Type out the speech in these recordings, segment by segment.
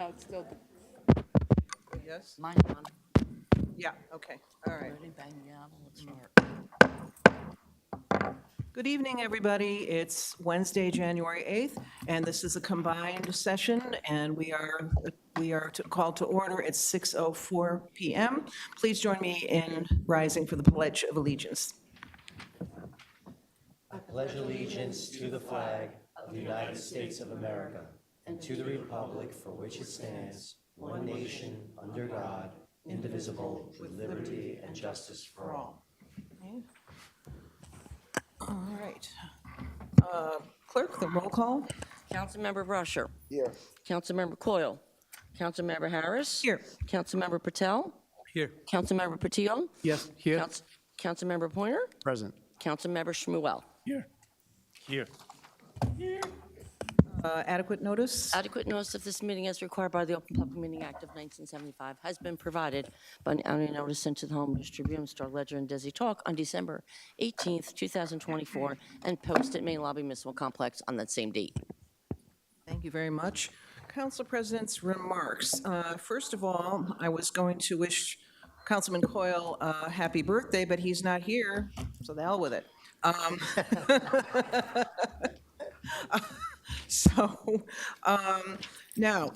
No, it's still, Yes? mine's on. Yeah, okay, all right. Ready, bang, gavel, let's start. Good evening, everybody. It's Wednesday, January 8th, and this is a combined session, and we are called to order at 6:04 PM. Please join me in rising for the Pledge of Allegiance. I pledge allegiance to the flag of the United States of America and to the republic for which it stands, one nation, under God, indivisible, with liberty and justice for all. Okay. All right. Clerk, the roll call. Councilmember Rusher. Here. Councilmember Coyle. Councilmember Harris. Here. Councilmember Patel. Here. Councilmember Patillo. Yes. Here. Councilmember Pointer. Present. Councilmember Shmuel. Here. Here. Adequate notice? Adequate notice of this meeting as required by the Open Public Meeting Act of 1975 has been provided by an annual notice sent to the Home News Tribune, Star Ledger, and Desi Talk on December 18th, 2024, and posted at Main Lobby Municipal Complex on that same date. Thank you very much. Council President's remarks. First of all, I was going to wish Councilman Coyle a happy birthday, but he's not here, so the hell with it. Now,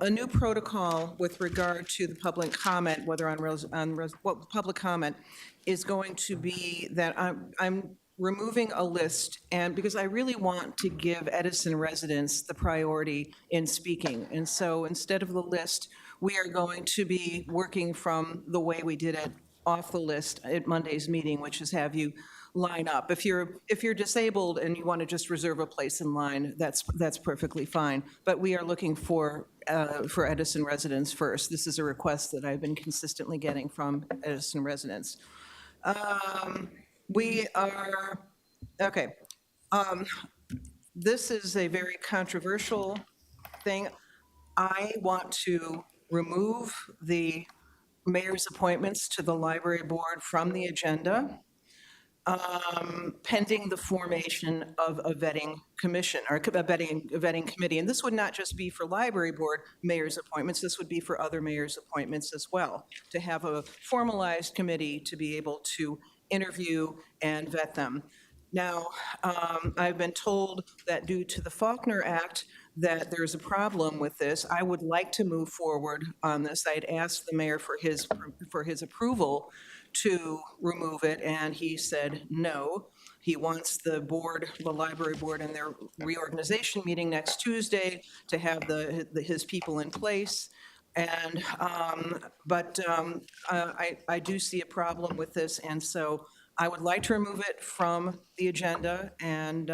a new protocol with regard to the public comment, whether what public comment is going to be that I'm removing a list, and because I really want to give Edison residents the priority in speaking. And so instead of the list, we are going to be working from the way we did it off the list at Monday's meeting, which is have you line up. If you're disabled and you want to just reserve a place in line, that's perfectly fine. But we are looking for Edison residents first. This is a request that I've been consistently getting from Edison residents. This is a very controversial thing. I want to remove the mayor's appointments to the library board from the agenda, pending the formation of a vetting commission, or a vetting committee. And this would not just be for library board mayor's appointments, this would be for other mayor's appointments as well, to have a formalized committee to be able to interview and vet them. Now, I've been told that due to the Faulkner Act, that there's a problem with this. I would like to move forward on this. I'd asked the mayor for his approval to remove it, and he said no. He wants the board, the library board, in their reorganization meeting next Tuesday to have his people in place. And I do see a problem with this, and so I would like to remove it from the agenda, and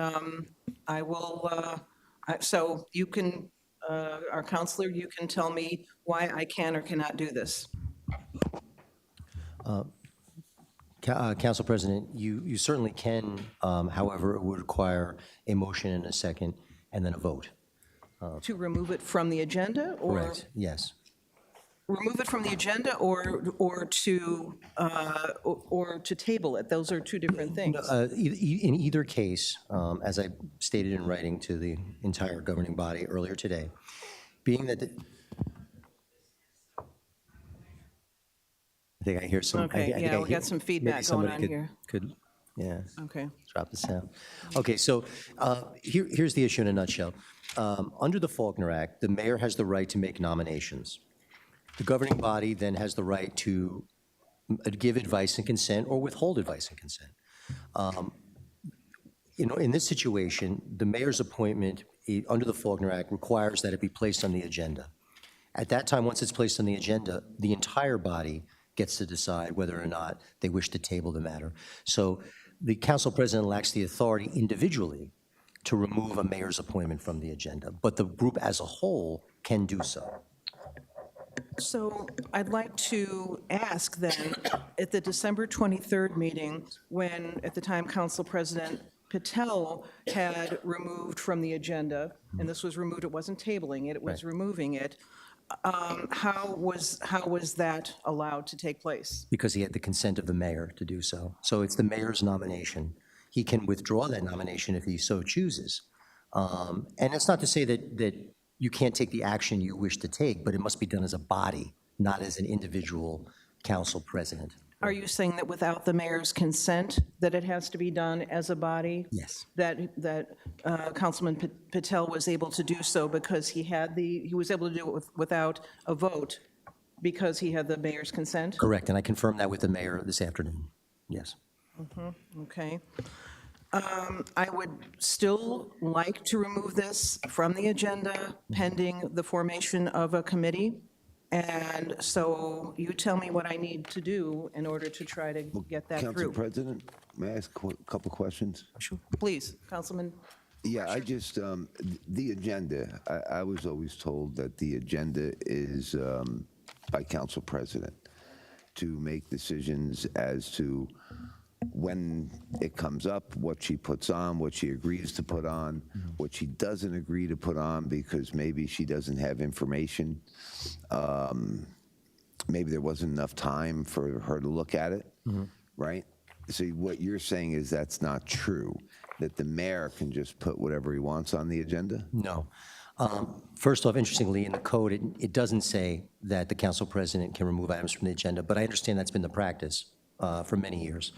I will. So you can, our counselor, you can tell me why I can or cannot do this. Council President, you certainly can, however, it would require a motion and a second and then a vote. To remove it from the agenda, or? Correct, yes. Remove it from the agenda, or to table it? Those are two different things. In either case, as I stated in writing to the entire governing body earlier today, being that I think I hear some. Okay, yeah, we got some feedback going on here. Yeah. Okay. Drop the sound. Okay, so here's the issue in a nutshell. Under the Faulkner Act, the mayor has the right to make nominations. The governing body then has the right to give advice and consent or withhold advice and consent. In this situation, the mayor's appointment under the Faulkner Act requires that it be placed on the agenda. At that time, once it's placed on the agenda, the entire body gets to decide whether or not they wish to table the matter. So the council president lacks the authority individually to remove a mayor's appointment from the agenda, but the group as a whole can do so. So I'd like to ask then, at the December 23rd meeting, when at the time Council President Patel had removed from the agenda, and this was removed, it wasn't tabling it, it was removing it, how was that allowed to take place? Because he had the consent of the mayor to do so. So it's the mayor's nomination. He can withdraw that nomination if he so chooses. And it's not to say that you can't take the action you wish to take, but it must be done as a body, not as an individual council president. Are you saying that without the mayor's consent, that it has to be done as a body? Yes. That Councilman Patel was able to do so because he was able to do it without a vote because he had the mayor's consent? Correct, and I confirmed that with the mayor this afternoon. Yes. Okay. I would still like to remove this from the agenda pending the formation of a committee. And so you tell me what I need to do in order to try to get that Council through. President, may I ask a couple questions? Please, Councilman. Yeah, I just, the agenda, I was always told that the agenda is by Council President to make decisions as to when it comes up, what she puts on, what she agrees to put on, what she doesn't agree to put on because maybe she doesn't have information. Maybe there wasn't enough time for her to look at it, right? So what you're saying is that's not true, that the mayor can just put whatever he wants on the agenda? No. First off, interestingly, in the code, it doesn't say that the council president can remove items from the agenda, but I understand that's been the practice for many years.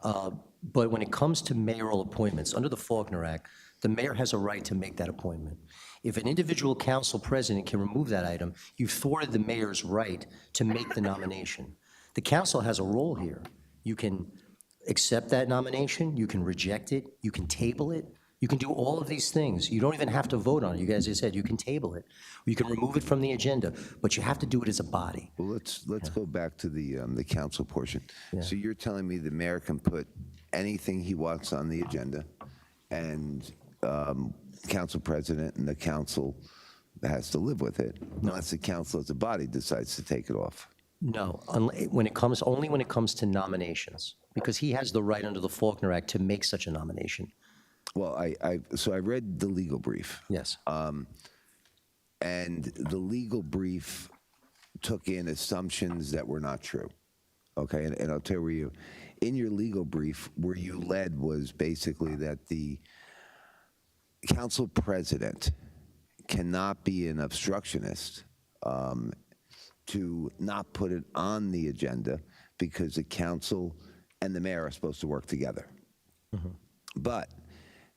But when it comes to mayoral appointments, under the Faulkner Act, the mayor has a right to make that appointment. If an individual council president can remove that item, you've thwarted the mayor's right to make the nomination. The council has a role here. You can accept that nomination, you can reject it, you can table it, you can do all of these things. You don't even have to vote on it. You guys just said you can table it. You can remove it from the agenda, but you have to do it as a body. Well, let's go back to the council portion. So you're telling me the mayor can put anything he wants on the agenda, and council president and the council has to live with it, unless the council as a body decides to take it off. No, only when it comes to nominations, because he has the right under the Faulkner Act to make such a nomination. Well, so I read the legal brief. Yes. And the legal brief took in assumptions that were not true. Okay, and I'll tell you, in your legal brief, where you led was basically that the council president cannot be an obstructionist to not put it on the agenda because the council and the mayor are supposed to work together. But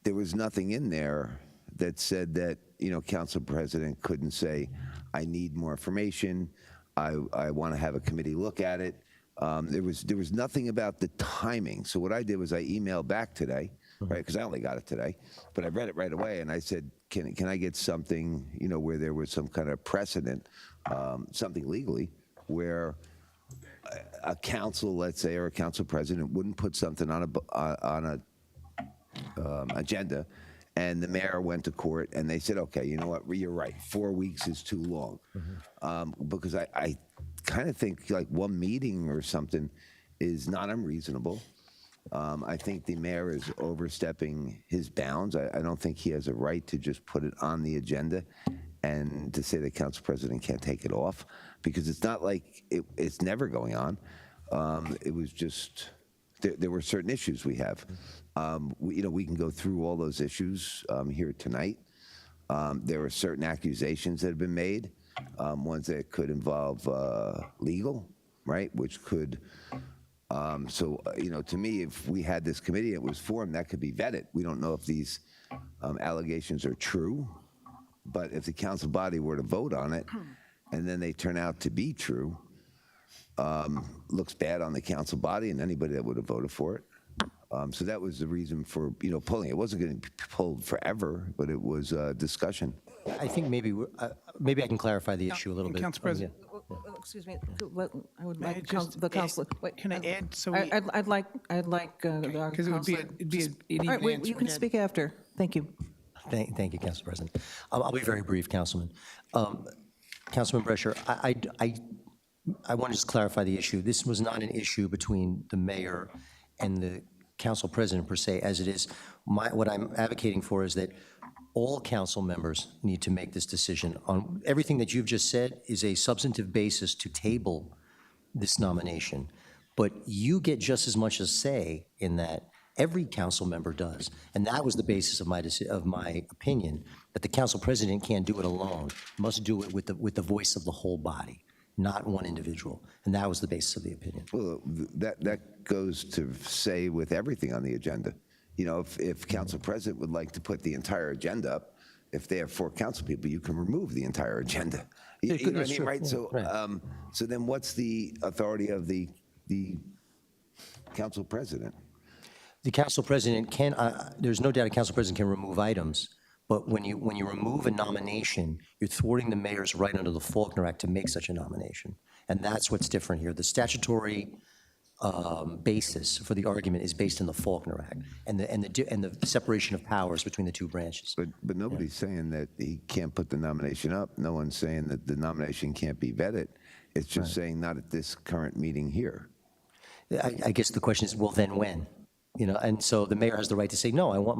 there was nothing in there that said that, council president couldn't say, I need more information, I want to have a committee look at it. There was nothing about the timing. So what I did was I emailed back today, right, because I only got it today, but I read it right away, and I said, can I get something, where there was some kind of precedent, something legally, where a council, let's say, or a council president wouldn't put something on a agenda, and the mayor went to court, and they said, okay, you know what, you're right, 4 weeks is too long. Because I kind of think like one meeting or something is not unreasonable. I think the mayor is overstepping his bounds. I don't think he has a right to just put it on the agenda and to say the council president can't take it off, because it's not like it's never going on. It was just, there were certain issues we have. We can go through all those issues here tonight. There are certain accusations that have been made, ones that could involve legal, right, which could, to me, if we had this committee, it was formed, that could be vetted. We don't know if these allegations are true, but if the council body were to vote on it, and then they turn out to be true, looks bad on the council body and anybody that would have voted for it. So that was the reason for, pulling it. It wasn't going to be pulled forever, but it was a discussion. I think maybe I can clarify the issue a little bit. Council President. Excuse me, I would May I like just the council. Can I add, so we, I'd like our because it would be, councilor- it'd be an All right, even wait, answer. you can speak after. Thank you. Thank you, Council President. I'll be very brief, Councilman. Councilman Brescher, I want to just clarify the issue. This was not an issue between the mayor and the council president per se, as it is. What I'm advocating for is that all council members need to make this decision. On everything that you've just said is a substantive basis to table this nomination, but you get just as much a say in that. Every council member does, and that was the basis of my opinion, that the council president can't do it alone, must do it with the voice of the whole body, not one individual. And that was the basis of the opinion. Well, that goes to say with everything on the agenda. You know, if council president would like to put the entire agenda up, if they have 4 council people, you can remove the entire agenda. You know what I That's mean, true. right? Yeah, So, right. so then what's the authority of the council president? The council president can, there's no doubt a council president can remove items, but when you remove a nomination, you're thwarting the mayor's right under the Faulkner Act to make such a nomination. And that's what's different here. The statutory basis for the argument is based in the Faulkner Act and the separation of powers between the two branches. But nobody's saying that he can't put the nomination up. No one's saying that the nomination can't be vetted. It's just saying not at this current meeting here. I guess the question is, well, then when? You know, and so the mayor has the right to say, no, I want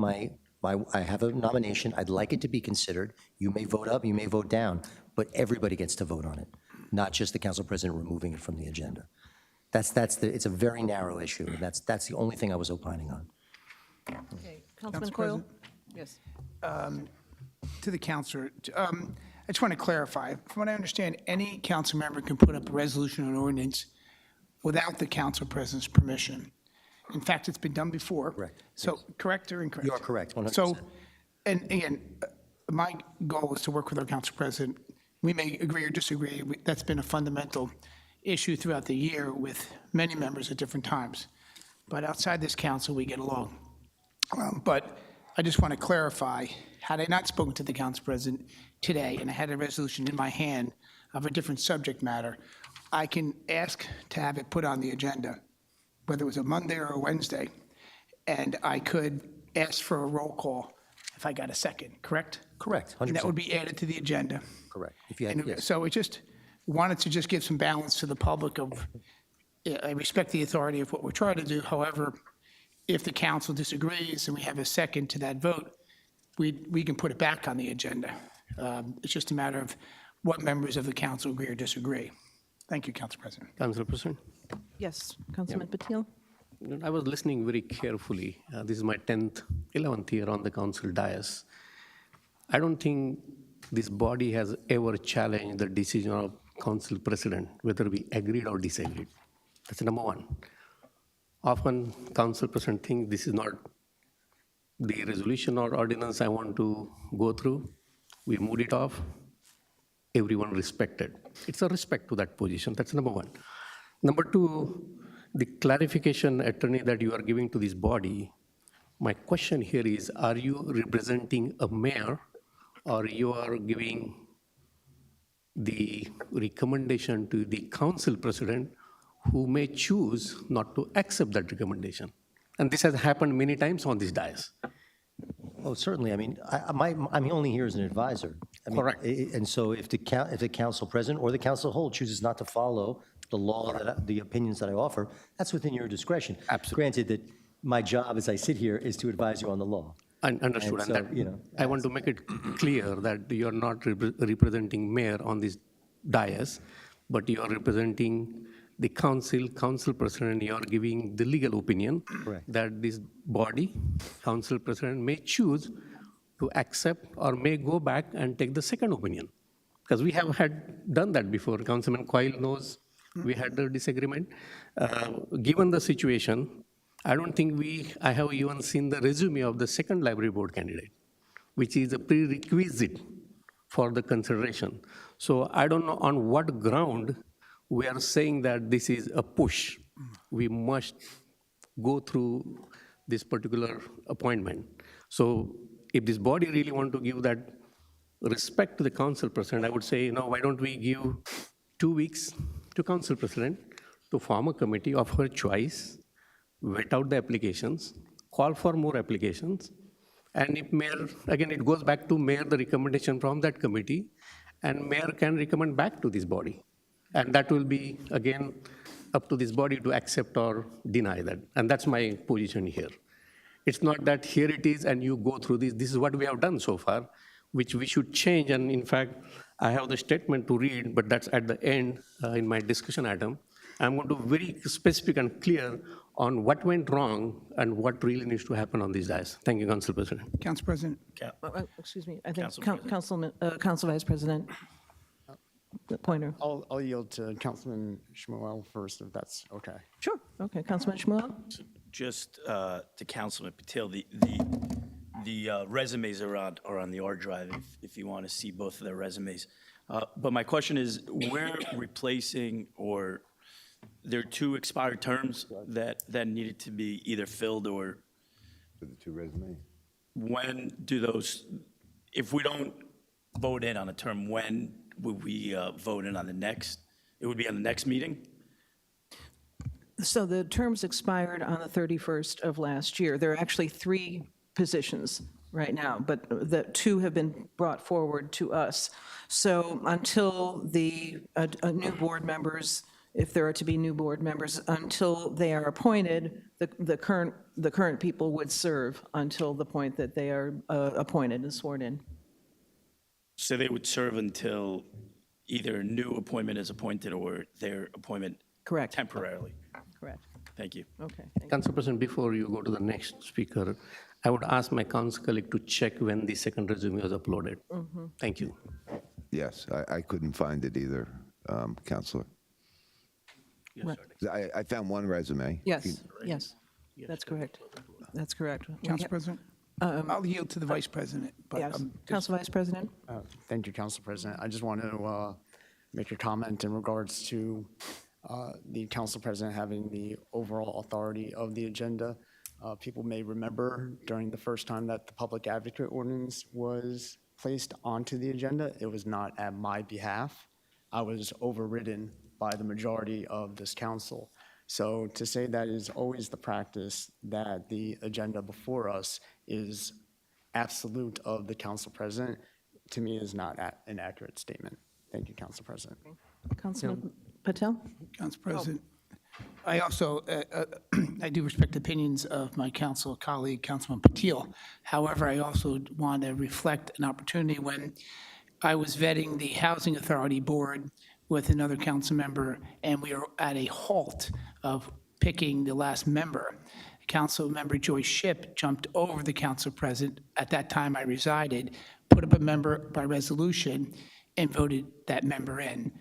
I have a nomination, I'd like it to be considered. You may vote up, you may vote down, but everybody gets to vote on it, not just the council president removing it from the agenda. It's a very narrow issue, and that's the only thing I was opining on. Okay, Council Councilman Coyle? President. Yes. To the counselor, I just want to clarify. From what I understand, any council member can put up a resolution or an ordinance without the council president's permission. In fact, it's been done before. Correct. So, correct or incorrect? You are correct, 100%. So, and again, my goal is to work with our council president. We may agree or disagree. That's been a fundamental issue throughout the year with many members at different times. But outside this council, we get along. But I just want to clarify, had I not spoken to the council president today and I had a resolution in my hand of a different subject matter, I can ask to have it put on the agenda, whether it was a Monday or a Wednesday, and I could ask for a roll call if I got a second, correct? Correct, 100%. And that would be added to the agenda. Correct. If you had, And yes. so it just, wanted to just give some balance to the public of, I respect the authority of what we're trying to do. However, if the council disagrees and we have a second to that vote, we can put it back on the agenda. It's just a matter of what members of the council agree or disagree. Thank you, Council President. Council President, Yes, Councilman Patil? I was listening very carefully. This is my 11th year on the council dais. I don't think this body has ever challenged the decision of council president, whether we agreed or disagreed. That's number one. Often, council president thinks this is not the resolution or ordinance I want to go through. We moved it off. Everyone respected. It's a respect to that position. That's number one. Number two, the clarification, attorney, that you are giving to this body, my question here is, are you representing a mayor or you are giving the recommendation to the council president who may choose not to accept that recommendation? And this has happened many times on this dais. Oh, certainly. I mean, I'm only here as an advisor. I mean, Correct. And so if the council president or the council whole chooses not to follow the law, the opinions that I offer, that's within your discretion. Absolutely. Granted that my job as I sit here is to advise you on the law. Understood. And so, that, you know, I want to make it clear that you are not representing mayor on this dais, but you are representing the council president. You are giving the legal opinion that this body, council president, may choose to accept or may go back and take the second opinion. Because we have done that before. Councilman Coyle knows we had the disagreement. Given the situation, I don't think I have even seen the resume of the second library board candidate, which is a prerequisite for the consideration. So I don't know on what ground we are saying that this is a push. We must go through this particular appointment. So if this body really want to give that respect to the council president, I would say, why don't we give 2 weeks to council president to form a committee of her choice, vet out the applications, call for more applications, and if mayor, again, it goes back to mayor, the recommendation from that committee, and mayor can recommend back to this body. And that will be, again, up to this body to accept or deny that. And that's my position here. It's not that here it is and you go through this. This is what we have done so far, which we should change. And in fact, I have the statement to read, but that's at the end in my discussion item. I'm going to be very specific and clear on what went wrong and what really needs to happen on these days. Thank you, Council President. Council President, Excuse me, I think Council Vice President Pointer. I'll yield to Councilman Shmuel first, if that's okay. Sure, okay, Councilman Shmuel? Just to Councilman Patel, the resumes are on the R drive if you want to see both of their resumes. But my question is, we're replacing, or there are 2 expired terms that needed to be either filled, or For the 2 resumes. when do those, if we don't vote in on a term, when would we vote in on the next? It would be on the next meeting? So the terms expired on the 31st of last year. There are actually 3 positions right now, but the 2 have been brought forward to us. So until the new board members, if there are to be new board members, until they are appointed, the current people would serve until the point that they are appointed and sworn in. So they would serve until either a new appointment is appointed or their appointment Correct. temporarily? Correct. Thank you. Okay. Thank you. Council President, before you go to the next speaker, I would ask my council colleague to check when the second resume was uploaded. Thank you. Yes, I couldn't find it either, Counselor. I found 1 resume. Yes, yes, that's correct. That's correct. Council President, I'll yield to the Vice President, but Yes, Council Vice President? Thank you, Council President. I just want to make a comment in regards to the Council President having the overall authority of the agenda. People may remember during the first time that the Public Advocate Ordinance was placed onto the agenda, it was not at my behalf. I was overridden by the majority of this council. So to say that it is always the practice that the agenda before us is absolute of the council president, to me is not an accurate statement. Thank you, Council President. Councilman Patel? Council President, I also, I do respect the opinions of my council colleague, Councilman Patil. However, I also want to reflect an opportunity when I was vetting the Housing Authority Board with another council member, and we were at a halt of picking the last member. Council member Joyce Shipp jumped over the council president. At that time, I resided, put up a member by resolution, and voted that member in.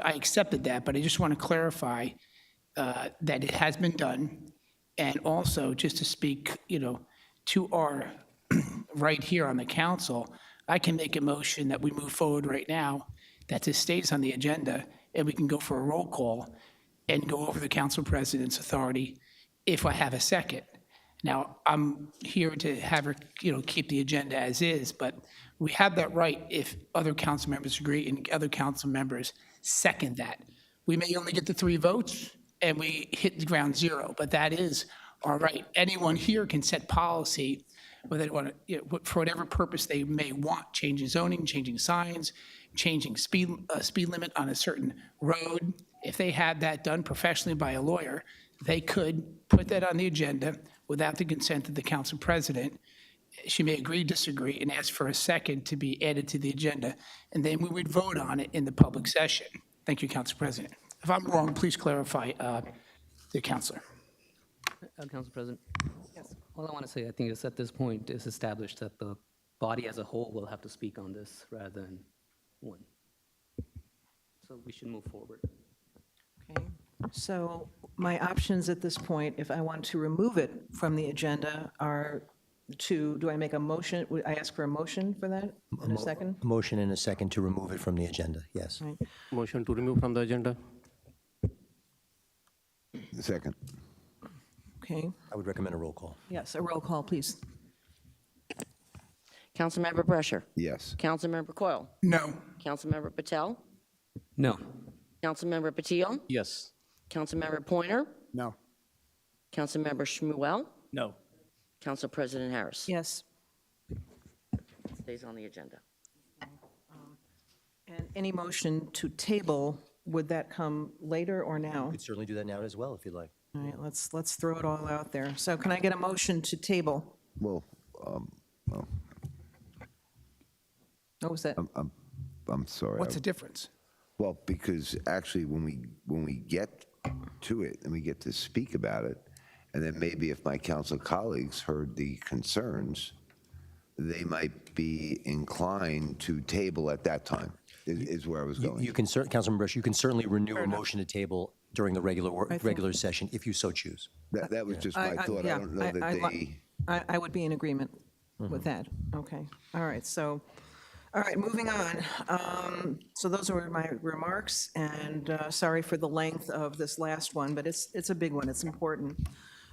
I accepted that, but I just want to clarify that it has been done. And also, just to speak, to our right here on the council, I can make a motion that we move forward right now, that this stays on the agenda, and we can go for a roll call and go over the council president's authority if I have a second. Now, I'm here to have her, keep the agenda as is, but we have that right if other council members agree and other council members second that. We may only get the 3 votes and we hit the ground zero, but that is our right. Anyone here can set policy, whether they want to, for whatever purpose they may want, changing zoning, changing signs, changing speed limit on a certain road. If they had that done professionally by a lawyer, they could put that on the agenda without the consent of the council president. She may agree, disagree, and ask for a second to be added to the agenda, and then we would vote on it in the public session. Thank you, Council President. If I'm wrong, please clarify the councilor. Council President? Yes. All I want to say, I think is at this point, it's established that the body as a whole will have to speak on this rather than one. So we should move forward. Okay. So my options at this point, if I want to remove it from the agenda, are do I make a motion? Would I ask for a motion for that in a second? A motion and a second to remove it from the agenda, yes. Right. Motion to remove from the agenda? Second. Okay, I would recommend a roll call. yes, a roll call, please. Councilmember Brescher. Yes. Councilmember Coyle. No. Councilmember Patel. No. Councilmember Patil. Yes. Councilmember Pointer. No. Councilmember Shmuel. No. Council President Harris. Yes. Stays on the agenda. And any motion to table, would that come later or now? You could certainly do that now as well, if you'd like. All right, let's throw it all out there. So can I get a motion to table? Well, What was that? I'm sorry. What's the difference? Well, because actually, when we get to it and we get to speak about it, And then maybe if my council colleagues heard the concerns, they might be inclined to table at that time, is where I was going. You can, Councilman Brush, you can certainly renew a motion to table during the regular session if you so choose. That was just my thought. I yeah, don't know that they, I would be in agreement with that. Okay, all right, so, all right, moving on. So those were my remarks, and sorry for the length of this last one, but it's a big one, it's important.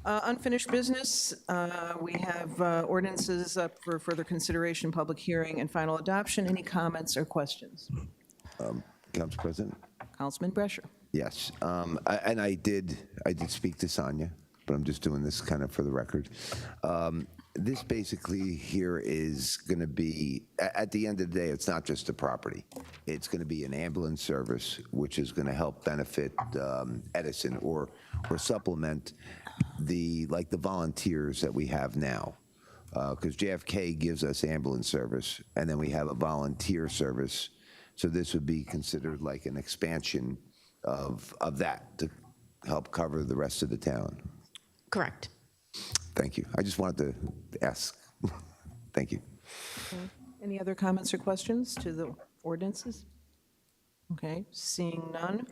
Unfinished business, we have ordinances up for further consideration, public hearing, and final adoption. Any comments or questions? Council President? Councilman Brescher. Yes, and I did speak to Sonia, but I'm just doing this kind of for the record. This basically here is going to be, at the end of the day, it's not just a property. It's going to be an ambulance service, which is going to help benefit Edison or supplement the volunteers that we have now. Because JFK gives us ambulance service, and then we have a volunteer service. So this would be considered like an expansion of that to help cover the rest of the town. Correct. Thank you. I just wanted to ask. Thank you. Any other comments or questions to the ordinances? Okay, seeing none.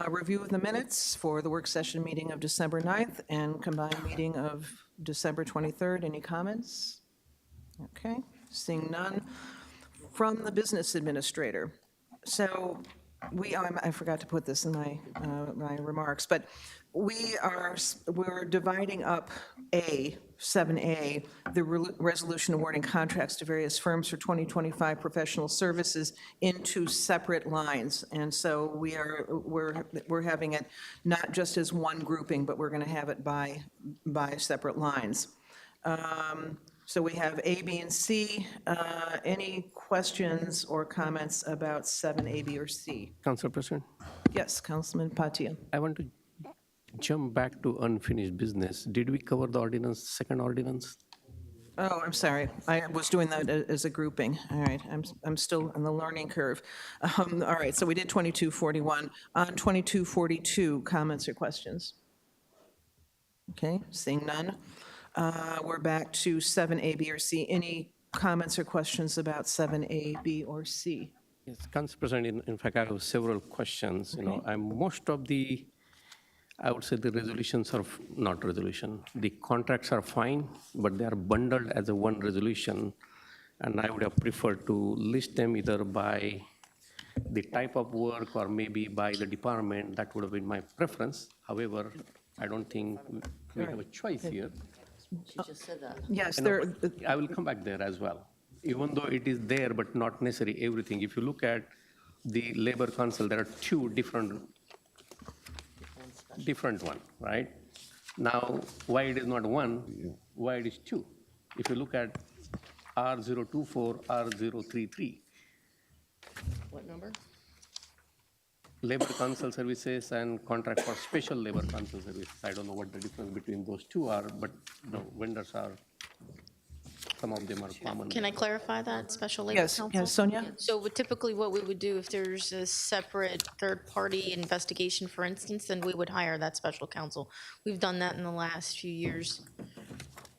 Review of the minutes for the work session meeting of December 9th and combined meeting of December 23rd. Any comments? Okay, seeing none. From the business administrator. So I forgot to put this in my remarks, but we're dividing up 7A, the resolution awarding contracts to various firms for 2025 professional services into separate lines. And so we're having it not just as one grouping, but we're going to have it by separate lines. So we have A, B, and C. Any questions or comments about 7A, B, or C? Council President, Yes, Councilman Patia. I want to jump back to unfinished business. Did we cover the ordinance, second ordinance? Oh, I'm sorry. I was doing that as a grouping. All right, I'm still on the learning curve. All right, so we did 2241. On 2242, comments or questions? Okay, seeing none. We're back to 7A, B, or C. Any comments or questions about 7A, B, or C? Yes, Council President, in fact, I have several questions. You know, most of the, I would say the resolutions are, not resolution, the contracts are fine, but they are bundled as a one resolution. And I would have preferred to list them either by the type of work or maybe by the department. That would have been my preference. However, I don't think we have a choice here. She just said that. Yes, I know, but I will come back there as well. Even though it is there, but not necessarily everything. If you look at the Labor Council, there are two different one, right? Now, why it is not one, why it is two? If you look at R024, R033. What number? Labor Council services and contract for special Labor Council services. I don't know what the difference between those two are, but the vendors are, some of them are common. Can I clarify that, Special Labor Council? yes, Sonia? So typically what we would do if there's a separate third-party investigation, for instance, then we would hire that special counsel. We've done that in the last few years.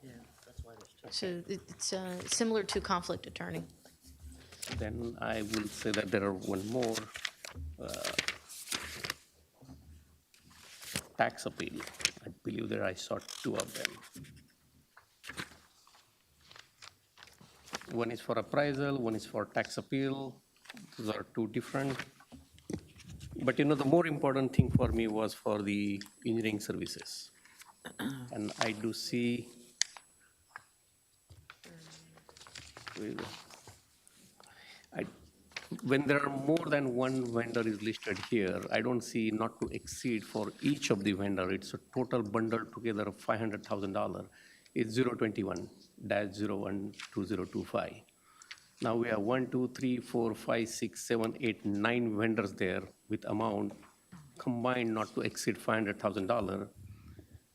Yeah, that's why there's two. So it's similar to conflict attorney. Then I will say that there are one more tax appeal. I believe that I saw two of them. One is for appraisal, one is for tax appeal. Those are two different. But you know, the more important thing for me was for the engineering services. And I do see, when there are more than one vendor is listed here, I don't see not to exceed for each of the vendor. It's a total bundle together of $500,000. It's 021-012025. Now we have 1, 2, 3, 4, 5, 6, 7, 8, 9 vendors there with amount combined not to exceed $500,000.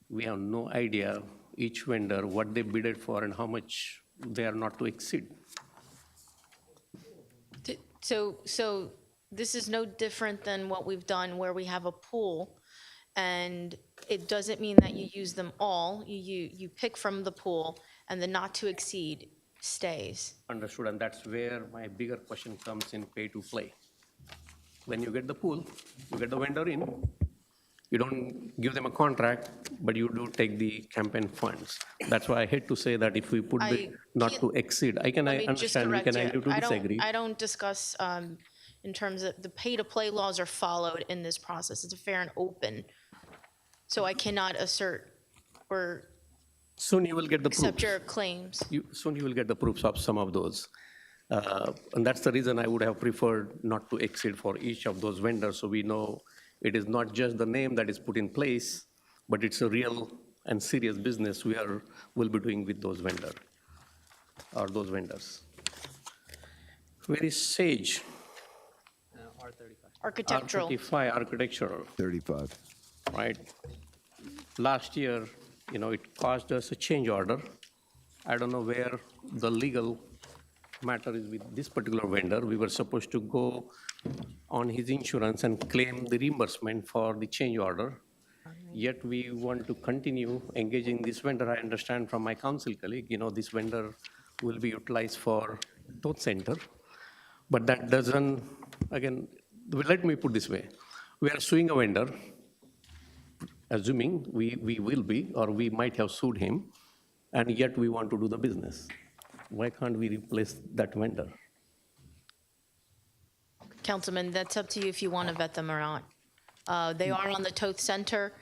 We have no idea each vendor what they bidded for and how much they are not to exceed. So this is no different than what we've done where we have a pool and it doesn't mean that you use them all. You pick from the pool, and the not to exceed stays. Understood, and that's where my bigger question comes in pay to play. When you get the pool, you get the vendor in, you don't give them a contract, but you do take the campaign funds. That's why I hate to say that if we put the I not can't- to exceed, I Let me just understand, we correct can you. agree to disagree. I don't discuss in terms of the pay-to-play laws are followed in this process. It's a fair and open. So I cannot assert or Soon you will get the accept proofs. your claims. Soon you will get the proofs of some of those. And that's the reason I would have preferred not to exceed for each of those vendors, so we know it is not just the name that is put in place, but it's a real and serious business we'll be doing with those vendors. Where is Sage? R35. Architectural. R35, architectural, 35. right? Last year, it caused us a change order. I don't know where the legal matter is with this particular vendor. We were supposed to go on his insurance and claim the reimbursement for the change order. Yet we want to continue engaging this vendor. I understand from my council colleague, this vendor will be utilized for Toth Center. But that doesn't, again, let me put this way. We are suing a vendor, assuming we will be, or we might have sued him, and yet we want to do the business. Why can't we replace that vendor? Councilman, that's up to you if you want to vet them or not. They are on the Toth Center.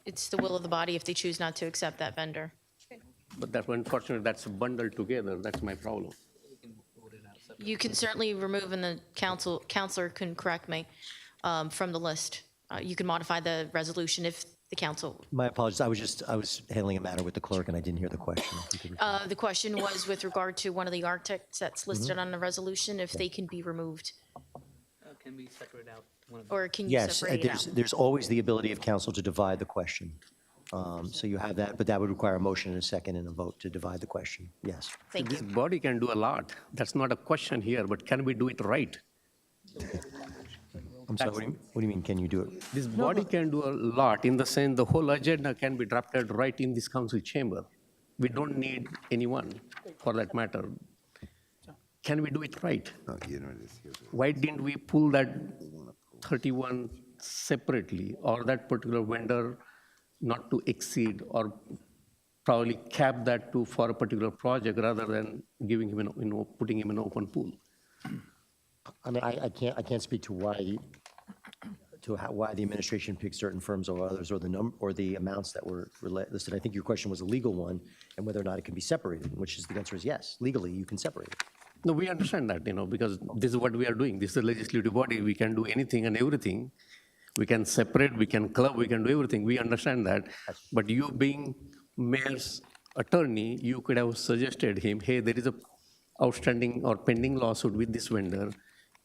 It's the will of the body if they choose not to accept that vendor. But that, unfortunately, that's bundled together. That's my problem. You can certainly remove, and the counselor can correct me, from the list. You can modify the resolution if the council. My apologies, I was handling a matter with the clerk and I didn't hear the question. If you could repeat. The question was with regard to one of the architects that's listed on the resolution, if they can be removed, Can we separate out one of them? or can you Yes, separate it out? there's always the ability of council to divide the question. So you have that, but that would require a motion and a second and a vote to divide the question. Yes. Thank This you. body can do a lot. That's not a question here, but can we do it right? I'm sorry, what do you mean, can you do it? This body can do a lot in the sense the whole agenda can be drafted right in this council chamber. We don't need anyone for that matter. Can we do it right? Oh, you know it is. Here's what- Why didn't we pull that 31 separately, or that particular vendor not to exceed, or probably cap that to for a particular project rather than giving him putting him in an open pool? I mean, I can't speak to why the administration picked certain firms over others, or the amounts that were listed. I think your question was a legal one, and whether or not it can be separated, which is, the answer is yes. Legally, you can separate it. No, we understand that, because this is what we are doing. This is a legislative body. We can do anything and everything. We can separate, we can club, we can do everything. We understand that. But you being mayor's attorney, you could have suggested him, hey, there is a outstanding or pending lawsuit with this vendor.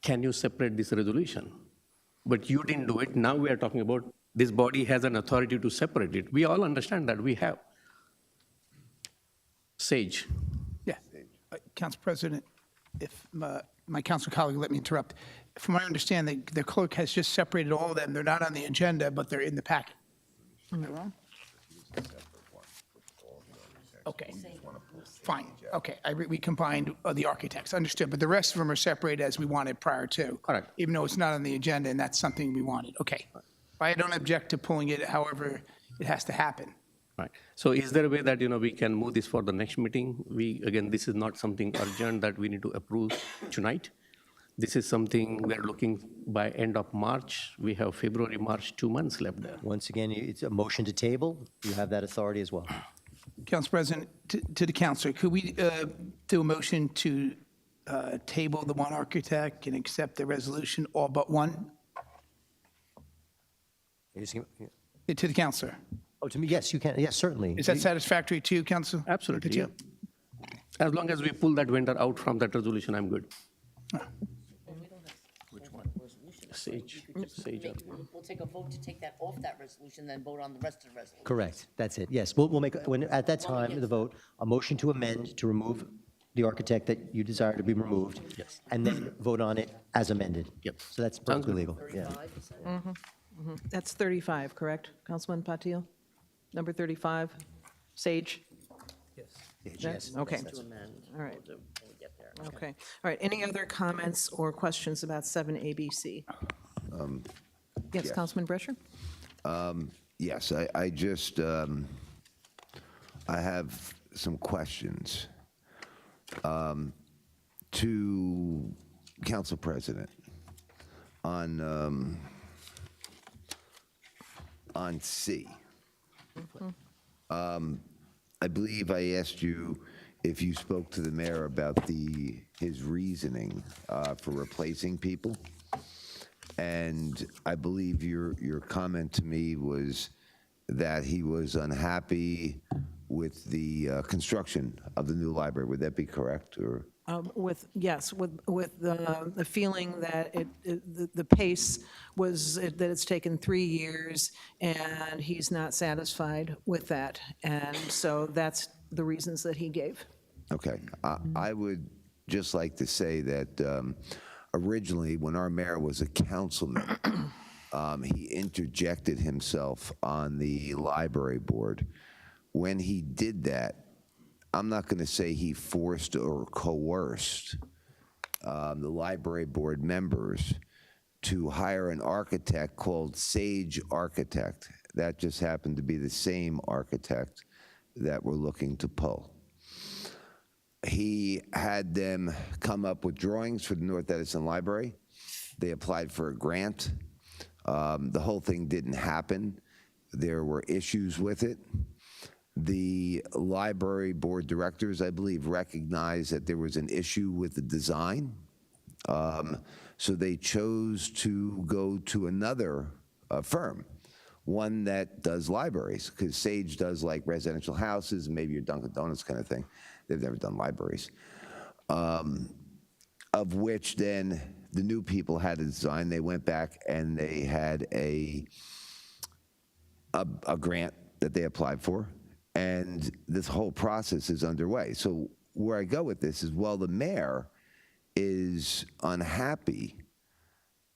Can you separate this resolution? But you didn't do it. Now we are talking about this body has an authority to separate it. We all understand that we have. Sage. Yeah. Council President, if my council colleague let me interrupt. From what I understand, the clerk has just separated all of them. They're not on the agenda, but they're in the packet. Am I wrong? Okay, fine. Okay, we combined the architects, understood. But the rest of them are separated as we wanted prior to. Correct. Even though it's not on the agenda, and that's something we wanted. Okay. I don't object to pulling it, however, it has to happen. Right. So is there a way that, we can move this for the next meeting? Again, this is not something urgent that we need to approve tonight. This is something we're looking by end of March. We have February, March, 2 months left there. Once again, it's a motion to table. You have that authority as well. Council President, to the councilor, could we do a motion to table the one architect and accept the resolution, all but one? You just give- To the councilor. Oh, to me, yes, you can. Yes, certainly. Is that satisfactory to you, Council? Absolutely, yeah. Coutinho? As long as we pull that vendor out from that resolution, I'm good. Sage. We'll take a vote to take that off that resolution, then vote on the rest of the resolution. Correct. That's it. Yes, we'll make, at that time, the vote, a motion to amend to remove the architect that you desire to be removed. Yes. And then vote on it as amended. Yep. So that's Sounds perfectly good. legal. Yeah. That's 35, correct, Councilman Patil? Number 35, Sage? Yes. Okay. To amend. All right. We'll do when we get there. Okay. All right, any other comments or questions about 7ABC? Yes, Councilman Brescher? Yes, I just, I have some questions to Council President on C. I believe I asked you if you spoke to the mayor about his reasoning for replacing people. And I believe your comment to me was that he was unhappy with the construction of the new library. Would that be correct, or? Yes, with the feeling that the pace was, that it's taken 3 years, and he's not satisfied with that. And so that's the reasons that he gave. Okay. I would just like to say that originally, when our mayor was a councilman, he interjected himself on the library board. When he did that, I'm not going to say he forced or coerced the library board members to hire an architect called Sage Architect. That just happened to be the same architect that we're looking to pull. He had them come up with drawings for the North Edison Library. They applied for a grant. The whole thing didn't happen. There were issues with it. The library board directors, I believe, recognized that there was an issue with the design. So they chose to go to another firm, one that does libraries, because Sage does like residential houses and maybe your Dunkin' Donuts kind of thing. They've never done libraries. Of which then the new people had a design. They went back and they had a grant that they applied for. And this whole process is underway. So where I go with this is, well, the mayor is unhappy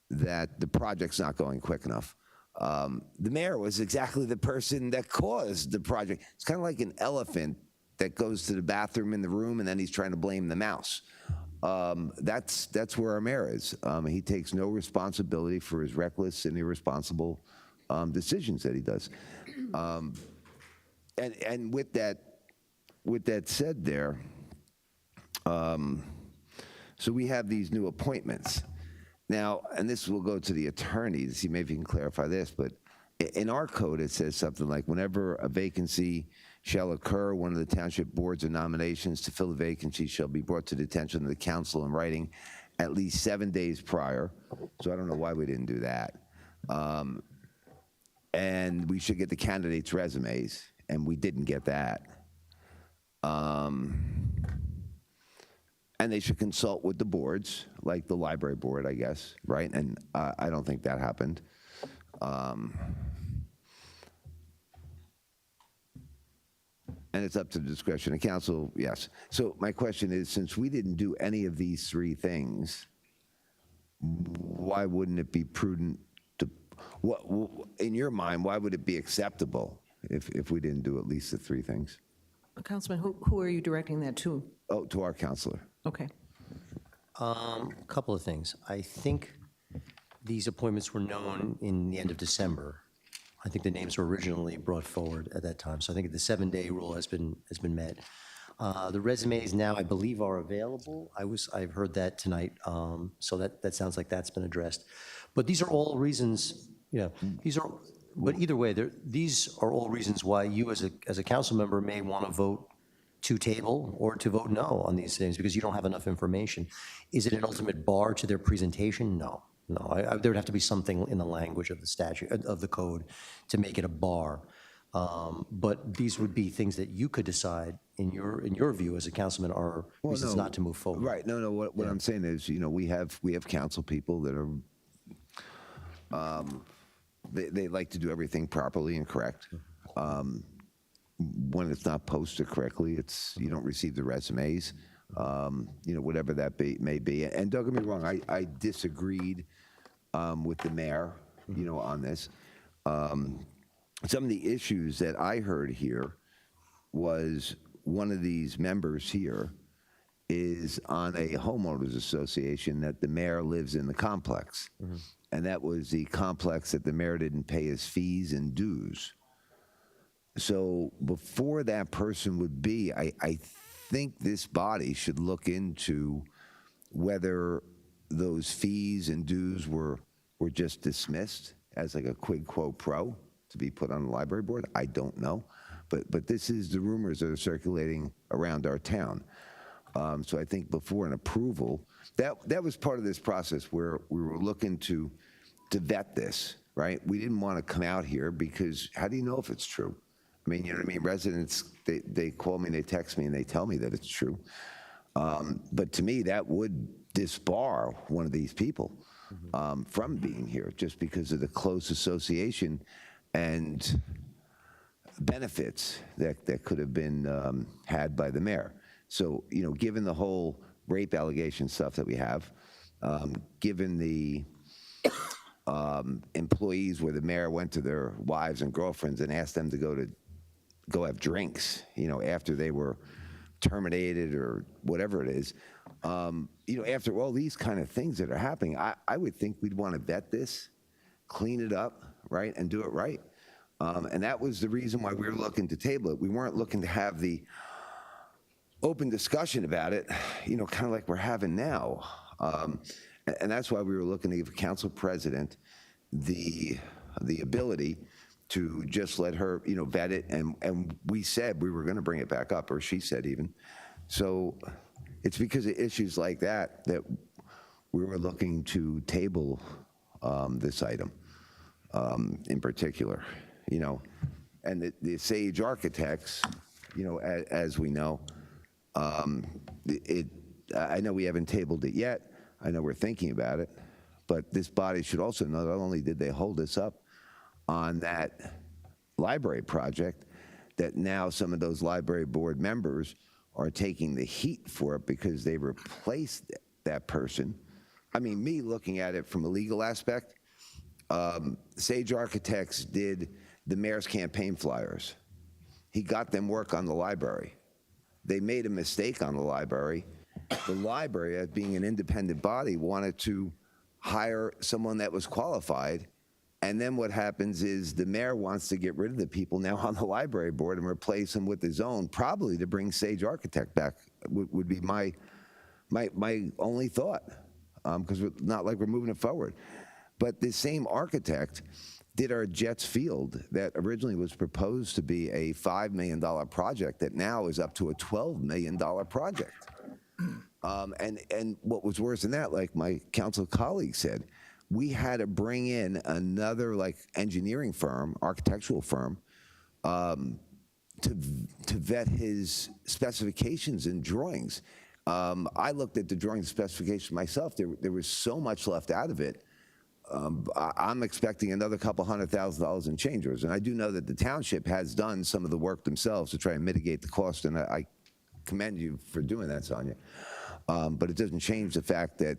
that the project's not going quick enough. The mayor was exactly the person that caused the project. It's kind of like an elephant that goes to the bathroom in the room and then he's trying to blame the mouse. That's where our mayor is. He takes no responsibility for his reckless and irresponsible decisions that he does. And with that said there, so we have these new appointments. Now, and this will go to the attorney to see maybe you can clarify this, but in our code it says something like, whenever a vacancy shall occur, one of the township boards or nominations to fill the vacancy shall be brought to the attention of the council in writing at least 7 days prior. So I don't know why we didn't do that. And we should get the candidates' resumes, and we didn't get that. And they should consult with the boards, like the library board, I guess, right? And I don't think that happened. And it's up to the discretion of council, yes. So my question is, since we didn't do any of these three things, why wouldn't it be prudent to, in your mind, why would it be acceptable if we didn't do at least the three things? Councilman, who are you directing that to? Oh, to our counselor. Okay. A couple of things. I think these appointments were known in the end of December. I think the names were originally brought forward at that time. So I think the 7-day rule has been met. The resumes now, I believe, are available. I've heard that tonight. So that sounds like that's been addressed. But these are all reasons, but either way, these are all reasons why you as a council member may want to vote to table or to vote no on these things because you don't have enough information. Is it an ultimate bar to their presentation? No. There would have to be something in the language of the statute, of the code, to make it a bar. But these would be things that you could decide, in your view as a councilman, are reasons not to move forward. Right. No. What I'm saying is, we have council people that are, they like to do everything properly and correct. When it's not posted correctly, you don't receive the resumes. Whatever that may be. And don't get me wrong, I disagreed with the mayor on this. Some of the issues that I heard here was one of these members here is on a homeowners association that the mayor lives in the complex. And that was the complex that the mayor didn't pay his fees and dues. So before that person would be, I think this body should look into whether those fees and dues were just dismissed as like a quid quo pro to be put on the library board. I don't know. But this is the rumors that are circulating around our town. So I think before an approval, that was part of this process where we were looking to vet this, right? We didn't want to come out here because how do you know if it's true? I mean, you know what I mean? Residents, they call me, they text me, and they tell me that it's true. But to me, that would disbar one of these people from being here just because of the close association and benefits that could have been had by the mayor. So, given the whole rape allegation stuff that we have, given the employees where the mayor went to their wives and girlfriends and asked them to go have drinks, after they were terminated or whatever it is, after all these kind of things that are happening, I would think we'd want to vet this, clean it up, right, and do it right. And that was the reason why we were looking to table it. We weren't looking to have the open discussion about it, kind of like we're having now. And that's why we were looking to give the council president the ability to just let her, vet it. And we said we were going to bring it back up, or she said even. So it's because of issues like that that we were looking to table this item in particular. And the Sage Architects, as we know, I know we haven't tabled it yet. I know we're thinking about it, but this body should also know not only did they hold us up on that library project, that now some of those library board members are taking the heat for it because they replaced that person. I mean, me looking at it from a legal aspect, Sage Architects did the mayor's campaign flyers. He got them work on the library. They made a mistake on the library. The library, as being an independent body, wanted to hire someone that was qualified. And then what happens is the mayor wants to get rid of the people now on the library board and replace them with his own, probably to bring Sage Architect back, would be my only thought, because it's not like we're moving it forward. But the same architect did our Jets Field that originally was proposed to be a $5 million project that now is up to a $12 million project. And what was worse than that, like my council colleague said, we had to bring in another engineering firm, architectural firm, to vet his specifications and drawings. I looked at the drawing specifications myself. There was so much left out of it. I'm expecting another couple $100,000 in change orders. And I do know that the township has done some of the work themselves to try and mitigate the cost, and I commend you for doing that, Sonia. But it doesn't change the fact that,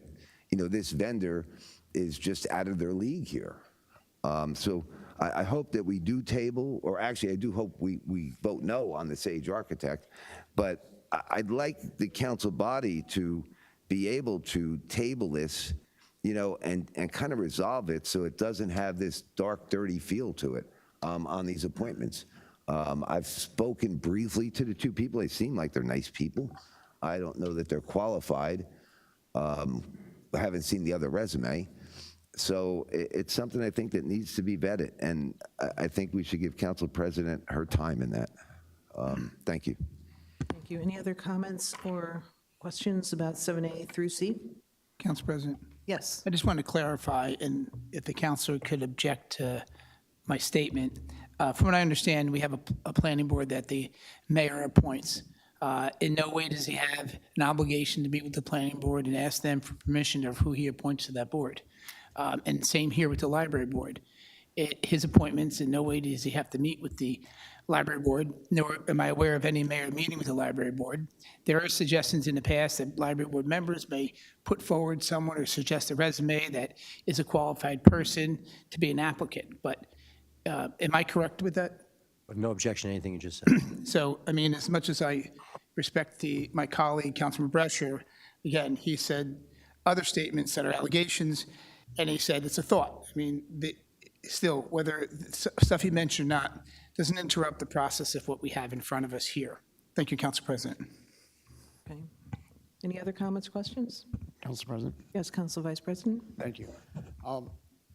this vendor is just out of their league here. So I hope that we do table, or actually I do hope we vote no on the Sage Architect, but I'd like the council body to be able to table this, and kind of resolve it so it doesn't have this dark, dirty feel to it on these appointments. I've spoken briefly to the two people. They seem like they're nice people. I don't know that they're qualified. I haven't seen the other resume. So it's something I think that needs to be vetted, and I think we should give Council President her time in that. Thank you. Thank you. Any other comments or questions about 7A through C? Council President, Yes. I just want to clarify, and if the councilor could object to my statement. From what I understand, we have a planning board that the mayor appoints. In no way does he have an obligation to meet with the planning board and ask them for permission of who he appoints to that board. And same here with the library board. his appointments. In no way does he have to meet with the library board, nor am I aware of any mayor meeting with the library board. There are suggestions in the past that library board members may put forward someone or suggest a resume that is a qualified person to be an applicant. But am I correct with that? No objection to anything you just said. So, I mean, as much as I respect my colleague, Councilman Brescher, again, he said other statements that are allegations, and he said it's a thought. I mean, still, whether stuff he mentioned or not, doesn't interrupt the process of what we have in front of us here. Thank you, Council President. Okay. Any other comments, questions? Council President? Yes, Council Vice President? Thank you.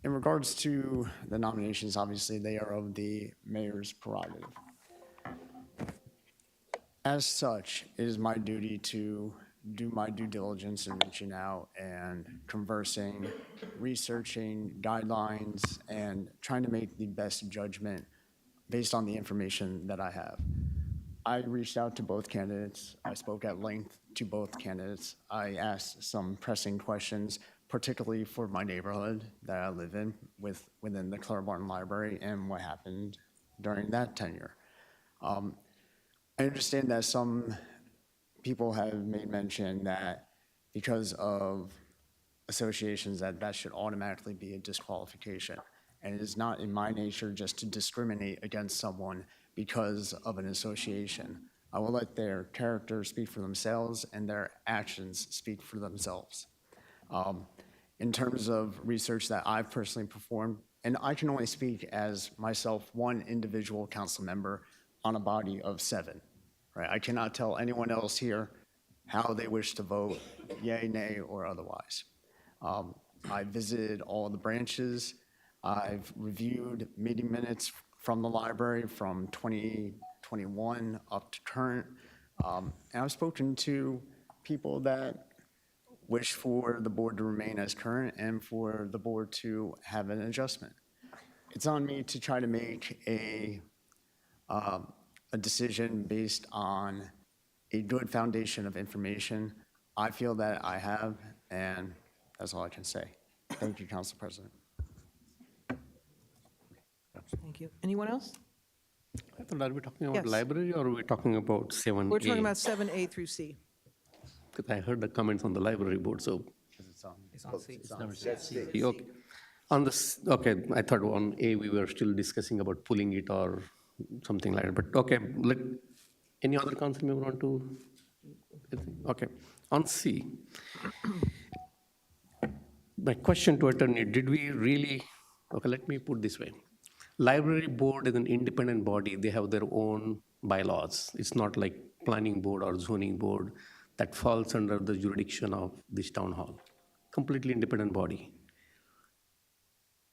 In regards to the nominations, obviously, they are of the mayor's prerogative. As such, it is my duty to do my due diligence in reaching out and conversing, researching guidelines, and trying to make the best judgment based on the information that I have. I reached out to both candidates. I spoke at length to both candidates. I asked some pressing questions, particularly for my neighborhood that I live in within the Claremont Library and what happened during that tenure. I understand that some people have made mention that because of associations that should automatically be a disqualification. And it is not in my nature just to discriminate against someone because of an association. I will let their character speak for themselves and their actions speak for themselves. In terms of research that I've personally performed, and I can only speak as myself, one individual council member on a body of 7, right? I cannot tell anyone else here how they wish to vote, yay, nay, or otherwise. I visited all the branches. I've reviewed meeting minutes from the library from 2021 up to current. And I've spoken to people that wish for the board to remain as current and for the board to have an adjustment. It's on me to try to make a decision based on a good foundation of information. I feel that I have, and that's all I can say. Thank you, Council President. Thank you. Anyone else? I thought, are we talking about Yes. library or are we talking about 7A? We're talking about 7A through C. Because I heard the comments on the library board, so. Okay. On this, okay, I thought on A, we were still discussing about pulling it or something like that, but okay, any other council member want to? Okay, on C. My question to attorney, did we really, okay, let me put this way. Library board is an independent body. They have their own bylaws. It's not like planning board or zoning board that falls under the jurisdiction of this town hall. Completely independent body.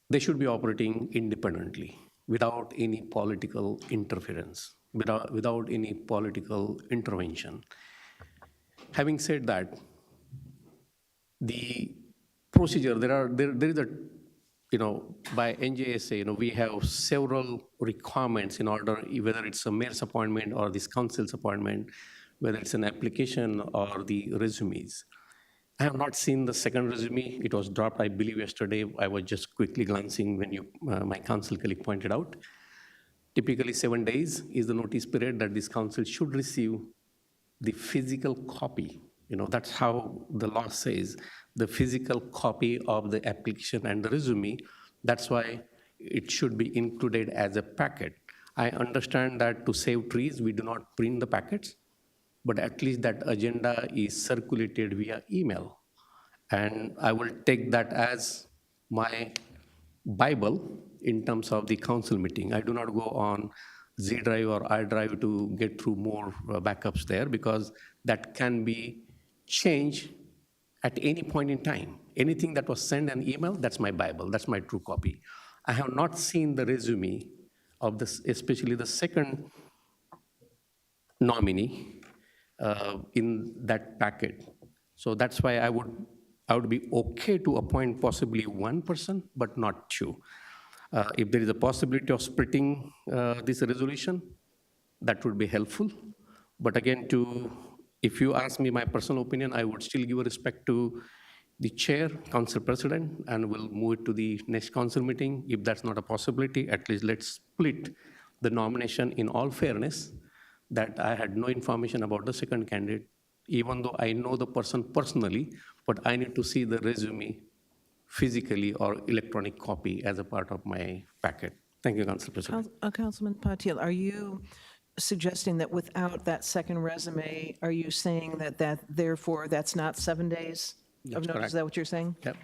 They should be operating independently without any political interference, without any political intervention. Having said that, the procedure, there is a, by NJSA, we have several requirements in order, whether it's a mayor's appointment or this council's appointment, whether it's an application or the resumes. I have not seen the second resume. It was dropped, I believe, yesterday. I was just quickly glancing when my council colleague pointed out. Typically 7 days is the notice period that this council should receive the physical copy. That's how the law says, the physical copy of the application and the resume. That's why it should be included as a packet. I understand that to save trees, we do not print the packets, but at least that agenda is circulated via email. And I will take that as my Bible in terms of the council meeting. I do not go on Z Drive or I Drive to get through more backups there, because that can be changed at any point in time. Anything that was sent an email, that's my Bible, that's my true copy. I have not seen the resume of this, especially the second nominee in that packet. So that's why I would be okay to appoint possibly one person, but not 2. If there is a possibility of splitting this resolution, that would be helpful. But again, if you ask me my personal opinion, I would still give respect to the chair, council president, and we'll move it to the next council meeting. If that's not a possibility, at least let's split the nomination in all fairness, that I had no information about the second candidate, even though I know the person personally, but I need to see the resume physically or electronic copy as a part of my packet. Thank you, Council President. Councilman Patil, are you suggesting that without that second resume, are you saying that therefore that's not 7 days of That's notice? correct. Is that what you're saying? Yep.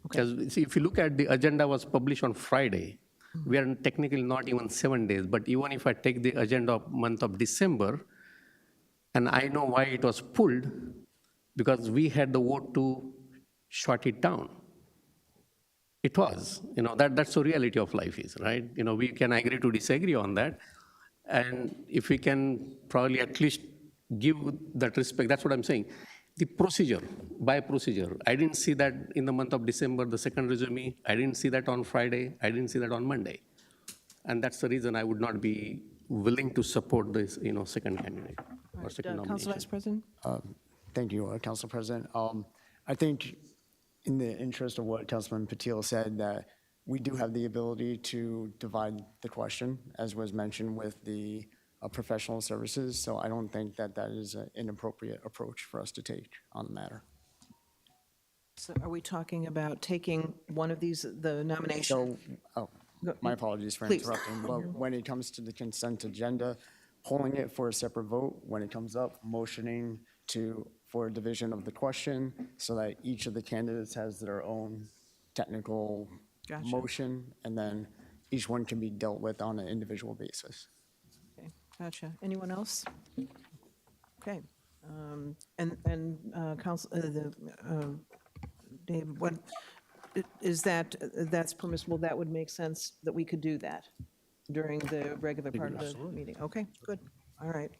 Because if you look at the agenda was published on Friday, we are technically not even 7 days, but even if I take the agenda of month of December, and I know why it was pulled, because we had the vote to shut it down. It was, that's the reality of life is, right? We can agree to disagree on that. And if we can probably at least give that respect, that's what I'm saying. The procedure, by procedure, I didn't see that in the month of December, the second resume. I didn't see that on Friday. I didn't see that on Monday. And that's the reason I would not be willing to support this, second candidate or second Council nomination. Vice President? Thank you, Council President. I think in the interest of what Councilman Patil said, that we do have the ability to divide the question, as was mentioned with the professional services. So I don't think that is an inappropriate approach for us to take on the matter. So are we talking about taking one of these, the nomination? So, my apologies for Please. interrupting, but when it comes to the consent agenda, pulling it for a separate vote, when it comes up, motioning for a division of the question so that each of the candidates has their own technical Gotcha. motion, and then each one can be dealt with on an individual basis. Okay, gotcha. Anyone else? Okay. Council, Dave, what, is that's permissible? That would make sense that we could do that during the regular part of the meeting? Okay, good. All right.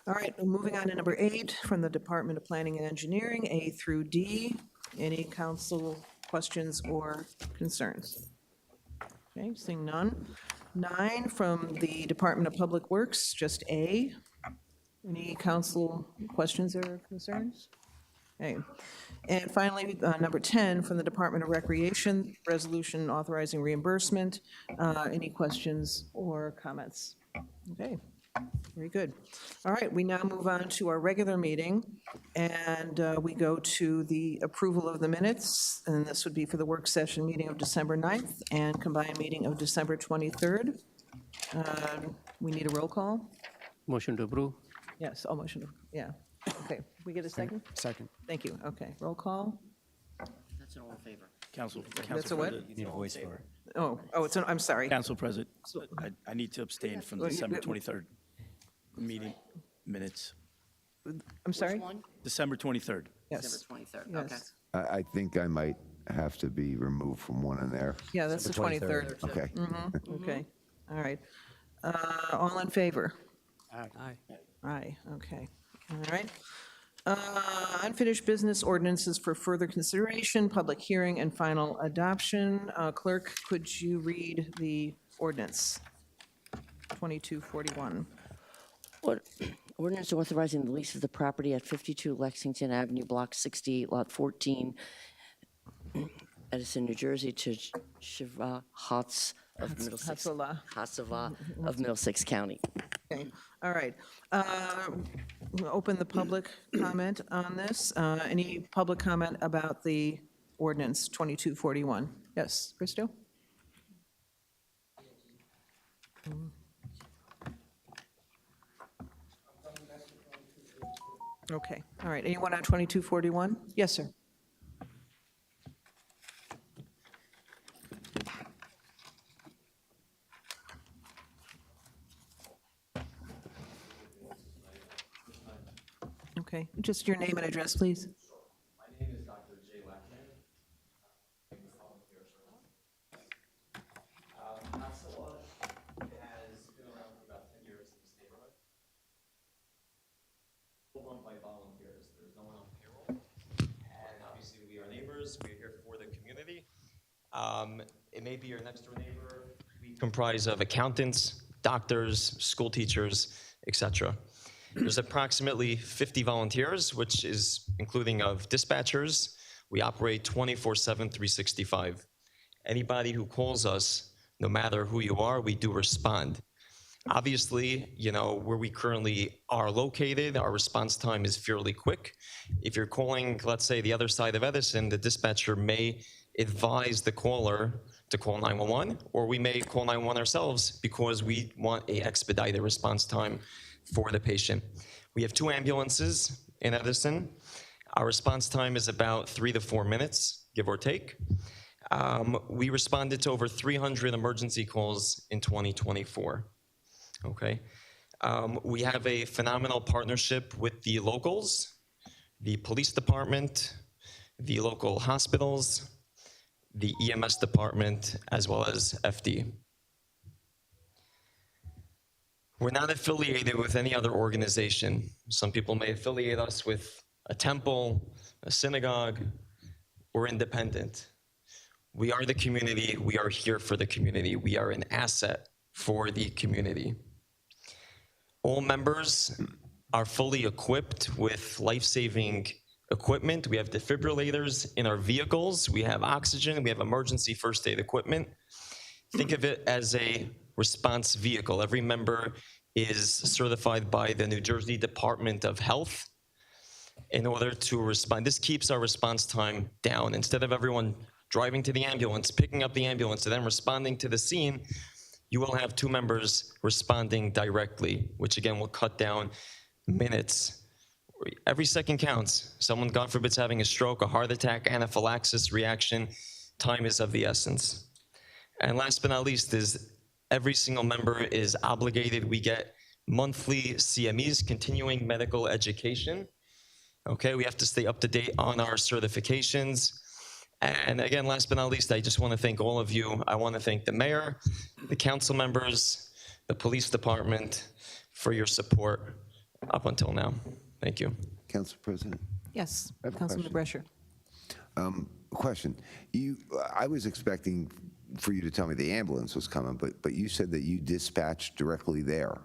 All right, moving on to number 8 from the Department of Planning and Engineering, A through D. Any council questions or concerns? Okay, seeing none. 9 from the Department of Public Works, just A. Any council questions or concerns? Okay. And finally, number 10 from the Department of Recreation, resolution authorizing reimbursement. Any questions or comments? Okay, very good. All right, we now move on to our regular meeting, and we go to the approval of the minutes, and this would be for the work session meeting of December 9th and combined meeting of December 23rd. We need a roll call? Motion to approve? Yes, motion, yeah. Okay, we get a second? Second. Thank you, okay. Roll call? That's an all in favor. Council That's a what? President. You need a voice for it. I'm sorry. Council President, I need to abstain from the Well, you- December 23rd meeting minutes. I'm sorry? One, December 23rd. Yes. December 23rd, okay. Yes. I think I might have to be removed from one in there. Yeah, that's the 23rd. Okay. Okay, all right. All in favor? Aye. Aye, okay, all right. Unfinished business ordinances for further consideration, public hearing, and final adoption. Clerk, could you read the ordinance? 2241. Ordinance authorizing the lease of the property at 52 Lexington Avenue, Block 68, Lot 14, Edison, New Jersey, to Shiva Hatz of Middlesex. Hatzala. Hatzava of Middlesex County. Okay, all right. We'll open the public comment on this. Any public comment about the ordinance 2241? Yes, Christo? Okay, all right. Anyone on 2241? Yes, sir. Okay, just your name and address, please. My name is Dr. Jay Lackman. I'm a volunteer Hatzala has been around for about 10 years in this neighborhood. Run by volunteers. There's no one on payroll. And obviously, we are neighbors. We're here for the community. It may be your next door neighbor. We comprise of accountants, doctors, school teachers, etc. There's approximately 50 volunteers, which is including of dispatchers, We operate 24/7, 365. Anybody who calls us, no matter who you are, we do respond. Obviously, where we currently are located, our response time is fairly quick. If you're calling, let's say, the other side of Edison, the dispatcher may advise the caller to call 911, or we may call 911 ourselves because we want an expedited response time for the patient. We have 2 ambulances in Edison. Our response time is about 3 to 4 minutes, give or take. We responded to over 300 emergency calls in 2024. Okay. We have a phenomenal partnership with the locals, the police department, the local hospitals, the EMS department, as well as FD. We're not affiliated with any other organization. Some people may affiliate us with a temple, a synagogue, or independent. We are the community. We are here for the community. We are an asset for the community. All members are fully equipped with life-saving equipment. We have defibrillators in our vehicles. We have oxygen. We have emergency first aid equipment. Think of it as a response vehicle. Every member is certified by the New Jersey Department of Health in order to respond. This keeps our response time down. Instead of everyone driving to the ambulance, picking up the ambulance, and then responding to the scene, you will have 2 members responding directly, which again will cut down minutes. Every second counts. Someone, God forbid, is having a stroke, a heart attack, anaphylaxis reaction. Time is of the essence. And last but not least is every single member is obligated. We get monthly CMEs, continuing medical education. Okay, we have to stay up to date on our certifications. And again, last but not least, I just want to thank all of you. I want to thank the mayor, the council members, the police department for your support up until now. Thank you. Council President? Yes, I have a Councilman Brescher. Question. I was expecting for you to tell me the ambulance was coming, but you said that you dispatched directly there.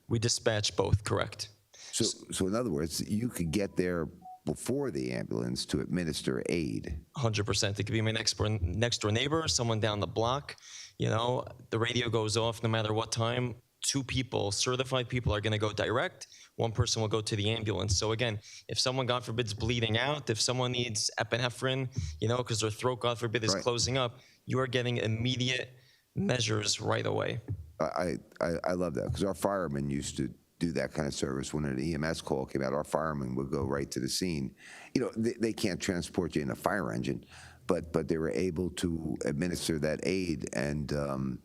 We dispatch both, correct? So in other words, you could get there before the ambulance to administer aid. 100%. It could be my next door neighbor, someone down the block. The radio goes off no matter what time. 2 people, certified people, are going to go direct. 1 person will go to the ambulance. So again, if someone, God forbid, is bleeding out, if someone needs epinephrine, because their throat, God forbid, is closing up, you are getting immediate measures right away. I love that because our firemen used to do that kind of service. When an EMS call came out, our firemen would go right to the scene. They can't transport you in a fire engine, but they were able to administer that aid. And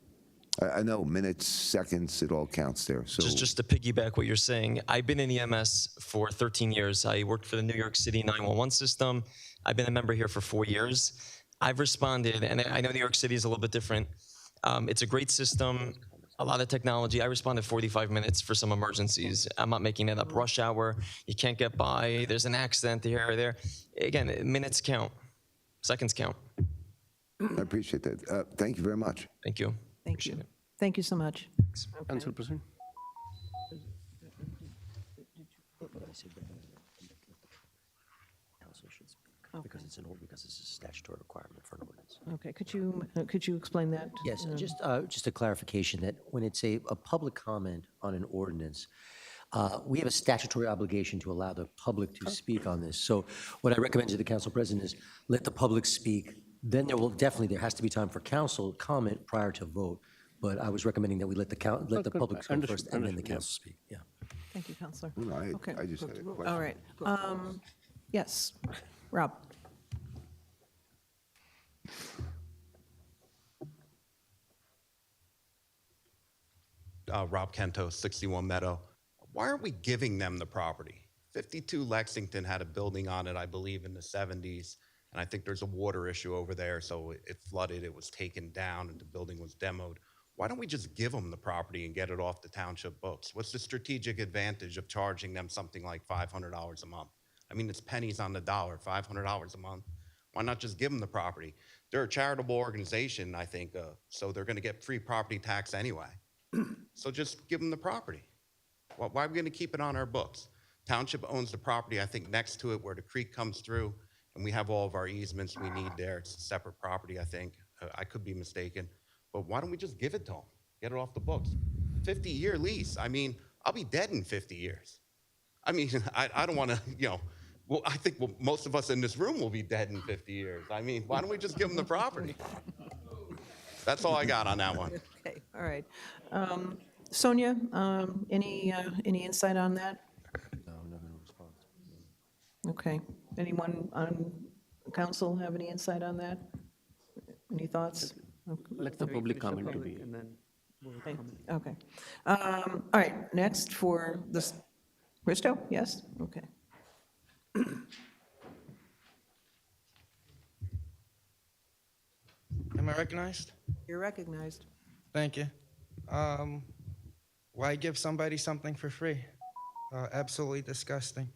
I know minutes, seconds, it all counts there. So Just to piggyback what you're saying, I've been in EMS for 13 years. I worked for the New York City 911 system. I've been a member here for 4 years. I've responded, and I know New York City is a little bit different. It's a great system. A lot of technology. I responded 45 minutes for some emergencies. I'm not making that up. Rush hour, you can't get by, there's an accident here or there. Again, minutes count, seconds count. I appreciate that. Thank you very much. Thank you. Thank Appreciate you. it. Thank you so much. Council President? Council should speak because it's a statutory requirement for an ordinance. Okay, could you explain that? Yes, just a clarification that when it's a public comment on an ordinance, we have a statutory obligation to allow the public to speak on this. So what I recommend to the council president is let the public speak. Then there has to be time for council comment prior to vote. But I was recommending that we let the public speak first and then the council speak. Yeah. Thank you, Counselor. No, Okay. I just had a question. All right. Yes, Rob. Rob Kento, 61 Meadow. Why aren't we giving them the property? 52 Lexington had a building on it, I believe, in the 70s, and I think there's a water issue over there, so it flooded, it was taken down, and the building was demoed. Why don't we just give them the property and get it off the township books? What's the strategic advantage of charging them something like $500 a month? I mean, it's pennies on the dollar, $500 a month. Why not just give them the property? They're a charitable organization, I think, so they're going to get free property tax anyway. So just give them the property. Why are we going to keep it on our books? Township owns the property, I think, next to it where the creek comes through, and we have all of our easements we need there. It's a separate property, I think. I could be mistaken. But why don't we just give it to them? Get it off the books. 50-year lease. I mean, I'll be dead in 50 years. I mean, I don't want to, well, I think most of us in this room will be dead in 50 years. I mean, why don't we just give them the property? That's all I got on that one. Okay, all right. Sonia, any insight on that? No response. Okay. Anyone on council have any insight on that? Any thoughts? Let the public comment to be. And then we'll Okay. comment. Okay. All right, next for this, Risto, yes? Okay. Am I recognized? You're recognized. Thank you. Why give somebody something for free? Absolutely disgusting.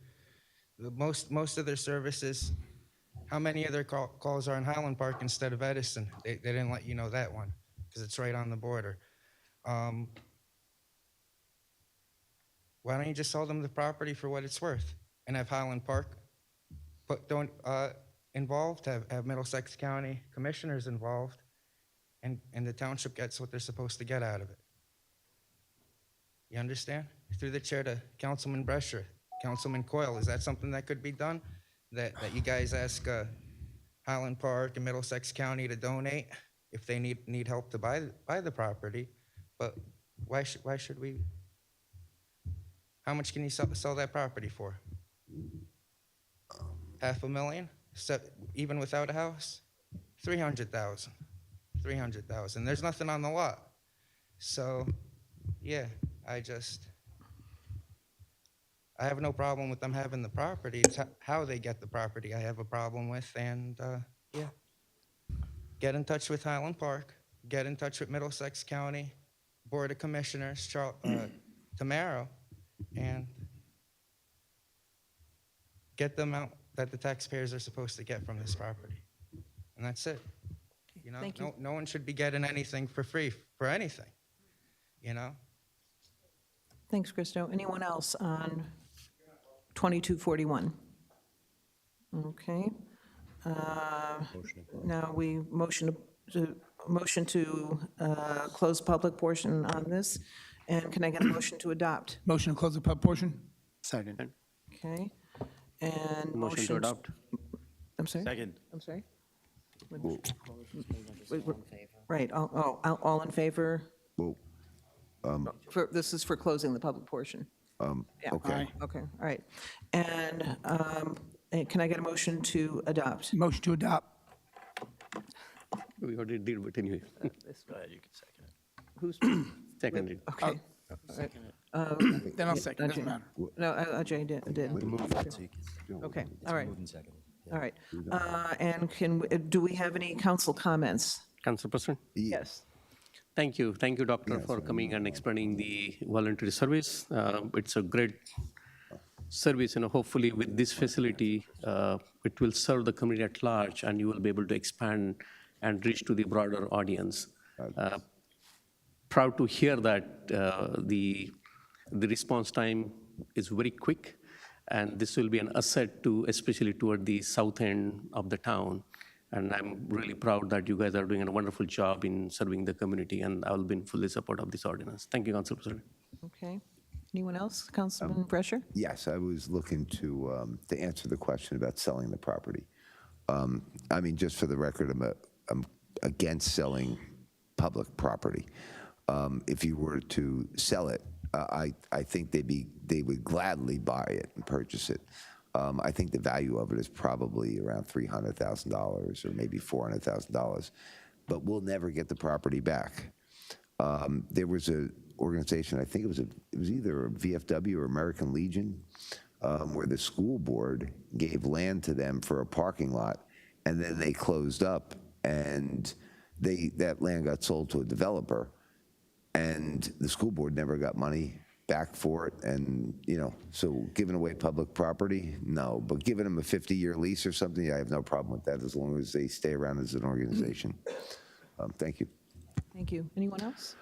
Most of their services, how many of their calls are in Highland Park instead of Edison? They didn't let you know that one because it's right on the border. Why don't you just sell them the property for what it's worth and have Highland Park involved, have Middlesex County commissioners involved, and the township gets what they're supposed to get out of it. You understand? Through the chair to Councilman Brescher, Councilman Coyle, is that something that could be done? That you guys ask Highland Park and Middlesex County to donate if they need help to buy the property, but why should we? How much can you sell that property for? $500,000? So even without a house? 300,000. 300,000. There's nothing on the lot. So, yeah, I have no problem with them having the property. It's how they get the property I have a problem with. And, yeah, get in touch with Highland Park. Get in touch with Middlesex County Board of Commissioners, tomorrow, and get the amount that the taxpayers are supposed to get from this property. And that's it. Thank you. No one should be getting anything for free for anything, Thanks, Christo. Anyone else on 2241? Okay. Now we motion to close public portion on this. And can I get a motion to adopt? Motion to close the pub portion? Second. Okay. And Motion to adopt. I'm sorry? Second. I'm sorry? Right, all in favor? Well, This is for closing the public portion. Yeah. okay. Aye. Okay, all right. And can I get a motion to adopt? Motion to adopt. We already did, but anyway, Go ahead, you can second it. Who's, seconded. okay. Then I'll second, doesn't matter. No, Ajay did. Okay, all right. All right. And do we have any council comments? Council President? Yes. Thank you, Doctor, for coming and explaining the voluntary service. It's a great service, hopefully with this facility, it will serve the community at large, and you will be able to expand and reach to the broader audience. Proud to hear that the response time is very quick, and this will be an asset to, especially toward the south end of the town. And I'm really proud that you guys are doing a wonderful job in serving the community, and I will be in fully support of this ordinance. Thank you, Council President. Okay. Anyone else? Councilman Brescher? Yes, I was looking to answer the question about selling the property. I mean, just for the record, I'm against selling public property. If you were to sell it, I think they would gladly buy it and purchase it. I think the value of it is probably around $300,000 or maybe $400,000, but we'll never get the property back. There was an organization, I think it was either VFW or American Legion, where the school board gave land to them for a parking lot, and then they closed up, and that land got sold to a developer, and the school board never got money back for it. And so giving away public property, no, but giving them a 50-year lease or something, I have no problem with that, as long as they stay around as an organization. Thank you. Thank you. Anyone else?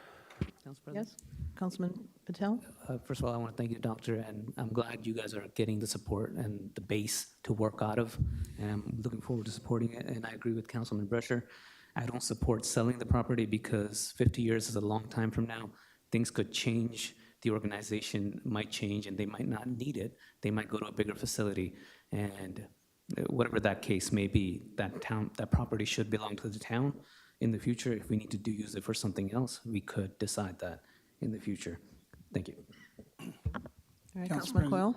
Council President? Yes? Councilman Patel? First of all, I want to thank you, Doctor, and I'm glad you guys are getting the support and the base to work out of, and I'm looking forward to supporting it, and I agree with Councilman Brescher. I don't support selling the property because 50 years is a long time from now. Things could change, the organization might change, and they might not need it. They might go to a bigger facility, and whatever that case may be, that property should belong to the town. In the future, if we need to use it for something else, we could decide that in the future. Thank you. All right, Council Councilman Coyle?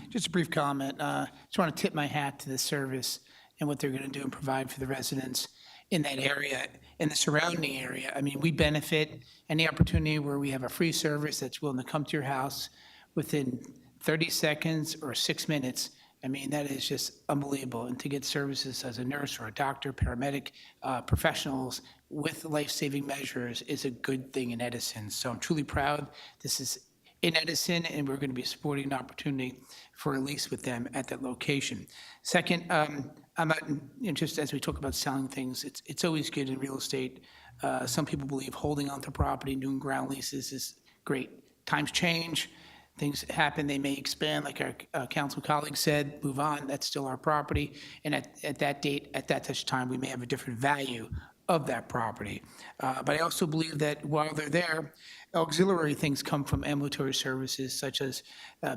Just a brief comment. Just want to tip my hat to the service and what they're going to do and provide for the residents in that area, in the surrounding area. I mean, we benefit any opportunity where we have a free service that's willing to come to your house within 30 seconds or 6 minutes. I mean, that is just unbelievable. And to get services as a nurse or a doctor, paramedic, professionals with life-saving measures is a good thing in Edison. So I'm truly proud. This is in Edison, and we're going to be supporting an opportunity for a lease with them at that location. Second, I'm not, just as we talk about selling things, it's always good in real estate. Some people believe holding onto property, doing ground leases is great. Times change. Things happen, they may expand, like our council colleague said, move on, that's still our property. And at that date, at that such time, we may have a different value of that property. But I also believe that while they're there, auxiliary things come from ambulatory services such as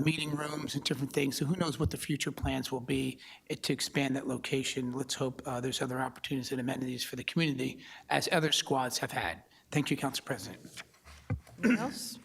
meeting rooms and different things. So who knows what the future plans will be to expand that location. Let's hope there's other opportunities and amenities for the community as other squads have had. Thank you, Council President. Anyone else?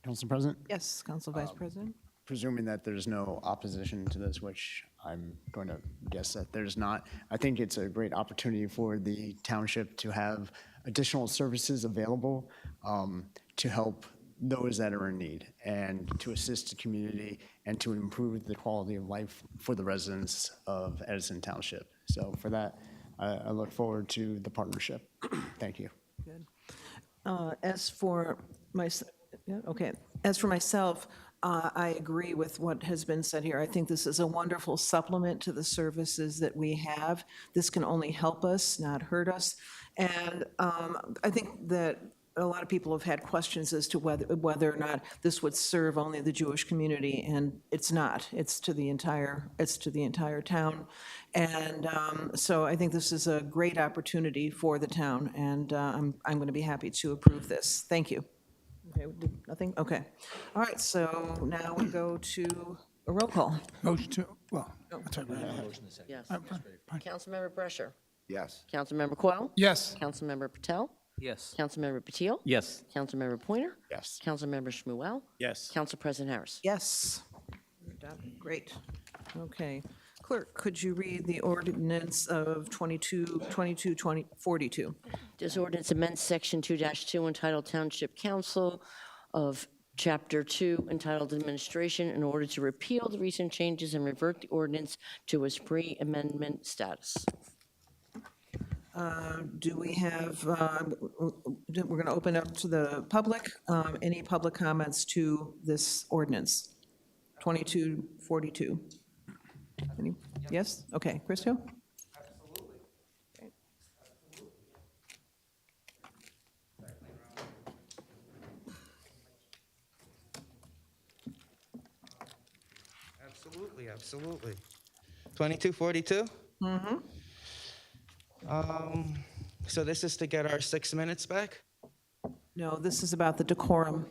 Council President, Yes, Council Vice President? presuming that there's no opposition to this, which I'm going to guess that there's not, I think it's a great opportunity for the township to have additional services available to help those that are in need and to assist the community and to improve the quality of life for the residents of Edison Township. So for that, I look forward to the partnership. Thank you. Good. As for myself, I agree with what has been said here. I think this is a wonderful supplement to the services that we have. This can only help us, not hurt us. And I think that a lot of people have had questions as to whether or not this would serve only the Jewish community, and it's not. It's to the entire town. And so I think this is a great opportunity for the town, and I'm going to be happy to approve this. Thank you. Okay, nothing? Okay. All right, so now we go to a roll call. Motion to, well, that's all right. Yes. Fine. Councilmember Brescher. Yes. Councilmember Coyle. Yes. Councilmember Patel. Yes. Councilmember Patil. Yes. Councilmember Pointer. Yes. Councilmember Shmuel. Yes. Council President Harris. Yes. Great. Okay. Clerk, could you read the ordinance of 2042? This ordinance amends Section 2-2 entitled Township Council of Chapter 2 entitled Administration in order to repeal the recent changes and revert the ordinance to its pre-amendment status. Do we have, we're going to open up to the public. Any public comments to this ordinance? 2242. Any? Yes? Okay. Christo? Absolutely. 2242? Mm-hmm. So this is to get our 6 minutes back? No, this is about the decorum.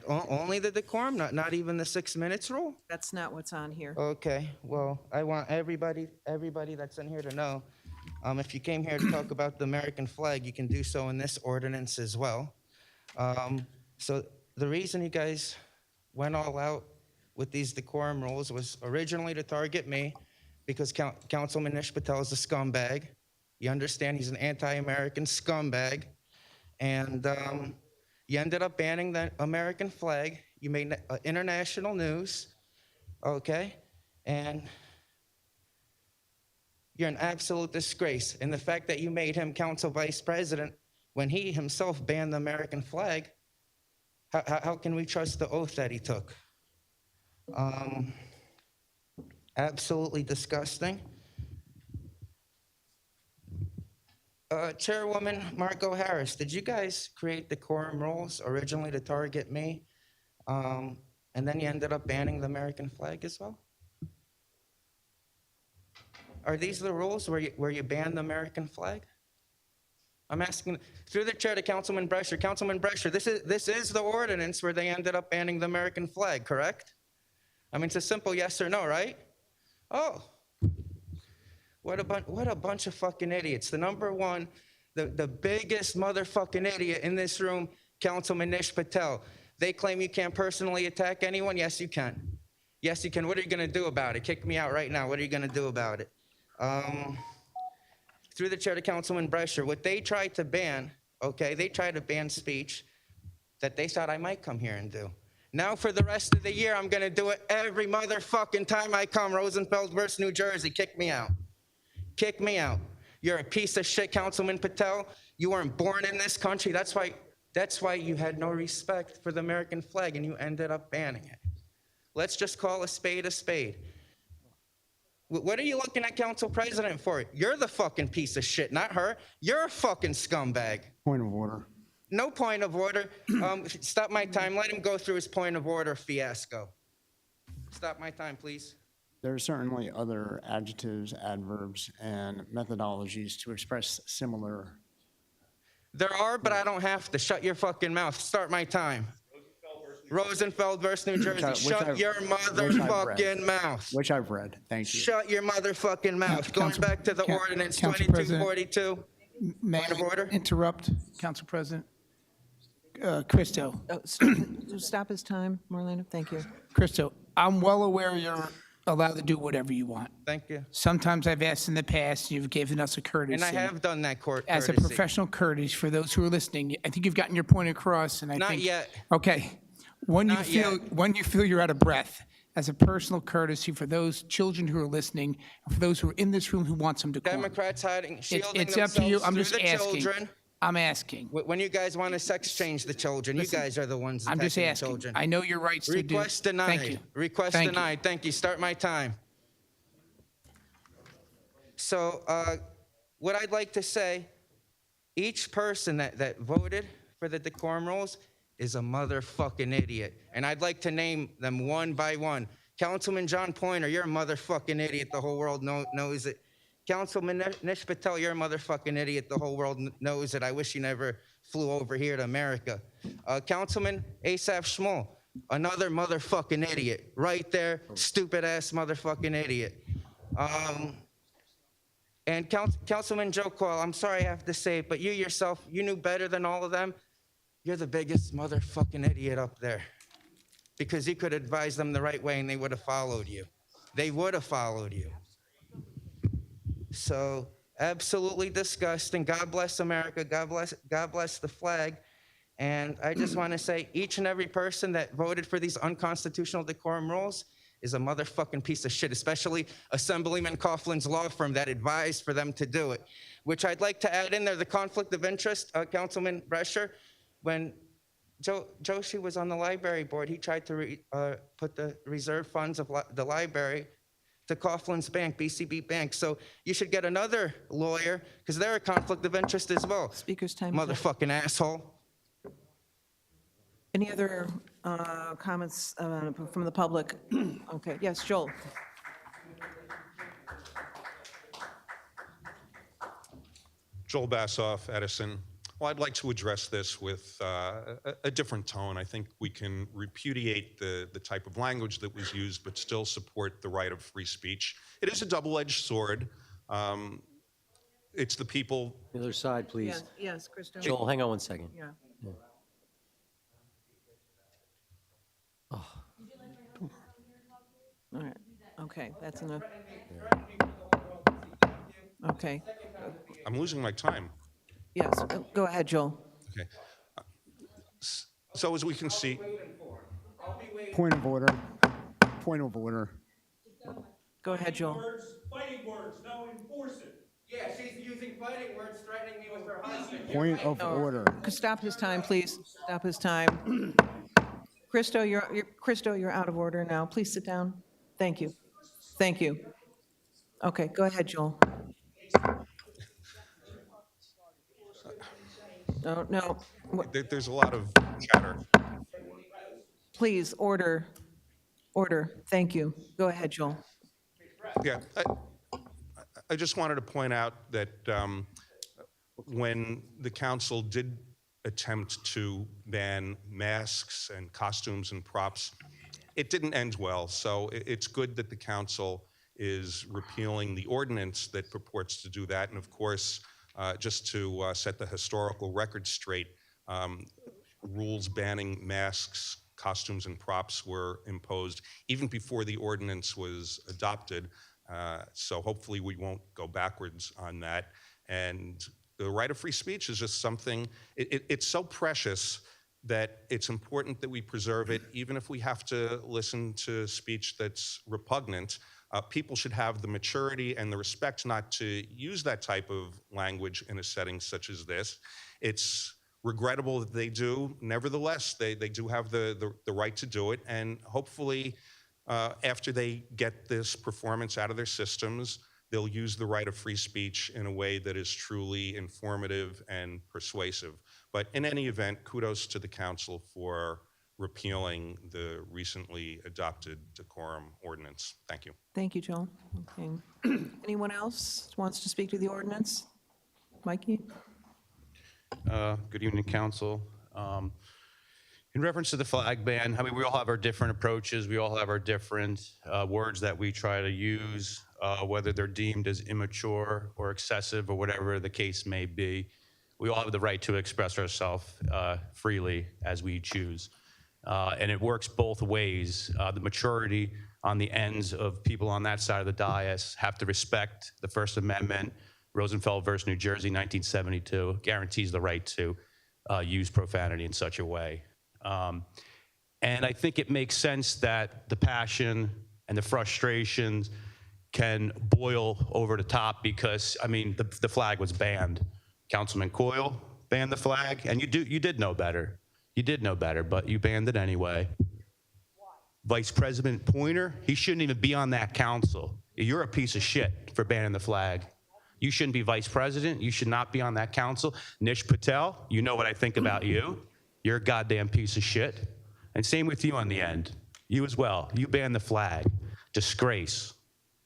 Only the decorum, not even the 6 minutes rule? That's not what's on here. Okay, well, I want everybody that's in here to know, if you came here to talk about the American flag, you can do so in this ordinance as well. So the reason you guys went all out with these decorum rules was originally to target me because Councilman Nish Patel is a scumbag. You understand he's an anti-American scumbag. And you ended up banning the American flag. You made international news, okay? And you're an absolute disgrace. And the fact that you made him council vice president when he himself banned the American flag, how can we trust the oath that he took? Absolutely disgusting. Chairwoman Margot Harris, did you guys create decorum rules originally to target me? And then you ended up banning the American flag as well? Are these the rules where you ban the American flag? I'm asking, through the chair to Councilman Brescher. Councilman Brescher, this is the ordinance where they ended up banning the American flag, correct? I mean, it's a simple yes or no, right? Oh, what a bunch of fucking idiots. The number one, the biggest motherfucking idiot in this room, Councilman Nish Patel. They claim you can't personally attack anyone. Yes, you can. Yes, you can. What are you going to do about it? Kick me out right now. What are you going to do about it? Through the chair to Councilman Brescher, what they tried to ban, okay, they tried to ban speech that they thought I might come here and do. Now for the rest of the year, I'm going to do it every motherfucking time I come. Rosenfeld versus New Jersey. Kick me out. Kick me out. You're a piece of shit, Councilman Patel. You weren't born in this country. That's why you had no respect for the American flag and you ended up banning it. Let's just call a spade a spade. What are you looking at Council President for? You're the fucking piece of shit, not her. You're a fucking scumbag. Point of order. No point of order. Stop my time. Let him go through his point of order fiasco. Stop my time, please. There are certainly other adjectives, adverbs, and methodologies to express similar. There are, but I don't have to. Shut your fucking mouth. Start my time. Rosenfeld versus New Jersey. Shut your motherfucking mouth. Which I've read. Thank you. Shut your motherfucking mouth. Going back to the ordinance Council President. 2242. May Point of order? I interrupt, Council President? Christo. Stop his time, Marlena, thank you. Christo, I'm well aware you're allowed to do whatever you want. Thank you. Sometimes I've asked in the past, you've given us a courtesy. And I have done that As a courtesy. professional courtesy, for those who are listening, I think you've gotten your point across, and I think. Not yet. Okay. When you feel you're out of breath, as a personal courtesy for those children who are listening, and for those who are in this room who want some decorum. Democrats hiding, shielding It's up to you. themselves I'm through just the asking. children. I'm asking. When you guys want to sex change the children, you guys are the ones I'm just attacking the asking. children. I know your rights to do. Request denied. Thank you. Request Thank you. denied. Thank you. Start my time. So what I'd like to say, each person that voted for the decorum rules is a motherfucking idiot. And I'd like to name them one by one. Councilman John Pointer, you're a motherfucking idiot. The whole world knows it. Councilman Nish Patel, you're a motherfucking idiot. The whole world knows it. I wish you never flew over here to America. Councilman Asaph Shmuel, another motherfucking idiot. Right there, stupid ass motherfucking idiot. And Councilman Joe Coyle, I'm sorry I have to say it, but you yourself, you knew better than all of them. You're the biggest motherfucking idiot up there. Because you could advise them the right way and they would have followed you. They would have followed you. So absolutely disgusting. God bless America. God bless the flag. And I just want to say each and every person that voted for these unconstitutional decorum rules is a motherfucking piece of shit, especially Assemblyman Coughlin's law firm that advised for them to do it. Which I'd like to add in there, the conflict of interest, Councilman Brescher, when Joshi was on the library board, he tried to put the reserve funds of the library to Coughlin's bank, BCB Bank. So you should get another lawyer, because they're a conflict of interest as well. Speaker's time. is up. Motherfucking asshole. Any other comments from the public? Okay, yes, Joel. Joel Bassoff, Edison. Well, I'd like to address this with a different tone. I think we can repudiate the type of language that was used, but still support the right of free speech. It is a double-edged sword. It's the people. The other side, please. Yes, yes, Christo. Joel, hang on one second. Yeah. Oh. All right, okay, that's enough. Okay, I'm losing my time. yes, go ahead, Joel. Okay. So as we can see. Point of order. Point of order. Go ahead, Joel. Fighting words, now enforce it. Yeah, she's using fighting words, threatening me with her husband. Point of order. Stop his time, please. Stop his time. Christo, you're out of order now. Please sit down. Thank you. Thank you. Okay, go ahead, Joel. No, no. There's a lot of chatter. Please, order. Order. Thank you. Go ahead, Joel. Yeah, I just wanted to point out that when the council did attempt to ban masks and costumes and props, it didn't end well. So it's good that the council is repealing the ordinance that purports to do that. And of course, just to set the historical record straight, rules banning masks, costumes, and props were imposed even before the ordinance was adopted. So hopefully we won't go backwards on that. And the right of free speech is just something, it's so precious that it's important that we preserve it, even if we have to listen to speech that's repugnant. People should have the maturity and the respect not to use that type of language in a setting such as this. It's regrettable that they do. Nevertheless, they do have the right to do it. And hopefully, after they get this performance out of their systems, they'll use the right of free speech in a way that is truly informative and persuasive. But in any event, kudos to the council for repealing the recently adopted Decorum ordinance. Thank you. Thank you, Joel. Okay. Anyone else wants to speak to the ordinance? Mikey? Good evening, council. In reference to the flag ban, I mean, we all have our different approaches. We all have our different words that we try to use, whether they're deemed as immature or excessive or whatever the case may be. We all have the right to express ourselves freely as we choose. And it works both ways. The maturity on the ends of people on that side of the dais have to respect the First Amendment. Rosenfeld versus New Jersey, 1972, guarantees the right to use profanity in such a way. And I think it makes sense that the passion and the frustrations can boil over the top because, I mean, the flag was banned. Councilman Coyle banned the flag, and you did know better. You did know better, but you banned it anyway. Vice President Pointer, he shouldn't even be on that council. You're a piece of shit for banning the flag. You shouldn't be vice president. You should not be on that council. Nish Patel, you know what I think about you. You're a goddamn piece of shit. And same with you on the end. You as well. You banned the flag. Disgrace.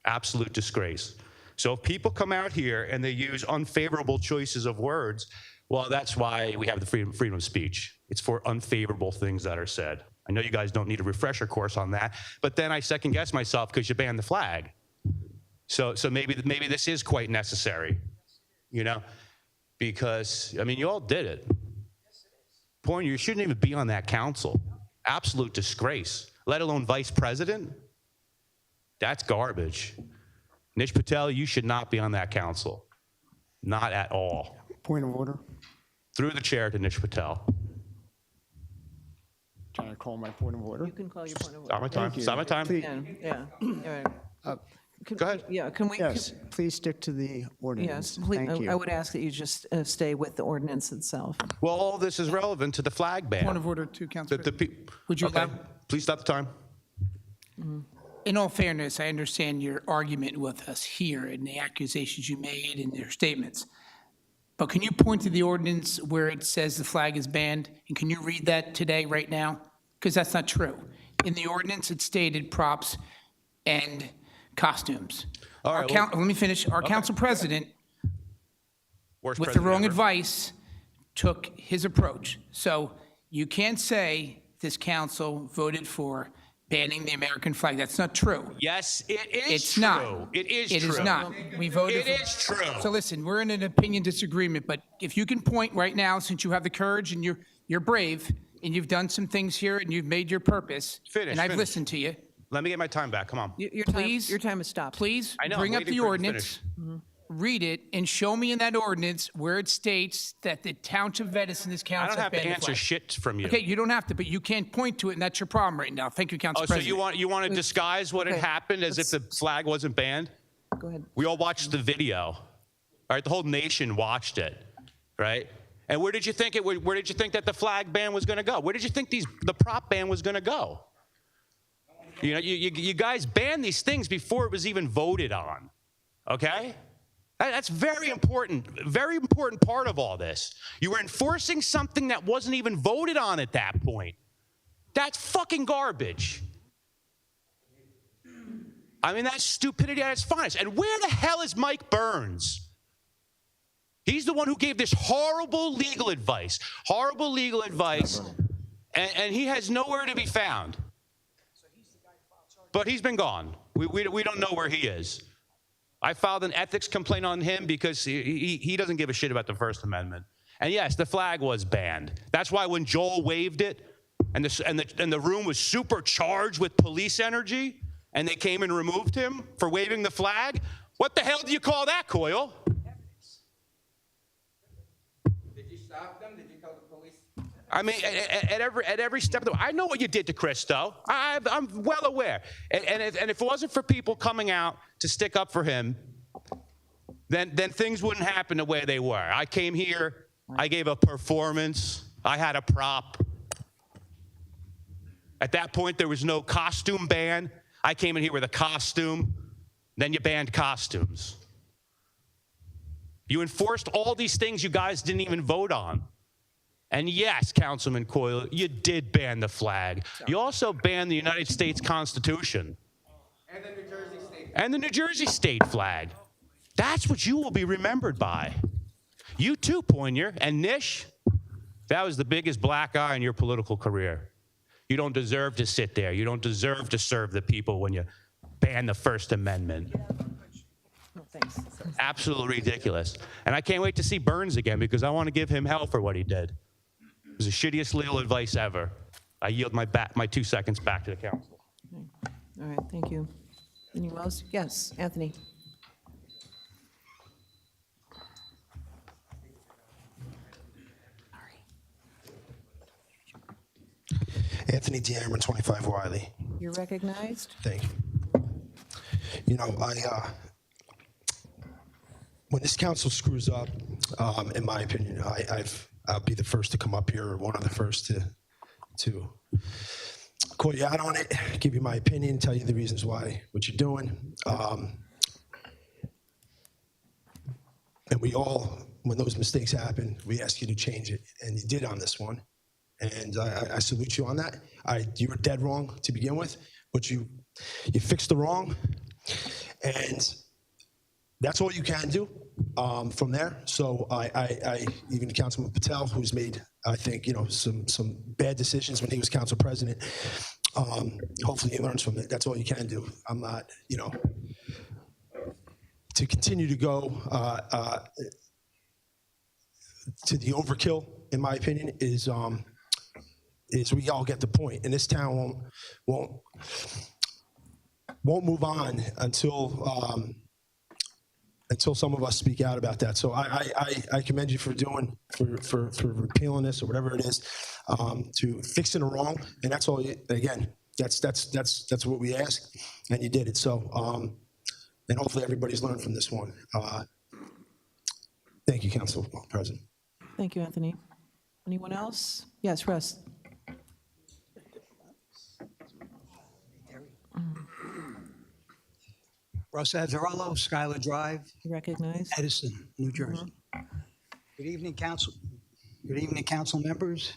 Absolute disgrace. So if people come out here and they use unfavorable choices of words, well, that's why we have the freedom of speech. It's for unfavorable things that are said. I know you guys don't need a refresher course on that, but then I second guess myself because you banned the flag. So maybe this is quite necessary, you know, because, I mean, you all did it. Pointer, you shouldn't even be on that council. Absolute disgrace, let alone vice president. That's garbage. Nish Patel, you should not be on that council. Not at all. Point of order. Through the chair to Nish Patel. Trying to call my point of order. You can call your point of order. Stop my time. Stop my time. Yeah. All right. Go ahead. Yeah, can we? Yes, please stick to the ordinance. Yes, please, Thank you. I would ask that you just stay with the ordinance itself. Well, all this is relevant to the flag ban. Point of order to Council The President. Would you okay. allow? Please stop the time. In all fairness, I understand your argument with us here and the accusations you made and your statements. But can you point to the ordinance where it says the flag is banned? And can you read that today, right now? Because that's not true. In the ordinance, it stated props and costumes. All right, well, Let me finish. Our council president, Worst with the president wrong ever. advice, took his approach. So you can't say this council voted for banning the American flag. That's not true. Yes, it is It's true. not. It is It true. is not. We voted. It is true. So listen, we're in an opinion disagreement, but if you can point right now, since you have the courage and you're brave, and you've done some things here and you've made your purpose. And I've listened to you. Let me get my time back. Come on. Your time has stopped. Please I know, bring I'm up waiting the for you to ordinance, read it, and show me in that ordinance where it states that the township of Edison is I council. don't have to answer shit from you. Okay, you don't have to, but you can't point to it, and that's your problem right now. Thank you, Council Oh, so President. you want to disguise what had happened as if the flag wasn't banned? Go ahead. We all watched the video. All right, the whole nation watched it, right? And where did you think where did you think that the flag ban was going to go? Where did you think the prop ban was going to go? You know, you guys banned these things before it was even voted on, okay? That's very important part of all this. You were enforcing something that wasn't even voted on at that point. That's fucking garbage. I mean, that's stupidity at its finest. And where the hell is Mike Burns? He's the one who gave this horrible legal advice, and he has nowhere to be found. But he's been gone. We don't know where he is. I filed an ethics complaint on him because he doesn't give a shit about the First Amendment. And yes, the flag was banned. That's why when Joel waved it, and the room was supercharged with police energy, and they came and removed him for waving the flag, what the hell do you call that, Coyle? Did you stop them? Did you tell the police? I mean, at every step of the way. I know what you did to Christo. I'm well aware. And if it wasn't for people coming out to stick up for him, then things wouldn't happen the way they were. I came here, I gave a performance, I had a prop. At that point, there was no costume ban. I came in here with a costume, then you banned costumes. You enforced all these things you guys didn't even vote on. And yes, Councilman Coyle, you did ban the flag. You also banned the United States Constitution. And the New Jersey state. And the New Jersey state flag. That's what you will be remembered by. You too, Poinier, and Nish, that was the biggest black eye in your political career. You don't deserve to sit there. You don't deserve to serve the people when you ban the First Amendment. No, thanks. Absolutely ridiculous. And I can't wait to see Burns again because I want to give him hell for what he did. It was the shittiest legal advice ever. I yield my 2 seconds back to the council. All right, thank you. Anyone else? Yes, Anthony. Anthony Dearman, 25 Wiley. You're recognized. Thank you. You know, when this council screws up, in my opinion, I'll be the first to come up here, or one of the first to call you out on it, give you my opinion, tell you the reasons why, what you're doing. And we all, when those mistakes happen, we ask you to change it, and you did on this one. And I salute you on that. You were dead wrong to begin with, but you fixed the wrong, and that's all you can do from there. So I even Councilman Patel, who's made, I think, some bad decisions when he was council president. Hopefully he learns from it. That's all you can do. I'm not, to continue to go to the overkill, in my opinion, is we all get the point, and this town won't move on until some of us speak out about that. So I commend you for repealing this, or whatever it is, to fixing the wrong, and that's all. Again, that's what we ask, and you did it. So and hopefully everybody's learned from this one. Thank you, Council President. Thank you, Anthony. Anyone else? Yes, Russ. Russ Azzarello, Skylar Drive, Recognized. Edison, New Jersey. Good evening, Council. Good evening, Council members,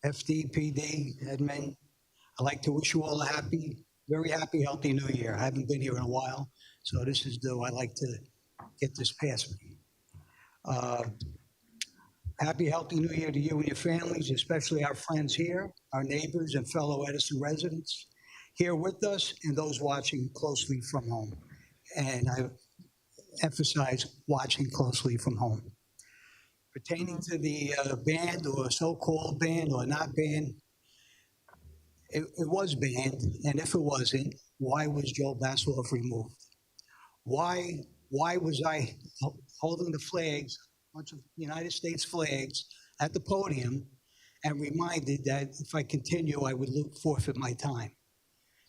FD, PD, admin. I'd like to wish you all a very happy, healthy New Year. I haven't been here in a while, so this is due. I'd like to get this past me. Happy, healthy New Year to you and your families, especially our friends here, our neighbors and fellow Edison residents here with us, and those watching closely from home. And I emphasize watching closely from home. Pertaining to the banned or so-called banned or not banned, it was banned, and if it wasn't, why was Joel Bassoff removed? Why was I holding the flags, a bunch of United States flags, at the podium, and reminded that if I continue, I would forfeit my time?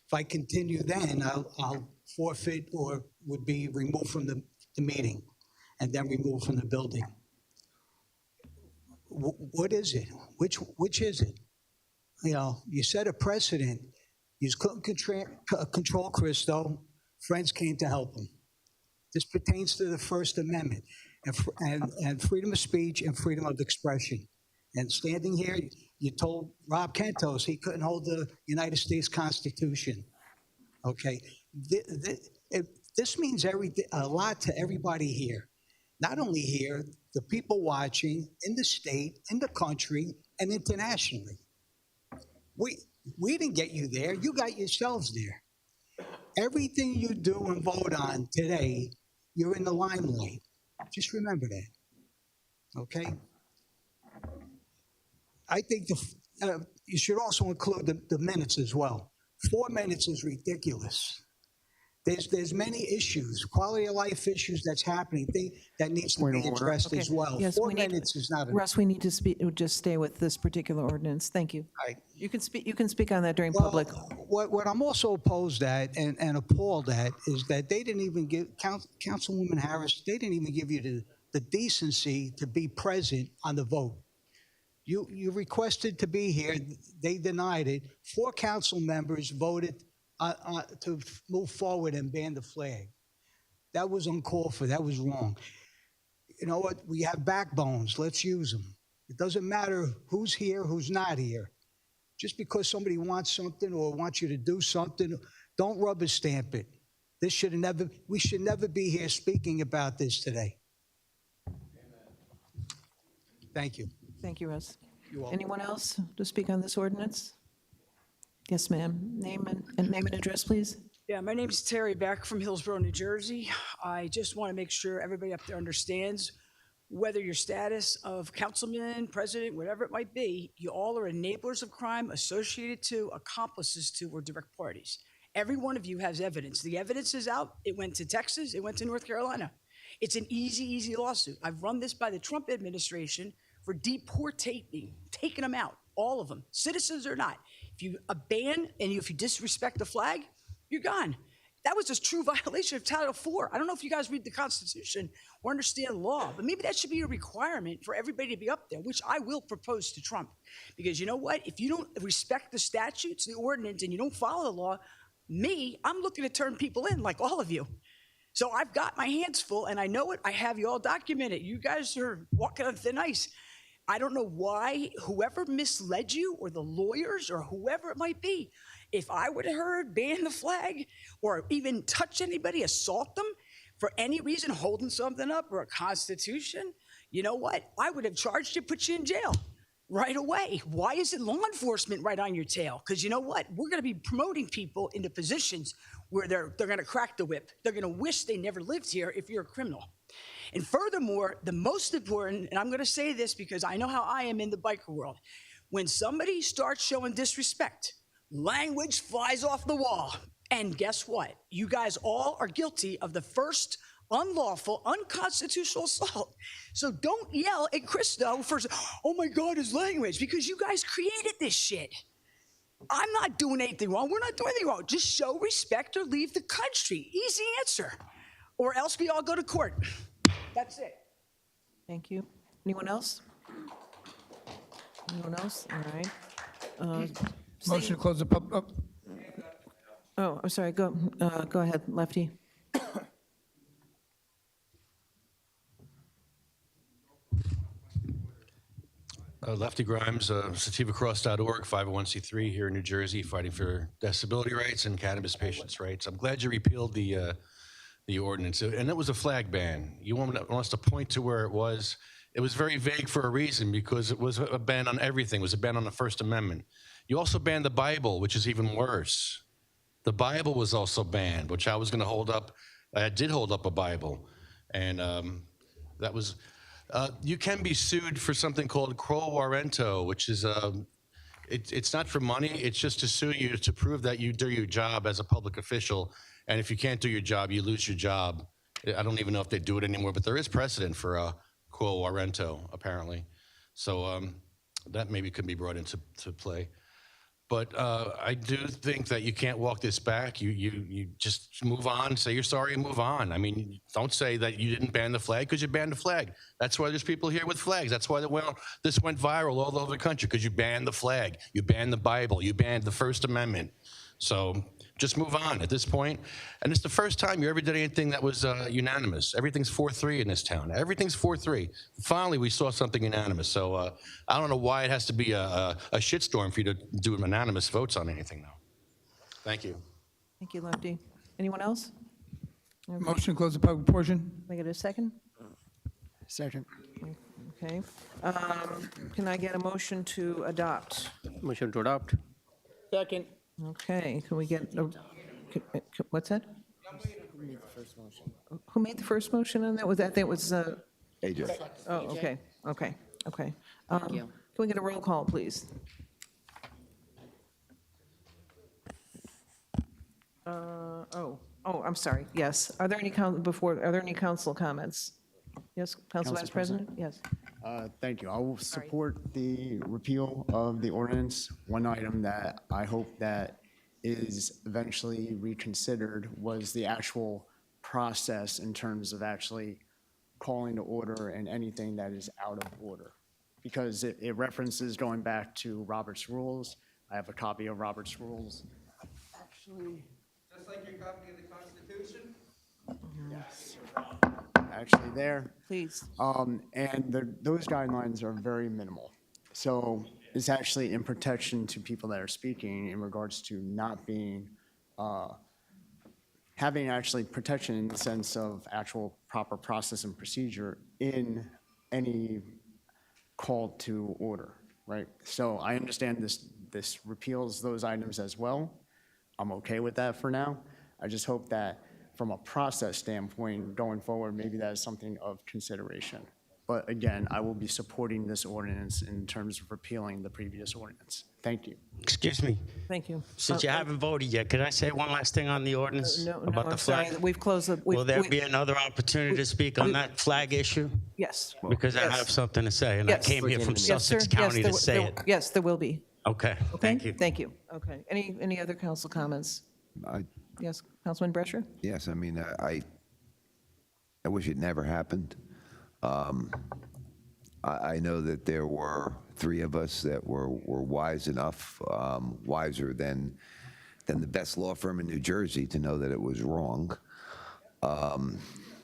If I continue, then I'll forfeit or would be removed from the meeting, and then removed from the building. What is it? Which is it? You set a precedent. You couldn't control Christo. Friends came to help him. This pertains to the First Amendment and freedom of speech and freedom of expression. And standing here, you told Rob Kentos he couldn't hold the United States Constitution. Okay, this means a lot to everybody here. Not only here, the people watching in the state, in the country, and internationally. We didn't get you there. You got yourselves there. Everything you do and vote on today, you're in the limelight. Just remember that. Okay? I think you should also include the minutes as well. 4 minutes is ridiculous. There's many issues, quality of life issues that's happening that needs to be addressed as well. Yes, 4 minutes is not enough. Russ, we need to just stay with this particular ordinance. Thank you. Right. You can speak on that during public. What I'm also opposed at and appalled at is that they didn't even give, Councilwoman Harris, they didn't even give you the decency to be present on the vote. You requested to be here. They denied it. 4 council members voted to move forward and ban the flag. That was uncalled for. That was wrong. You know what? We have backbones. Let's use them. It doesn't matter who's here, who's not here. Just because somebody wants something or wants you to do something, don't rubber stamp it. We should never be here speaking about this today. Thank you. Thank you, Russ. You're welcome. Anyone else to speak on this ordinance? Yes, ma'am. Name and address, please. Yeah, my name is Terry Beck from Hillsborough, New Jersey. I just want to make sure everybody up there understands whether your status of councilman, president, whatever it might be, you all are enablers of crime, associated to, accomplices to, or direct parties. Every one of you has evidence. The evidence is out. It went to Texas. It went to North Carolina. It's an easy lawsuit. I've run this by the Trump administration for deportating, taking them out, all of them, citizens or not. If you ban and if you disrespect the flag, you're gone. That was a true violation of Title IV. I don't know if you guys read the Constitution or understand law, but maybe that should be a requirement for everybody to be up there, which I will propose to Trump. Because you know what? If you don't respect the statutes, the ordinance, and you don't follow the law, I'm looking to turn people in like all of you. So I've got my hands full, and I know it. I have you all documented. You guys are walking on thin ice. I don't know why whoever misled you or the lawyers or whoever it might be, if I would have heard ban the flag or even touch anybody, assault them for any reason, holding something up or a constitution, you know what? I would have charged you, put you in jail right away. Why isn't law enforcement right on your tail? Because you know what? We're going to be promoting people into positions where they're going to crack the whip. They're going to wish they never lived here if you're a criminal. And furthermore, the most important, and I'm going to say this because I know how I am in the biker world, when somebody starts showing disrespect, language flies off the wall. And guess what? You guys all are guilty of the first unlawful, unconstitutional assault. So don't yell at Christo for, oh my God, his language, because you guys created this shit. I'm not doing anything wrong. We're not doing anything wrong. Just show respect or leave the country. Easy answer. Or else we all go to court. That's it. Thank you. Anyone else? Anyone else? All right. Motion to close the public. Oh, I'm sorry. Go ahead, Lefty. Lefty Grimes, sativacross.org, 501c3 here in New Jersey, fighting for disability rights and cannabis patients' rights. I'm glad you repealed the ordinance, and it was a flag ban. You want us to point to where it was? It was very vague for a reason, because it was a ban on everything. It was a ban on the First Amendment. You also banned the Bible, which is even worse. The Bible was also banned, which I was going to hold up. I did hold up a Bible, and that was. You can be sued for something called quo warranto, which is it's not for money. It's just to sue you to prove that you do your job as a public official. And if you can't do your job, you lose your job. I don't even know if they do it anymore, but there is precedent for quo warranto, apparently. So that maybe could be brought into play. But I do think that you can't walk this back. You just move on, say you're sorry, and move on. I mean, don't say that you didn't ban the flag, because you banned the flag. That's why there's people here with flags. That's why this went viral all over the country, because you banned the flag, you banned the Bible, you banned the First Amendment. So Just move on at this point. And it's the first time you ever did anything that was unanimous. Everything's 4-3 in this town. Everything's 4-3. Finally, we saw something unanimous. So I don't know why it has to be a shitstorm for you to do unanimous votes on anything, though. Thank you. Thank you, Lefty. Anyone else? Motion to close the public portion? Can I get a second? Second. Okay. Can I get a motion to adopt? Motion to adopt. Second. Okay, can we get, what's that? Who made the first motion on that? Was that was, AJ. oh, okay, okay, okay. Can we get a roll call, please? I'm sorry, yes. Are there any, are there any council comments? Yes, Council Vice President? Yes. Thank you. I will support the repeal of the ordinance. One item that I hope that is eventually reconsidered was the actual process in terms of actually calling to order and anything that is out of order. Because it references going back to Robert's rules. I have a copy of Robert's rules. Actually, Just like your copy of the Constitution? yes. Actually there. Please. And those guidelines are very minimal. So it's actually in protection to people that are speaking in regards to not being, having actually protection in the sense of actual proper process and procedure in any call to order, right? So I understand this repeals those items as well. I'm okay with that for now. I just hope that from a process standpoint, going forward, maybe that is something of consideration. But again, I will be supporting this ordinance in terms of repealing the previous ordinance. Thank you. Excuse me. Thank you. Since you haven't voted yet, can I say one last thing on the ordinance about the I'm sorry, flag? we've closed the. Will there be another opportunity to speak on that flag issue? Yes. Because I Yes. have something to say, and I Yes. came here from Yes, sir. Sussex Yes, County to say there- it. Yes, there will be. Okay, Okay? thank you. Thank you. Okay. Any other council comments? Yes, Councilman Brescher? Yes, I mean, I wish it never happened. I know that there were 3 of us that were wise enough, wiser than the best law firm in New Jersey to know that it was wrong,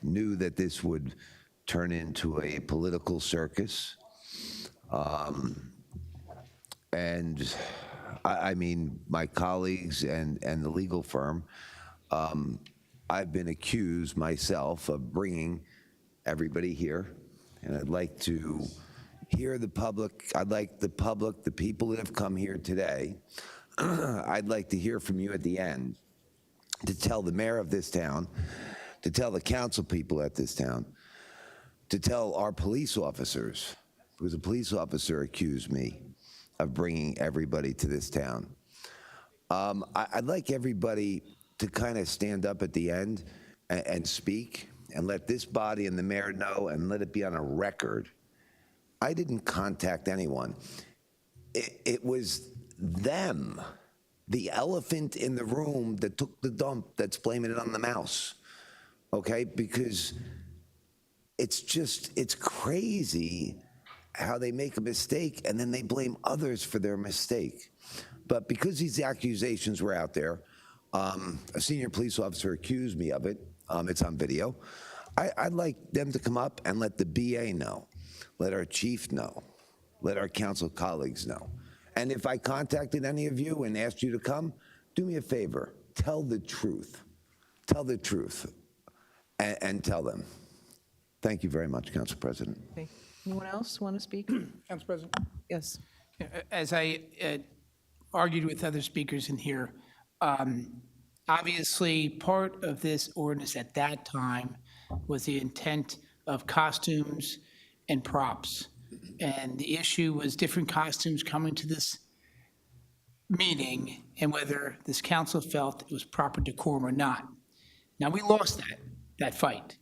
knew that this would turn into a political circus. And I mean, my colleagues and the legal firm, I've been accused myself of bringing everybody here, and I'd like to hear the public. I'd like the public, the people that have come here today, I'd like to hear from you at the end to tell the mayor of this town, to tell the council people at this town, to tell our police officers, because a police officer accused me of bringing everybody to this town. I'd like everybody to kind of stand up at the end and speak and let this body and the mayor know and let it be on a record. I didn't contact anyone. It was them, the elephant in the room that took the dump that's blaming it on the mouse, okay? Because it's crazy how they make a mistake and then they blame others for their mistake. But because these accusations were out there, a senior police officer accused me of it. It's on video. I'd like them to come up and let the BA know, let our chief know, let our council colleagues know. And if I contacted any of you and asked you to come, do me a favor, tell the truth. Tell the truth and tell them. Thank you very much, Council President. Okay. Anyone else want to speak? Council President? Yes. As I argued with other speakers in here, obviously, part of this ordinance at that time was the intent of costumes and props. And the issue was different costumes coming to this meeting and whether this council felt it was proper decorum or not. Now, we lost that fight,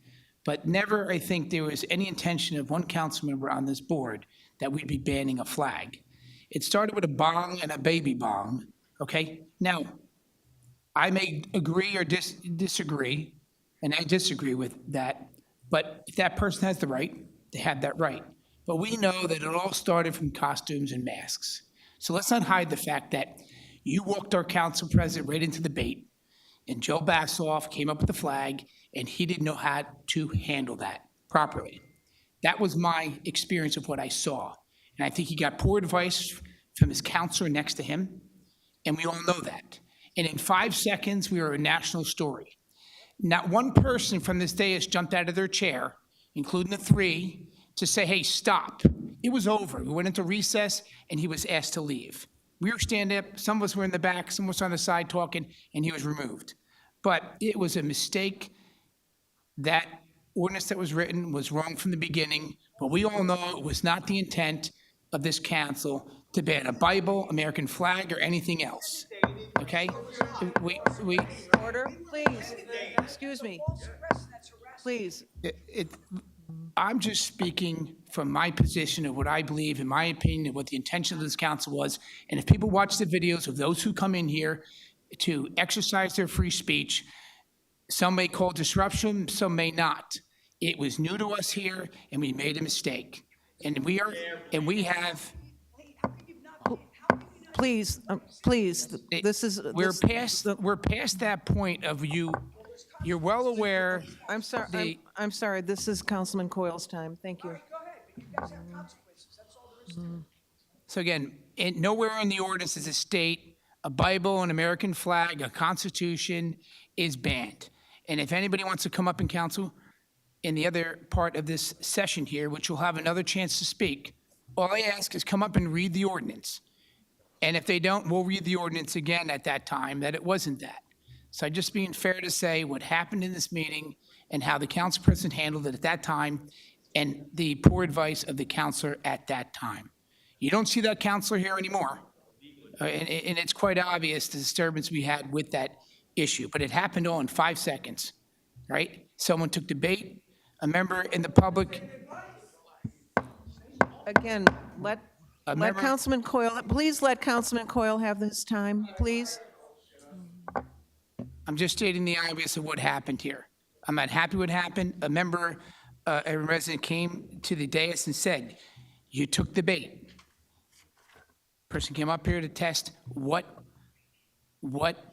but never, I think, there was any intention of one council member on this board that we'd be banning a flag. It started with a bong and a baby bong, okay? Now, I may agree or disagree, and I disagree with that, but if that person has the right, they have that right. But we know that it all started from costumes and masks. So let's not hide the fact that you walked our council president right into the bait and Joe Bassoff came up with the flag, and he didn't know how to handle that properly. That was my experience of what I saw. And I think he got poor advice from his counselor next to him, and we all know that. And in 5 seconds, we were a national story. Not one person from this dais jumped out of their chair, including the three, to say, hey, stop. It was over. We went into recess, and he was asked to leave. We were standing up, some of us were in the back, some of us on the side talking, and he was removed. But it was a mistake. That ordinance that was written was wrong from the beginning, but we all know it was not the intent of this council to ban a Bible, American flag, or anything else, okay? Order, please. Excuse me. Please. I'm just speaking from my position of what I believe, in my opinion, of what the intention of this council was. And if people watch the videos of those who come in here to exercise their free speech, some may call disruption, some may not. It was new to us here, and we made a mistake. And we have. Please, this is. We're past that point of you. You're well aware. I'm sorry. I'm sorry. This is Councilman Coyle's time. Thank you. So again, nowhere in the ordinance does it state a Bible, an American flag, a constitution is banned. And if anybody wants to come up in council in the other part of this session here, which will have another chance to speak, all I ask is come up and read the ordinance. And if they don't, we'll read the ordinance again at that time, that it wasn't that. So I'm just being fair to say what happened in this meeting and how the council president handled it at that time and the poor advice of the counselor at that time. You don't see that counselor here anymore. And it's quite obvious the disturbance we had with that issue, but it happened all in 5 seconds, right? Someone took the bait, a member in the public. Again, let Councilman Coyle, please let Councilman Coyle have this time, please. I'm just stating the obvious of what happened here. I'm not happy what happened. A member, a resident came to the dais and said, you took the bait. Person came up here to test what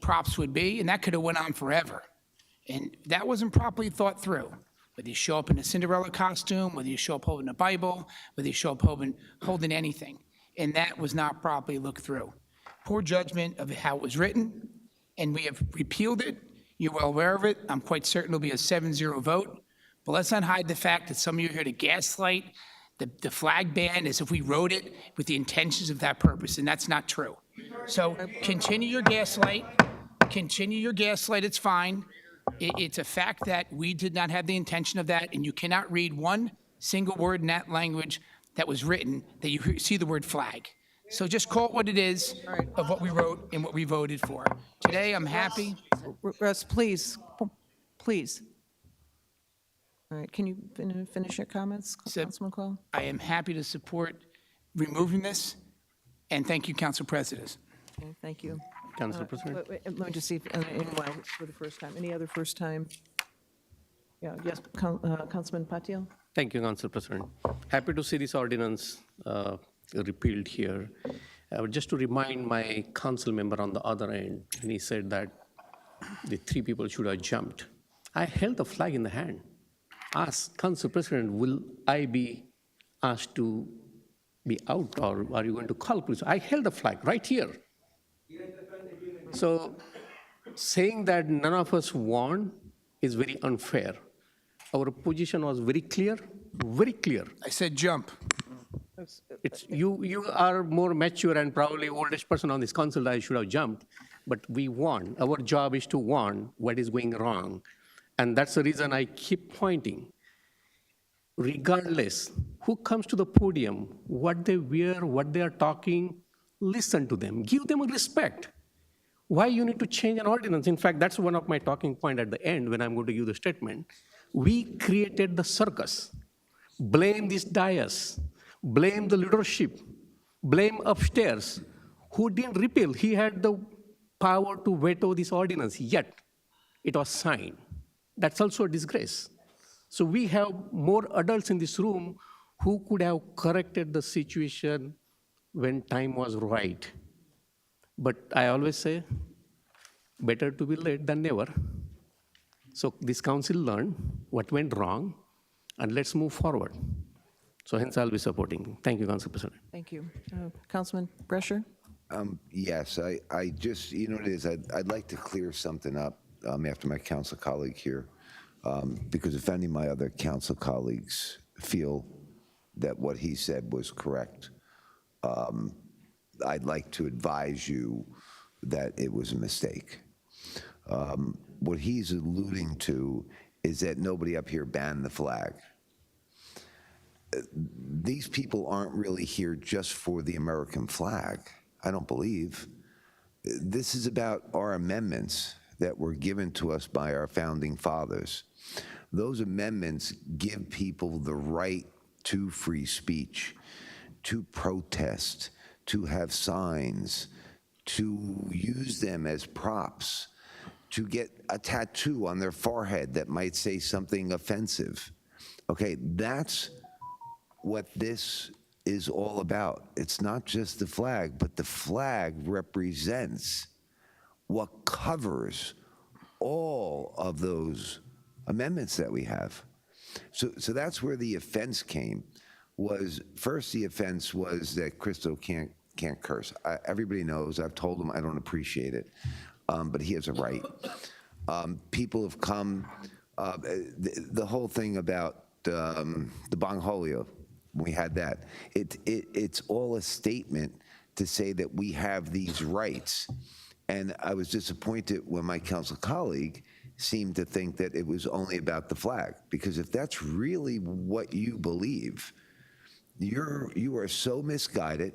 props would be, and that could have went on forever. And that wasn't properly thought through. Whether you show up in a Cinderella costume, whether you show up holding a Bible, whether you show up holding anything. And that was not properly looked through. Poor judgment of how it was written, and we have repealed it. You're well aware of it. I'm quite certain it'll be a 7-0 vote. But let's not hide the fact that some of you are here to gaslight the flag ban as if we wrote it with the intentions of that purpose, and that's not true. So continue your gaslight. Continue your gaslight. It's fine. It's a fact that we did not have the intention of that, and you cannot read one single word in that language that was written that you see the word flag. So just call it what it is of what we wrote and what we voted for. Today, I'm happy. Russ, please. All right, can you finish your comments, Councilman Coyle? I am happy to support removing this, and thank you, Council President. Okay, thank you. Council President. Let me just see if anyone for the first time. Any other first time? Yeah, yes, Councilman Patil? Thank you, Council President. Happy to see this ordinance repealed here. Just to remind my council member on the other end, and he said that the 3 people should have jumped. I held the flag in the hand. Ask Council President, will I be asked to be out, or are you going to call police? I held the flag right here. So saying that none of us won is very unfair. Our position was very clear, very clear. I said jump. You are more mature and probably oldest person on this council that I should have jumped, but we won. Our job is to warn what is going wrong. And that's the reason I keep pointing. Regardless who comes to the podium, what they wear, what they are talking, listen to them, give them a respect. Why you need to change an ordinance? In fact, that's one of my talking points at the end when I'm going to give the statement. We created the circus. Blame this dais. Blame the leadership. Blame upstairs. Who didn't repeal? He had the power to veto this ordinance, yet it was signed. That's also a disgrace. So we have more adults in this room who could have corrected the situation when time was right. But I always say, better to be late than never. So this council learned what went wrong, and let's move forward. So hence I'll be supporting. Thank you, Council President. Thank you. Councilman Brescher? Yes, I just, you know what it is, I'd like to clear something up after my council colleague here, because if any of my other council colleagues feel that what he said was correct, I'd like to advise you that it was a mistake. What he's alluding to is that nobody up here banned the flag. These people aren't really here just for the American flag, I don't believe. This is about our amendments that were given to us by our founding fathers. Those amendments give people the right to free speech, to protest, to have signs, to use them as props, to get a tattoo on their forehead that might say something offensive. Okay, that's what this is all about. It's not just the flag, but the flag represents what covers all of those amendments that we have. So that's where the offense came. Was first the offense was that Christo can't curse. Everybody knows. I've told him I don't appreciate it, but he has a right. People have come. The whole thing about the Bongholio, we had that. It's all a statement to say that we have these rights. And I was disappointed when my council colleague seemed to think that it was only about the flag, because if that's really what you believe, you are so misguided.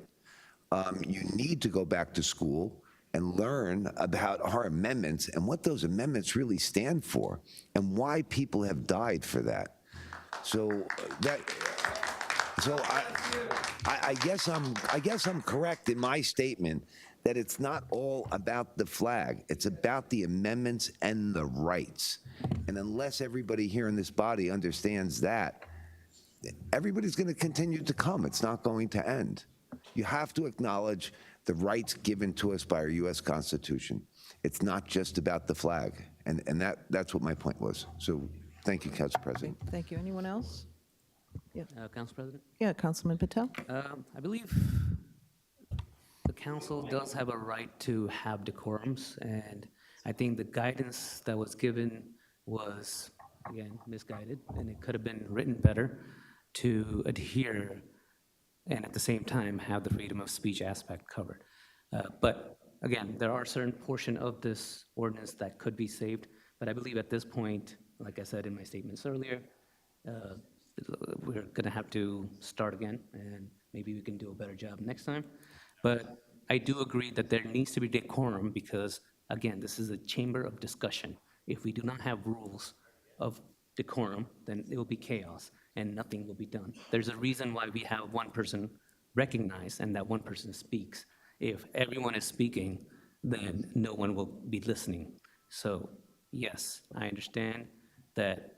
You need to go back to school and learn about our amendments and what those amendments really stand for and why people have died for that. So I guess I'm correct in my statement that it's not all about the flag. It's about the amendments and the rights. And unless everybody here in this body understands that, everybody's going to continue to come. It's not going to end. You have to acknowledge the rights given to us by our U.S. Constitution. It's not just about the flag. And that's what my point was. So thank you, Council President. Thank you. Anyone else? Yeah. Council President? Yeah, Councilman Patel? I believe the council does have a right to have decorums, and I think the guidance that was given was, again, misguided, and it could have been written better to adhere and at the same time have the freedom of speech aspect covered. But again, there are certain portion of this ordinance that could be saved, but I believe at this point, like I said in my statements earlier, we're gonna have to start again, and maybe we can do a better job next time. But I do agree that there needs to be decorum because, again, this is a chamber of discussion. If we do not have rules of decorum, then it will be chaos and nothing will be done. There's a reason why we have one person recognized and that one person speaks. If everyone is speaking, then no one will be listening. So yes, I understand that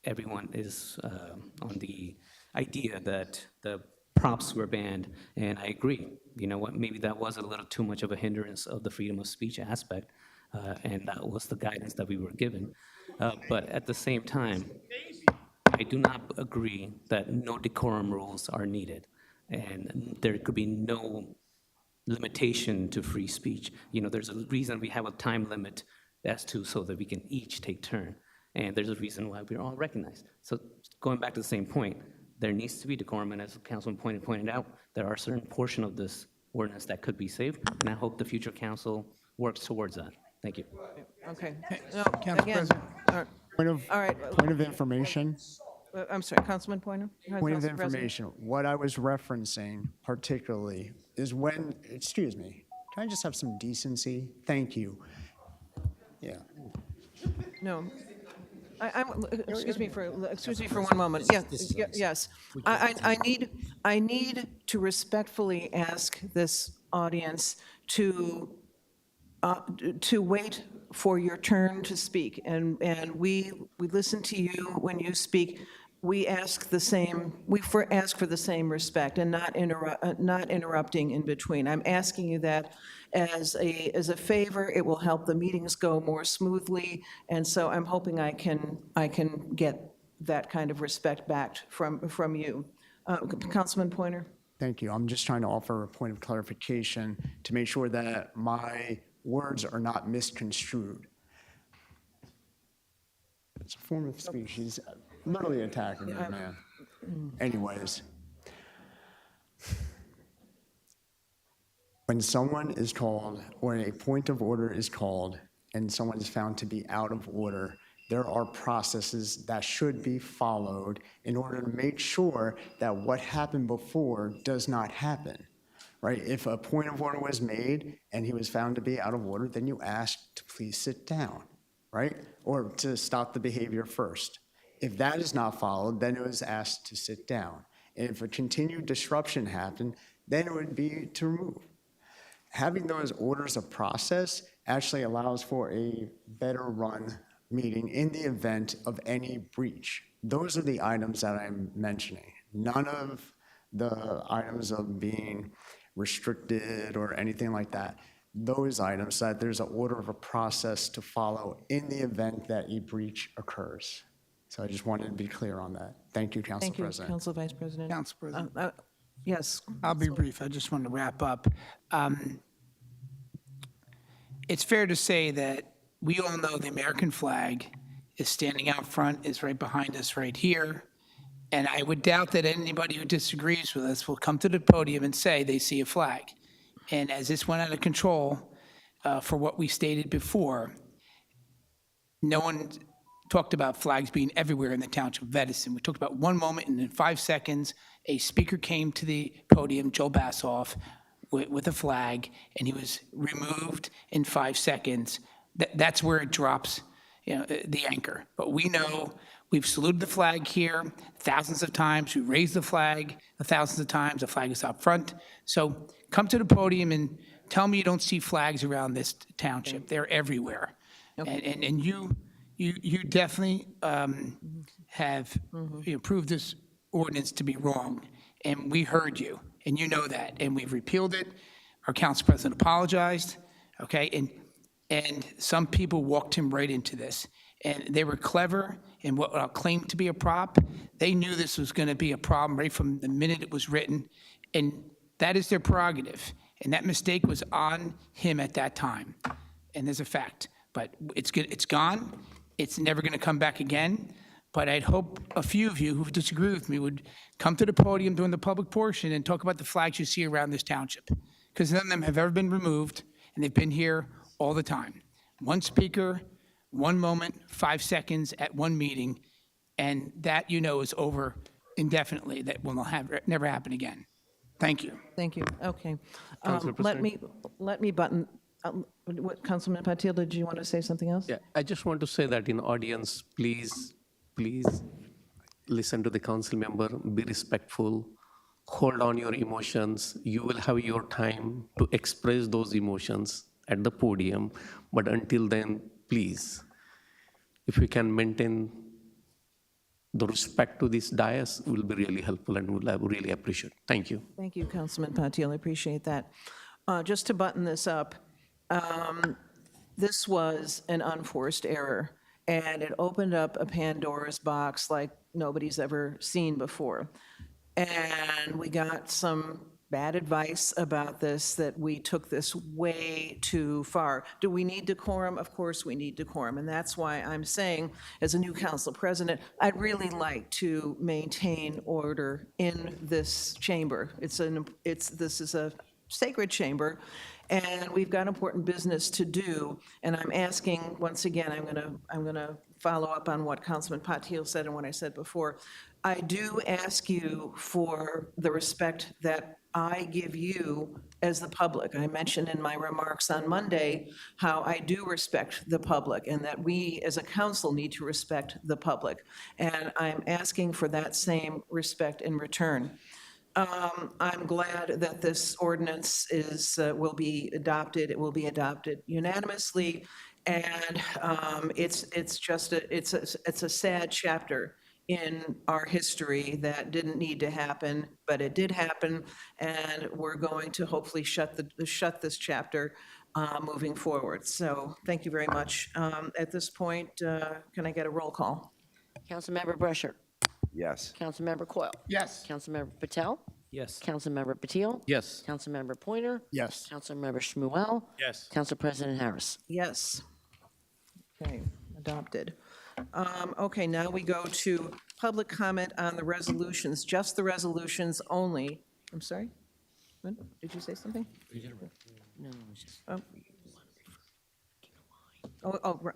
everyone is on the idea that the props were banned, and I agree. You know what, maybe that was a little too much of a hindrance of the freedom of speech aspect, and that was the guidance that we were given. But at the same time, I do not agree that no decorum rules are needed, and there could be no limitation to free speech. You know, there's a reason we have a time limit as to so that we can each take turn, and there's a reason why we're all recognized. So going back to the same point, there needs to be decorum, and as Councilman pointed out, there are certain portion of this ordinance that could be saved, and I hope the future council works towards that. Thank you. Okay. No, Council again, President, all right. point of information. I'm sorry, Councilman Pointer? Point of Council President? information. What I was referencing particularly is when, excuse me, can I just have some decency? Thank you. Yeah. No. Excuse me for 1 moment. Yes. I need to respectfully ask this audience to wait for your turn to speak, and we listen to you when you speak. we ask the same, ask for the same respect and not interrupting in between. I'm asking you that as a favor. It will help the meetings go more smoothly, and so I'm hoping I can get that kind of respect back from you. Councilman Pointer? Thank you. I'm just trying to offer a point of clarification to make sure that my words are not misconstrued. It's a form of speech. He's literally attacking me, man. Anyways, when someone is called, or a point of order is called, and someone is found to be out of order, there are processes that should be followed in order to make sure that what happened before does not happen, right? If a point of order was made and he was found to be out of order, then you ask to please sit down, right? Or to stop the behavior first. If that is not followed, then it was asked to sit down. And if a continued disruption happened, then it would be to remove. Having those orders of process actually allows for a better run meeting in the event of any breach. Those are the items that I'm mentioning. None of the items of being restricted or anything like that. Those items that there's an order of a process to follow in the event that a breach occurs. So I just wanted to be clear on that. Thank you, Council President. Thank you, Council Vice President. Council President. Yes. I'll be brief. I just want to wrap up. It's fair to say that we all know the American flag is standing out front, is right behind us right here. And I would doubt that anybody who disagrees with us will come to the podium and say they see a flag. And as this went out of control, for what we stated before, no one talked about flags being everywhere in the township of Edison. We talked about one moment, and in 5 seconds, a speaker came to the podium, Joe Bassoff, with a flag, and he was removed in 5 seconds. That's where it drops, the anchor. But we know we've saluted the flag here thousands of times. We raised the flag thousands of times. The flag is up front. So come to the podium and tell me you don't see flags around this township. They're everywhere. Okay. And you definitely have proved this ordinance to be wrong. And we heard you, and you know that. And we've repealed it. Our council president apologized, okay? And some people walked him right into this. And they were clever in what I'll claim to be a prop. They knew this was going to be a problem right from the minute it was written. And that is their prerogative. And that mistake was on him at that time. And there's a fact. But it's good. It's gone. It's never going to come back again. But I'd hope a few of you who disagree with me would come to the podium during the public portion and talk about the flags you see around this township. Because none of them have ever been removed, and they've been here all the time. One speaker, one moment, 5 seconds at one meeting, and that is over indefinitely. That will never happen again. Thank you. Thank you. Okay. Councilor Let me button. Councilman Patil, did you want to say something else? Yeah, I just want to say that in audience, please listen to the council member, be respectful, hold on your emotions. You will have your time to express those emotions at the podium, but until then, please, if we can maintain the respect to this dais, will be really helpful and will really appreciate. Thank you. Thank you, Councilman Patil. I appreciate that. Just to button this up, this was an unforced error, and it opened up a Pandora's box like nobody's ever seen before. And we got some bad advice about this, that we took this way too far. Do we need decorum? Of course we need decorum, and that's why I'm saying, as a new council president, I'd really like to maintain order in this chamber. This is a sacred chamber, and we've got important business to do. And I'm asking, once again, I'm gonna follow up on what Councilman Patil said and what I said before. I do ask you for the respect that I give you as the public. I mentioned in my remarks on Monday how I do respect the public, and that we as a council need to respect the public. And I'm asking for that same respect in return. I'm glad that this ordinance will be adopted. It will be adopted unanimously, and it's a sad chapter in our history that didn't need to happen, but it did happen, and we're going to hopefully shut this chapter moving forward. So thank you very much. At this point, can I get a roll call? Councilmember Brescher. Yes. Councilmember Coyle. Yes. Councilmember Patel. Yes. Councilmember Patil. Yes. Councilmember Pointer. Yes. Councilmember Shmuel. Yes. Council President Harris. Yes. Okay, adopted. Okay, now we go to public comment on the resolutions, just the resolutions only. I'm sorry? What? Did you say something? No, it's just.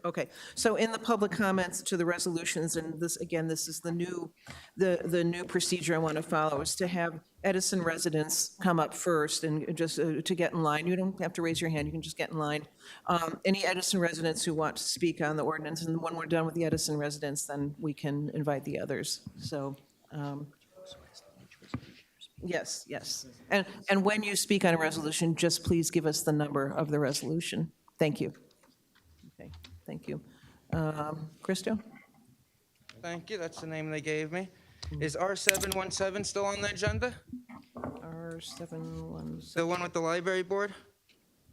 Okay. So in the public comments to the resolutions, and this, again, this is the new procedure I want to follow, is to have Edison residents come up first and just to get in line. You don't have to raise your hand, you can just get in line. Any Edison residents who want to speak on the ordinance, and when we're done with the Edison residents, then we can invite the others. So, yes. And when you speak on a resolution, just please give us the number of the resolution. Thank you. Okay, thank you. Christo? Thank you, that's the name they gave me. Is R717 still on the agenda? R717. The one with the library board?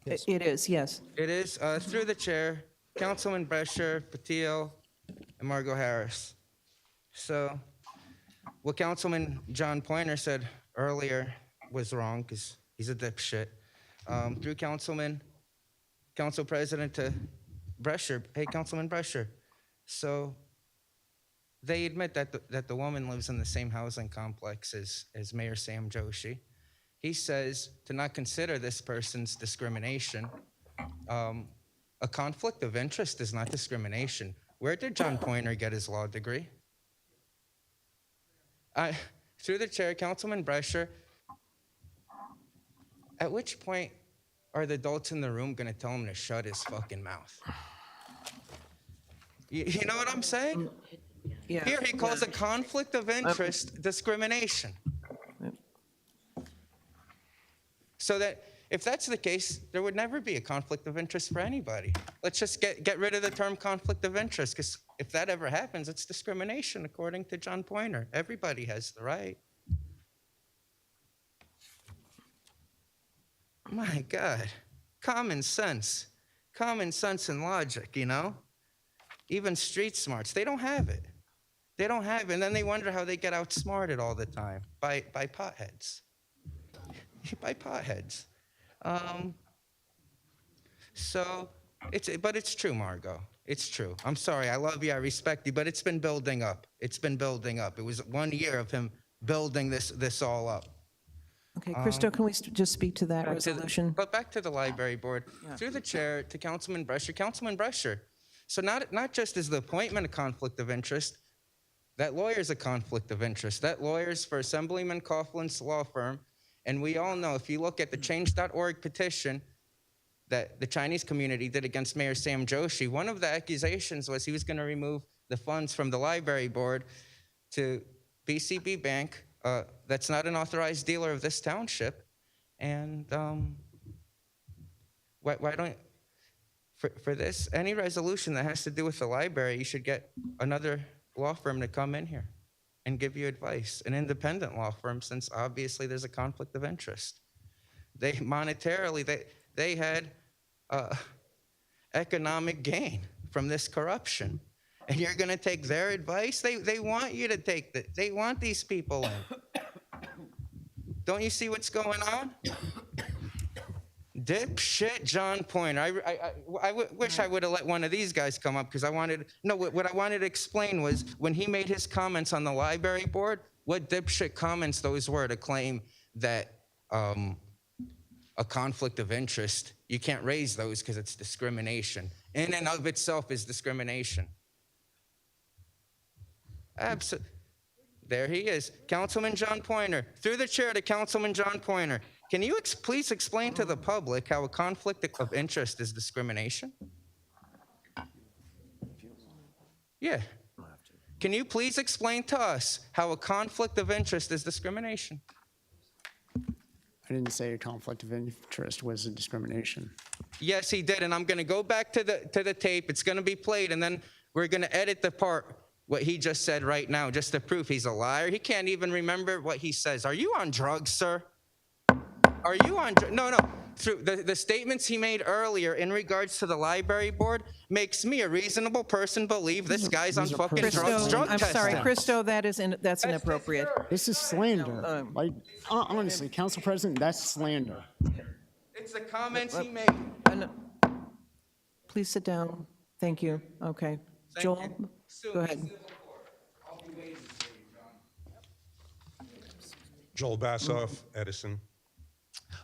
It is, yes. It is, through the chair, Councilman Brescher, Patil, and Margot Harris. So, what Councilman John Pointer said earlier was wrong, because he's a dipshit. Through Council President to Brescher, hey, Councilman Brescher. So, they admit that the woman lives in the same housing complex as Mayor Sam Joshi. He says to not consider this person's discrimination. A conflict of interest is not discrimination. Where did John Pointer get his law degree? Through the chair, Councilman Brescher, at which point are the adults in the room going to tell him to shut his fucking mouth? You know what I'm saying? Yeah. Here he calls a conflict of interest discrimination. So that if that's the case, there would never be a conflict of interest for anybody. Let's just get rid of the term conflict of interest, because if that ever happens, it's discrimination according to John Pointer. Everybody has the right. My God, common sense and logic, you know? Even street smarts, they don't have it. They don't have it, and then they wonder how they get outsmarted all the time by potheads. By potheads. But it's true, Margot. It's true. I'm sorry, I love you, I respect you, but it's been building up. It's been building up. It was 1 year of him building this all up. Okay, Christo, can we just speak to that resolution? But back to the library board. Yeah. Through the chair to Councilman Brescher. Councilman Brescher, so not just is the appointment a conflict of interest, that lawyer's a conflict of interest. That lawyer's for Assemblyman Coughlin's law firm, and we all know, if you look at the change.org petition that the Chinese community did against Mayor Sam Joshi, one of the accusations was he was going to remove the funds from the library board to BCB Bank, that's not an authorized dealer of this township. And why don't, for this, any resolution that has to do with the library, you should get another law firm to come in here and give you advice, an independent law firm, since obviously there's a conflict of interest. They monetarily, they had economic gain from this corruption. And you're going to take their advice? They want you to take that. They want these people in. Don't you see what's going on? Dipshit John Pointer. I wish I would have let one of these guys come up, because what I wanted to explain was when he made his comments on the library board, what dipshit comments those were to claim that a conflict of interest, you can't raise those because it's discrimination. In and of itself is discrimination. Absolutely. There he is, Councilman John Pointer. Through the chair to Councilman John Pointer. Can you please explain to the public how a conflict of interest is discrimination? Yeah. Can you please explain to us how a conflict of interest is discrimination? I didn't say a conflict of interest was a discrimination. Yes, he did, and I'm going to go back to the tape. It's going to be played, and then we're going to edit the part what he just said right now, just to prove he's a liar. He can't even remember what he says. Are you on drugs, sir? Are you on drugs? No. Through the statements he made earlier in regards to the library board makes me, a reasonable person, believe this guy's on fucking drugs, drug I'm sorry, testing. Christo, that's inappropriate. This is slander. Like, honestly, Council President, that's slander. It's the comments he made. Please sit down. Thank you. Okay. Joel, go ahead. Joel Bassoff, Edison.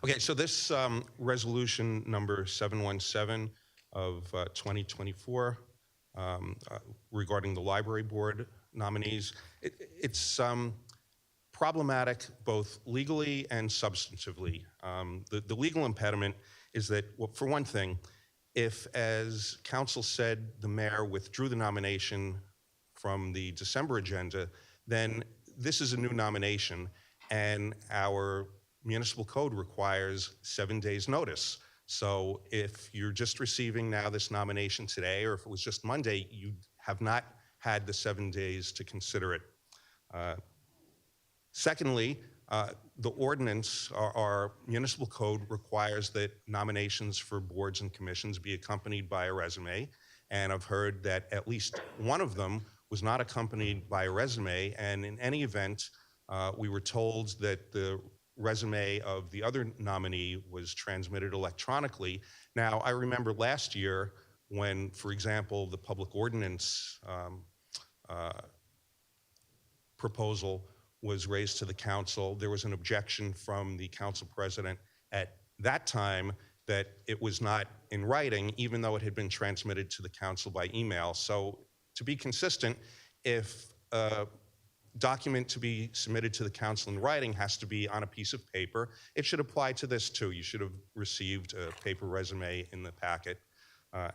Okay, so this resolution number 717 of 2024 regarding the library board nominees, it's problematic both legally and substantively. The legal impediment is that, well, for one thing, if, as council said, the mayor withdrew the nomination from the December agenda, then this is a new nomination, and our municipal code requires 7 days notice. So if you're just receiving now this nomination today, or if it was just Monday, you have not had the 7 days to consider it. Secondly, the ordinance, our municipal code requires that nominations for boards and commissions be accompanied by a resume. And I've heard that at least one of them was not accompanied by a resume. And in any event, we were told that the resume of the other nominee was transmitted electronically. Now, I remember last year when, for example, the public ordinance proposal was raised to the council, there was an objection from the council president at that time that it was not in writing, even though it had been transmitted to the council by email. So to be consistent, if a document to be submitted to the council in writing has to be on a piece of paper, it should apply to this too. You should have received a paper resume in the packet.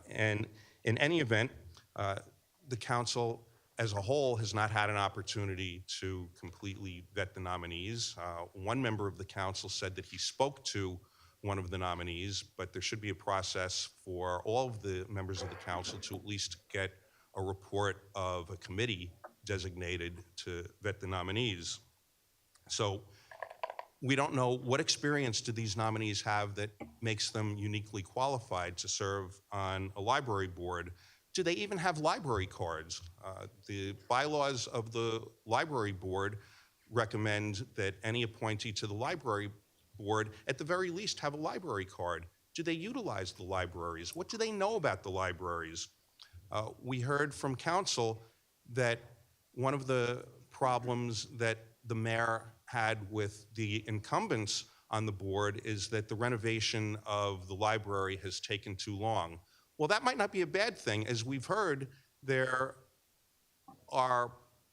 And in any event, the council as a whole has not had an opportunity to completely vet the nominees. One member of the council said that he spoke to one of the nominees, but there should be a process for all of the members of the council to at least get a report of a committee designated to vet the nominees. So we don't know what experience do these nominees have that makes them uniquely qualified to serve on a library board. Do they even have library cards? The bylaws of the library board recommend that any appointee to the library board at the very least have a library card. Do they utilize the libraries? What do they know about the libraries? We heard from council that one of the problems that the mayor had with the incumbents on the board is that the renovation of the library has taken too long. Well, that might not be a bad thing. As we've heard, there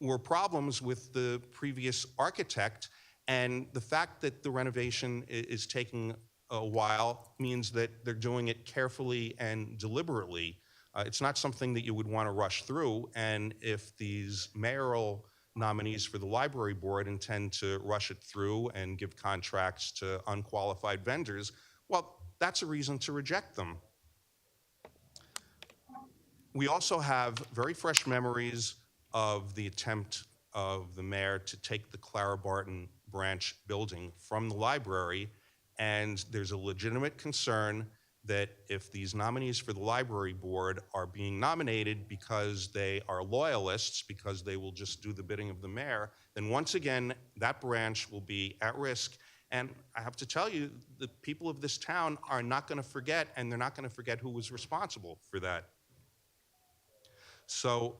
were problems with the previous architect, and the fact that the renovation is taking a while means that they're doing it carefully and deliberately. It's not something that you would want to rush through, and if these mayoral nominees for the library board intend to rush it through and give contracts to unqualified vendors, well, that's a reason to reject them. We also have very fresh memories of the attempt of the mayor to take the Clara Barton branch building from the library, and there's a legitimate concern that if these nominees for the library board are being nominated because they are loyalists, because they will just do the bidding of the mayor, then once again, that branch will be at risk. And I have to tell you, the people of this town are not going to forget, and they're not going to forget who was responsible for that. So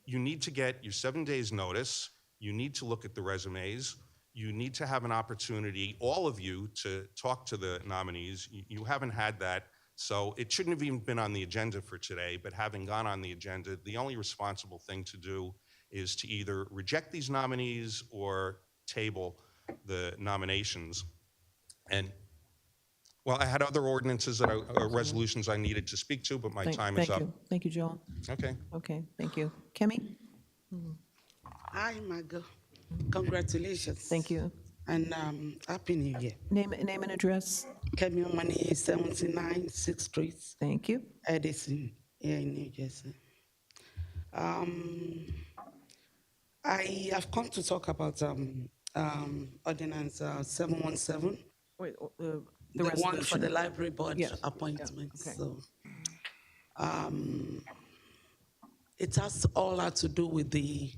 you need to get your 7 days notice. You need to look at the resumes. You need to have an opportunity, all of you, to talk to the nominees. You haven't had that, so it shouldn't have even been on the agenda for today, but having gone on the agenda, the only responsible thing to do is to either reject these nominees or table the nominations. And, well, I had other ordinances, resolutions I needed to speak to, but my time is up. Thank you, Joel. Okay. Okay, thank you. Kemi? Hi, Margot. Congratulations. Thank you. And Happy New Year. Name and address. Kemi Omani, 79 6th Street. Thank you. Edison, here in New Jersey. I have come to talk about Ordinance 717, Wait, the the one for resolution. the library board Yes. appointments. Okay. So, it has all had to do with the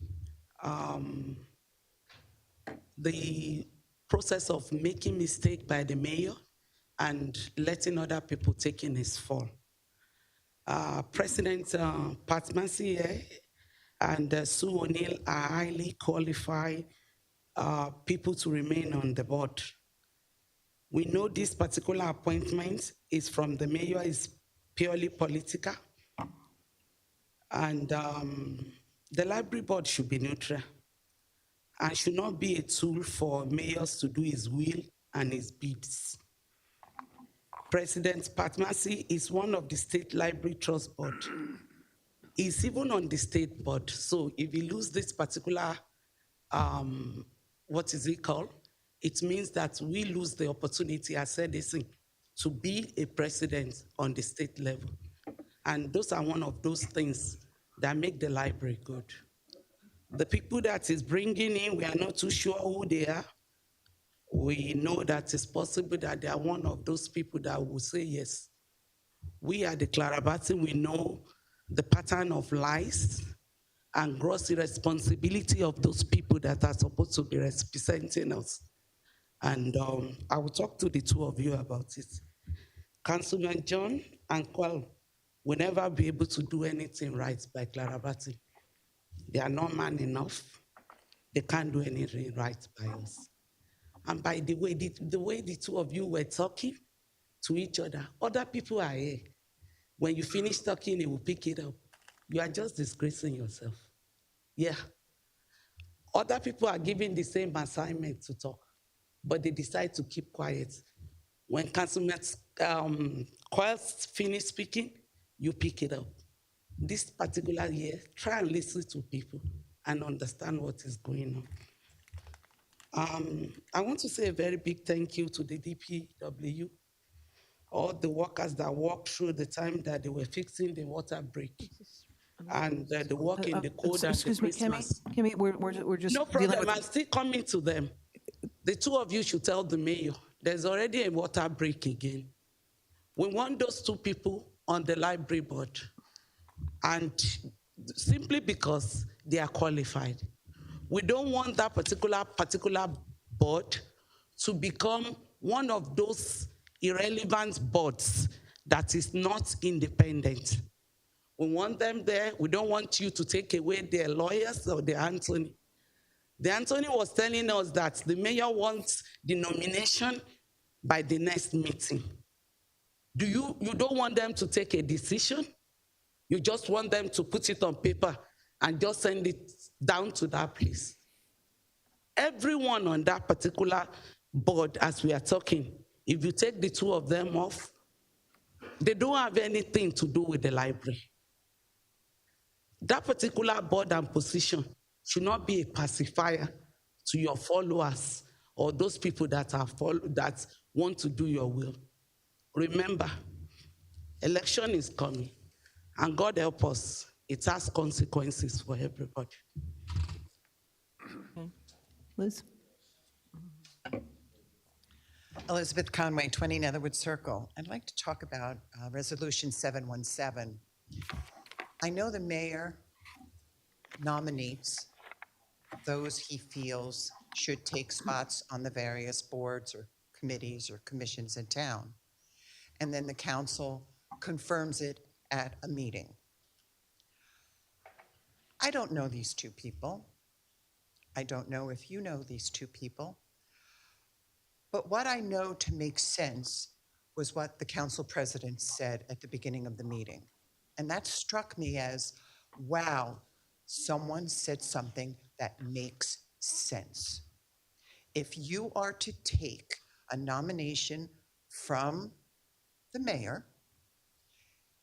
process of making mistake by the mayor and letting other people taking his fall. President Pat Massey and Sue O'Neill are highly qualified people to remain on the board. We know this particular appointment is from the mayor, is purely political. And the library board should be neutral and should not be a tool for mayors to do his will and his bids. President Pat Massey is one of the state library trust board. He's even on the state board. So if he lose this particular, what is it called? It means that we lose the opportunity as Edison to be a president on the state level. And those are one of those things that make the library good. The people that is bringing in, we are not too sure who they are. We know that it's possible that they are one of those people that will say yes. We are the Clarabati, we know the pattern of lies and gross irresponsibility of those people that are supposed to be representing us. And I will talk to the two of you about it. Councilman John and Kwal will never be able to do anything right by Clarabati. They are not man enough. They can't do anything right by us. And by the way, the two of you were talking to each other people are here. When you finish talking, they will pick it up. You are just disgracing yourself. Yeah. Other people are given the same assignment to talk, but they decide to keep quiet. When Councilman Quest finish speaking, you pick it up. This particular year, try and listen to people and understand what is going on. I want to say a very big thank you to the DPW, all the workers that worked through the time that they were fixing the water break, and the work in the cold and the Christmas. Kimmy, we're just No dealing problem, with. I'm still coming to them. The two of you should tell the mayor, there's already a water break again. We want those two people on the library board, and simply because they are qualified. We don't want that particular board to become one of those irrelevant boards that is not independent. We want them there. We don't want you to take away their lawyers or the Anthony. The Anthony was telling us that the mayor wants the nomination by the next meeting. You don't want them to take a decision? You just want them to put it on paper and just send it down to that place. Everyone on that particular board, as we are talking, if you take the two of them off, they don't have anything to do with the library. That particular board and position should not be a pacifier to your followers or those people that want to do your will. Remember, election is coming, and God help us, it has consequences for everybody. Okay. Liz? Elizabeth Conway, 20 Netherwood Circle. I'd like to talk about Resolution 717. I know the mayor nominates those he feels should take spots on the various boards or committees or commissions in town. And then the council confirms it at a meeting. I don't know these two people. I don't know if you know these two people. But what I know to make sense was what the council president said at the beginning of the meeting. And that struck me as, wow, someone said something that makes sense. If you are to take a nomination from the mayor,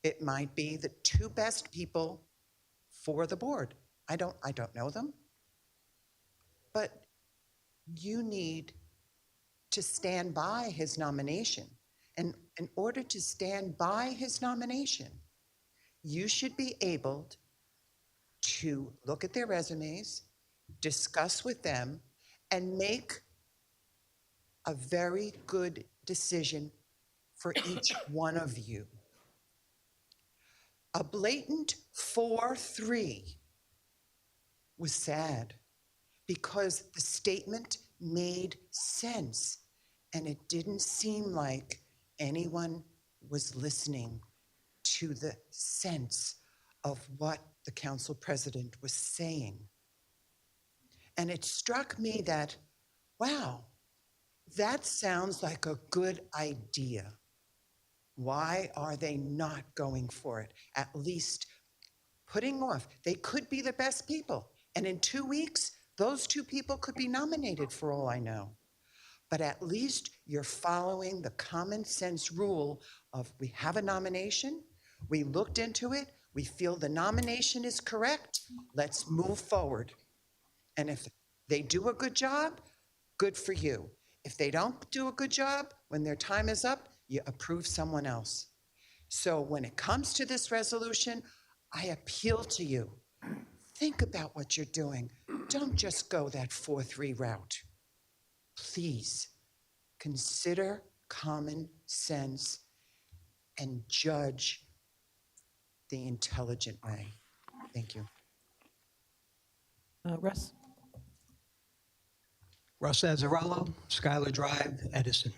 it might be the two best people for the board. I don't know them, but you need to stand by his nomination. And in order to stand by his nomination, you should be able to look at their resumes, discuss with them, and make a very good decision for each one of you. A blatant 4-3 was sad because the statement made sense and it didn't seem like anyone was listening to the sense of what the council president was saying. And it struck me that, wow, that sounds like a good idea. Why are they not going for it? At least putting off. They could be the best people. And in 2 weeks, those 2 people could be nominated for all I know. But at least you're following the common sense rule of we have a nomination, we looked into it, we feel the nomination is correct, let's move forward. And if they do a good job, good for you. If they don't do a good job, when their time is up, you approve someone else. So when it comes to this resolution, I appeal to you. Think about what you're doing. Don't just go that 4-3 route. Please consider common sense and judge the intelligent way. Thank you. Russ? Russ Azzarello, Skylar Drive, Edison.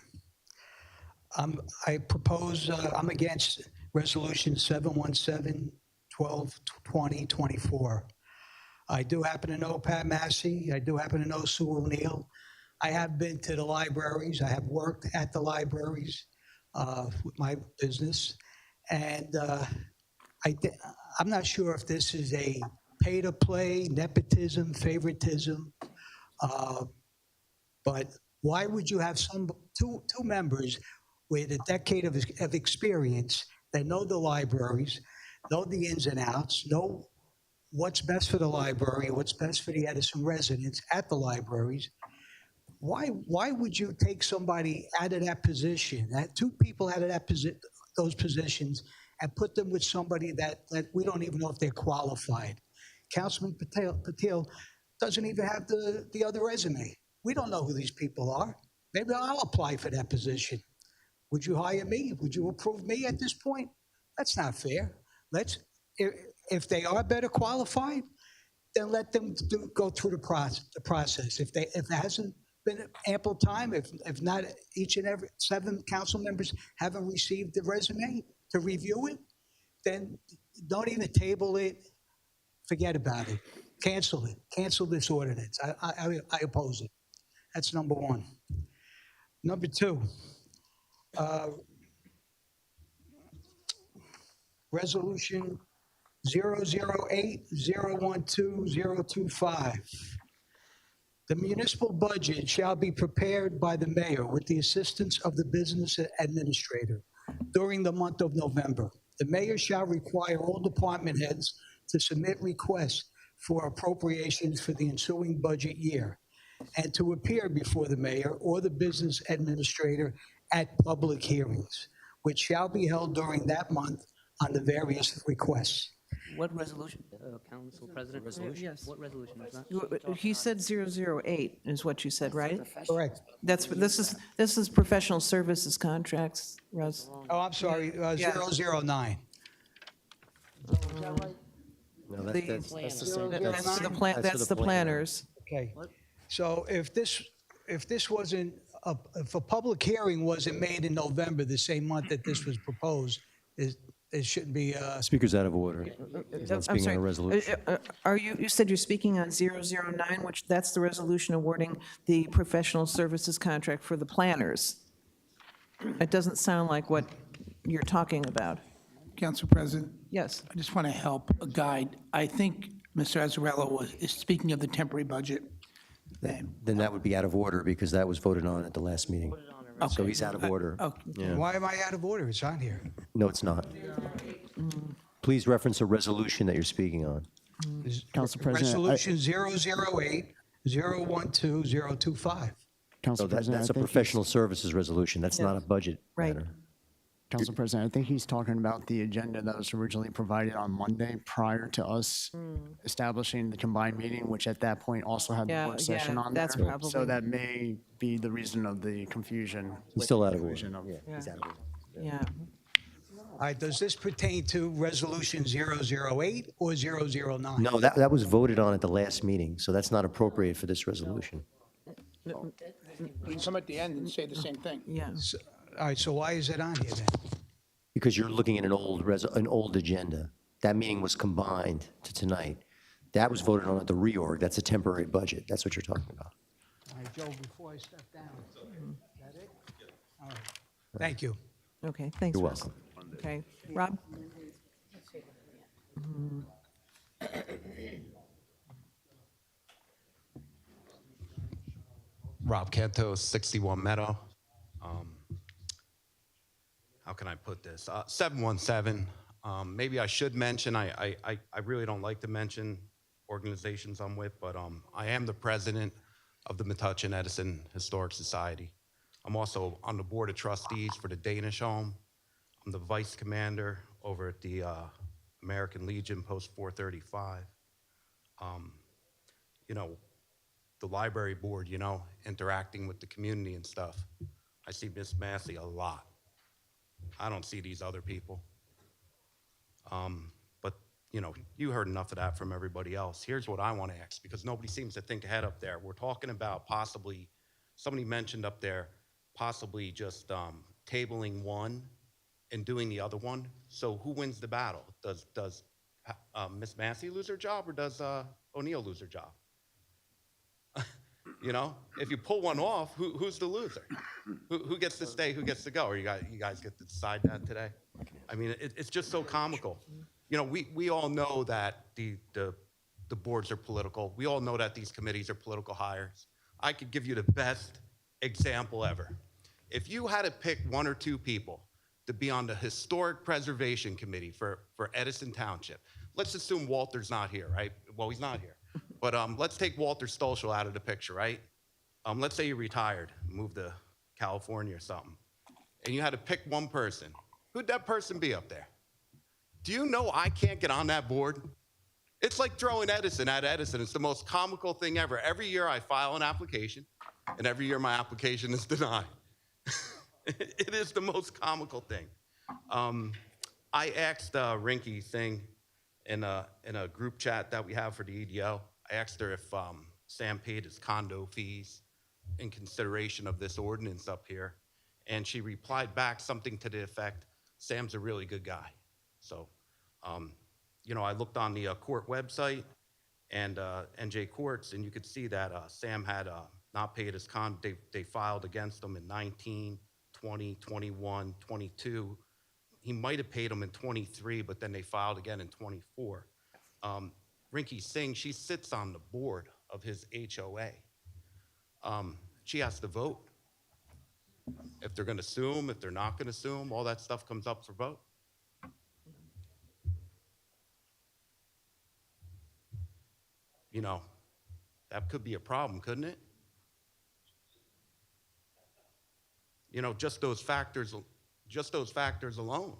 I propose, I'm against Resolution 717-12-20-24. I do happen to know Pat Massey. I do happen to know Sue O'Neill. I have been to the libraries. I have worked at the libraries with my business. And I'm not sure if this is a pay-to-play, nepotism, favoritism. But why would you have two members with a decade of experience that know the libraries, know the ins and outs, know what's best for the library, what's best for the Edison residents at the libraries? Why would you take somebody out of that position, 2 people out of those positions, and put them with somebody that we don't even know if they're qualified? Councilman Patel doesn't even have the other resume. We don't know who these people are. Maybe I'll apply for that position. Would you hire me? Would you approve me at this point? That's not fair. If they are better qualified, then let them go through the process. If there hasn't been ample time, if not each and every 7 council members haven't received the resume to review it, then don't even table it. Forget about it. Cancel it. Cancel this ordinance. I oppose it. That's number 1. Number 2, Resolution 008-012-025. The municipal budget shall be prepared by the mayor with the assistance of the business administrator during the month of November. The mayor shall require all department heads to submit requests for appropriations for the ensuing budget year and to appear before the mayor or the business administrator at public hearings, which shall be held during that month on the various requests. What resolution, Council President? Yes. What resolution is that? He said 008 is what you said, right? Correct. This is professional services contracts, Russ. Oh, I'm sorry, 009. No, that's the same. That's the planners. Okay. So if this wasn't, if a public hearing wasn't made in November, the same month that this was proposed, it shouldn't be. Speaker's out of order. He's not speaking on a resolution. You said you're speaking on 009, which that's the resolution awarding the professional services contract for the planners. It doesn't sound like what you're talking about. Council President? Yes. I just want to help guide. I think Mr. Azzarello is speaking of the temporary budget. Then that would be out of order because that was voted on at the last meeting. So he's out of order. Yeah. Why am I out of order? It's on here. No, it's not. Please reference a resolution that you're speaking on. Council President. Resolution 008-012-025. So that's a professional services resolution. That's not a budget matter. Council President, I think he's talking about the agenda that was originally provided on Monday prior to us establishing the combined meeting, which at that point also had the Yeah, work session yeah, on there. that's probably- So that may be the reason of the confusion. He's still out of order. Yeah, he's out of order. Yeah. All right, does this pertain to Resolution 008 or 009? No, that was voted on at the last meeting, so that's not appropriate for this resolution. You can come at the end and say the same thing. Yeah. All right, so why is it on here then? Because you're looking at an old agenda. That meeting was combined to tonight. That was voted on at the reorg. That's a temporary budget. That's what you're talking about. All right, Joe, before I step down, is that it? All right, thank you. Okay, thanks, You're Russ. welcome. Okay, Rob? Rob Canto, 61 Meadow. How can I put this? 717. Maybe I should mention, I really don't like to mention organizations I'm with, but I am the president of the Metuchen Edison Historic Society. I'm also on the board of trustees for the Danish Home. I'm the vice commander over at the American Legion Post 435. You know, the library board, you know, interacting with the community and stuff. I see Miss Massey a lot. I don't see these other people. But, you know, you heard enough of that from everybody else. Here's what I want to ask, because nobody seems to think ahead up there. We're talking about possibly, somebody mentioned up there, possibly just tabling one and doing the other one. So who wins the battle? Does Miss Massey lose her job, or does O'Neill lose her job? You know, if you pull one off, who's the loser? Who gets to stay? Who gets to go? Or you guys get to decide that today? I mean, it's just so comical. You know, we all know that the boards are political. We all know that these committees are political hires. I could give you the best example ever. If you had to pick one or two people to be on the Historic Preservation Committee for Edison Township, let's assume Walter's not here, right? Well, he's not here. But let's take Walter Stolschel out of the picture, right? Let's say you retired, moved to California or something, and you had to pick one person. Who'd that person be up there? Do you know I can't get on that board? It's like throwing Edison at Edison. It's the most comical thing ever. Every year I file an application, and every year my application is denied. It is the most comical thing. I asked Rinky Singh in a group chat that we have for the EDO. I asked her if Sam paid his condo fees in consideration of this ordinance up here, and she replied back something to the effect, Sam's a really good guy. So, you know, I looked on the court website and NJ Courts, and you could see that Sam had not paid his condo. They filed against him in 19, 20, 21, 22. He might have paid them in 23, but then they filed again in 24. Rinky Singh, she sits on the board of his HOA. She has to vote. If they're going to sue him, if they're not going to sue him, all that stuff comes up for vote. You know, that could be a problem, couldn't it? You know, just those factors alone.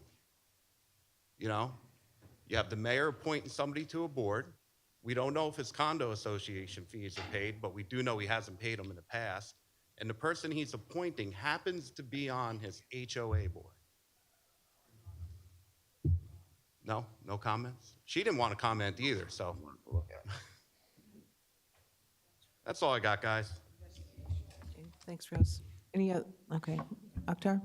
You know, you have the mayor appointing somebody to a board. We don't know if his condo association fees are paid, but we do know he hasn't paid them in the past. And the person he's appointing happens to be on his HOA board. No comments? She didn't want to comment either, so. That's all I got, guys. Okay, thanks, Russ. Any other, okay, Akhtar?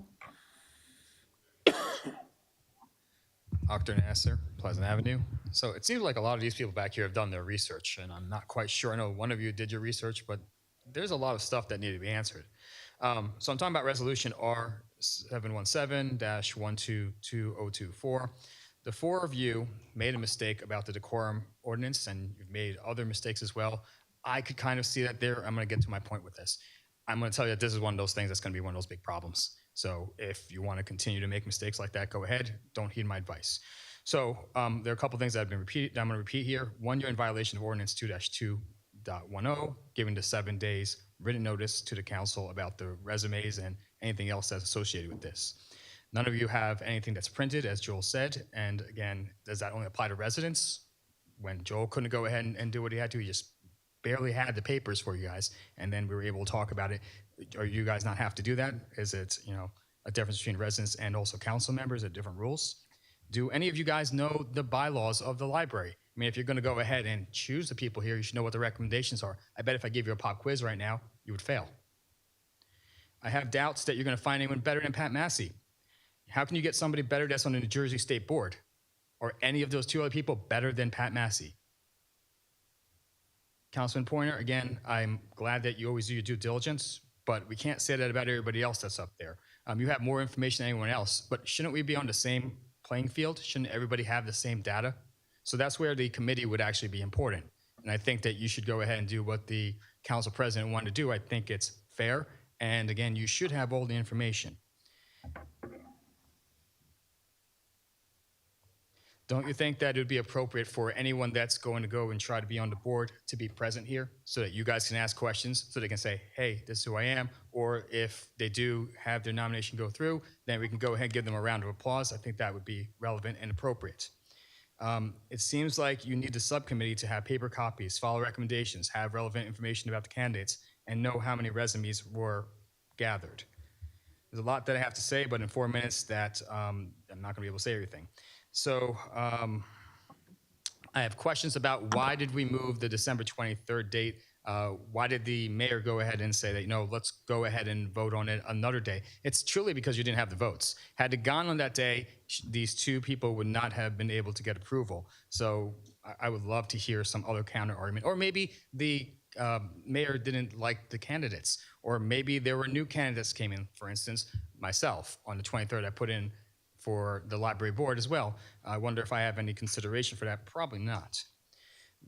Akhtar Nasser, Pleasant Avenue. So it seems like a lot of these people back here have done their research, and I'm not quite sure. I know one of you did your research, but there's a lot of stuff that needed to be answered. So I'm talking about Resolution R717-122024. The four of you made a mistake about the Decorum ordinance, and you've made other mistakes as well. I could kind of see that there. I'm going to get to my point with this. I'm going to tell you that this is one of those things that's going to be one of those big problems. So if you want to continue to make mistakes like that, go ahead. Don't heed my advice. So there are a couple things that have been repeated. I'm going to repeat here. One, you're in violation of Ordinance 2-2.10, giving the 7 days written notice to the council about the resumes and anything else that's associated with this. None of you have anything that's printed, as Joel said. And again, does that only apply to residents? When Joel couldn't go ahead and do what he had to, he just barely had the papers for you guys, and then we were able to talk about it. Are you guys not have to do that? Is it, a difference between residents and also council members at different rules? Do any of you guys know the bylaws of the library? I mean, if you're going to go ahead and choose the people here, you should know what the recommendations are. I bet if I gave you a pop quiz right now, you would fail. I have doubts that you're going to find anyone better than Pat Massey. How can you get somebody better that's on the New Jersey State Board? Or any of those two other people better than Pat Massey? Councilman Pointer, again, I'm glad that you always do your due diligence, but we can't say that about everybody else that's up there. You have more information than anyone else, but shouldn't we be on the same playing field? Shouldn't everybody have the same data? So that's where the committee would actually be important. And I think that you should go ahead and do what the council president wanted to do. I think it's fair. And again, you should have all the information. Don't you think that it would be appropriate for anyone that's going to go and try to be on the board to be present here so that you guys can ask questions, so they can say, hey, this is who I am? Or if they do have their nomination go through, then we can go ahead and give them a round of applause. I think that would be relevant and appropriate. It seems like you need the subcommittee to have paper copies, follow recommendations, have relevant information about the candidates, and know how many resumes were gathered. There's a lot that I have to say, but in 4 minutes that I'm not going to be able to say everything. So I have questions about why did we move the December 23rd date? Why did the mayor go ahead and say that, let's go ahead and vote on it another day? It's truly because you didn't have the votes. Had it gone on that day, these two people would not have been able to get approval. So I would love to hear some other counter argument. Or maybe the mayor didn't like the candidates. Or maybe there were new candidates came in. For instance, myself, on the 23rd, I put in for the library board as well. I wonder if I have any consideration for that. Probably not.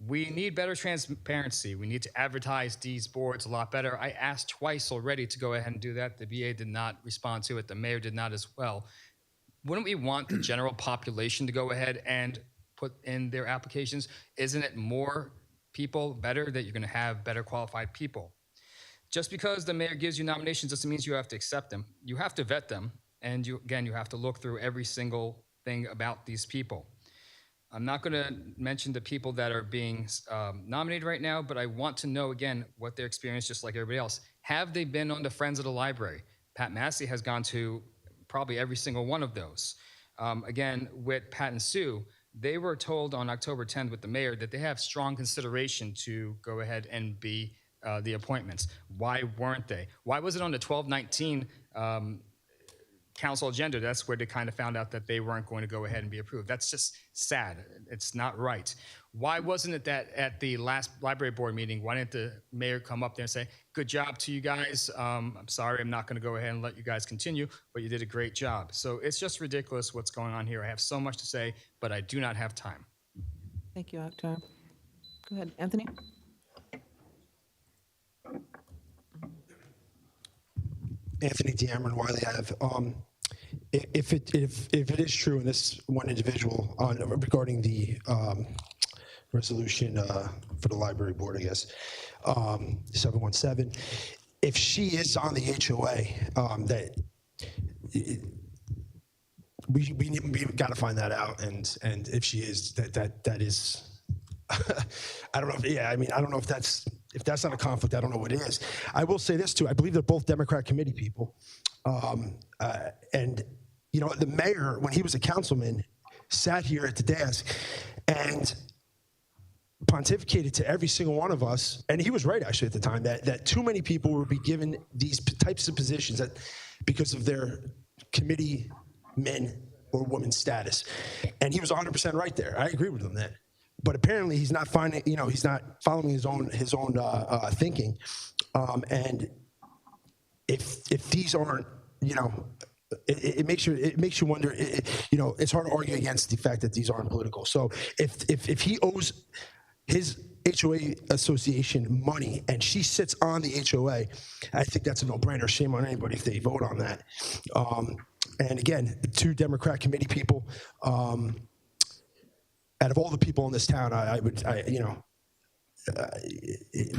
We need better transparency. We need to advertise these boards a lot better. I asked twice already to go ahead and do that. The VA did not respond to it. The mayor did not as well. Wouldn't we want the general population to go ahead and put in their applications? Isn't it more people better that you're going to have better qualified people? Just because the mayor gives you nominations doesn't mean you have to accept them. You have to vet them. And you have to look through every single thing about these people. I'm not going to mention the people that are being nominated right now, but I want to know, again, what their experience, just like everybody else. Have they been on the Friends of the Library? Pat Massey has gone to probably every single one of those. Again, with Pat and Sue, they were told on October 10th with the mayor that they have strong consideration to go ahead and be the appointments. Why weren't they? Why was it on the 12/19 council agenda? That's where they kind of found out that they weren't going to go ahead and be approved. That's just sad. It's not right. Why wasn't it that at the last library board meeting, why didn't the mayor come up there and say, good job to you guys. I'm sorry, I'm not going to go ahead and let you guys continue, but you did a great job. So it's just ridiculous what's going on here. I have so much to say, but I do not have time. Thank you, Akhtar. Go ahead, Anthony. Anthony Deamron, Wiley Ave. If it is true, and this one individual regarding the resolution for the library board, I guess, 717, if she is on the HOA, that we got to find that out, and if she is, that is. I don't know. I don't know if that's not a conflict. I don't know what it is. I will say this too. I believe they're both Democrat committee people, and the mayor, when he was a councilman, sat here at the desk and pontificated to every single one of us, and he was right actually at the time that too many people would be given these types of positions that because of their committee men or woman status, and he was 100% right there. I agree with him then. But apparently he's not finding, he's not following his own thinking. And if these aren't, it makes you wonder. It's hard to argue against the fact that these aren't political. So if he owes his HOA association money and she sits on the HOA, I think that's a no-brainer. Shame on anybody if they vote on that. And again, two Democrat committee people. Out of all the people in this town, we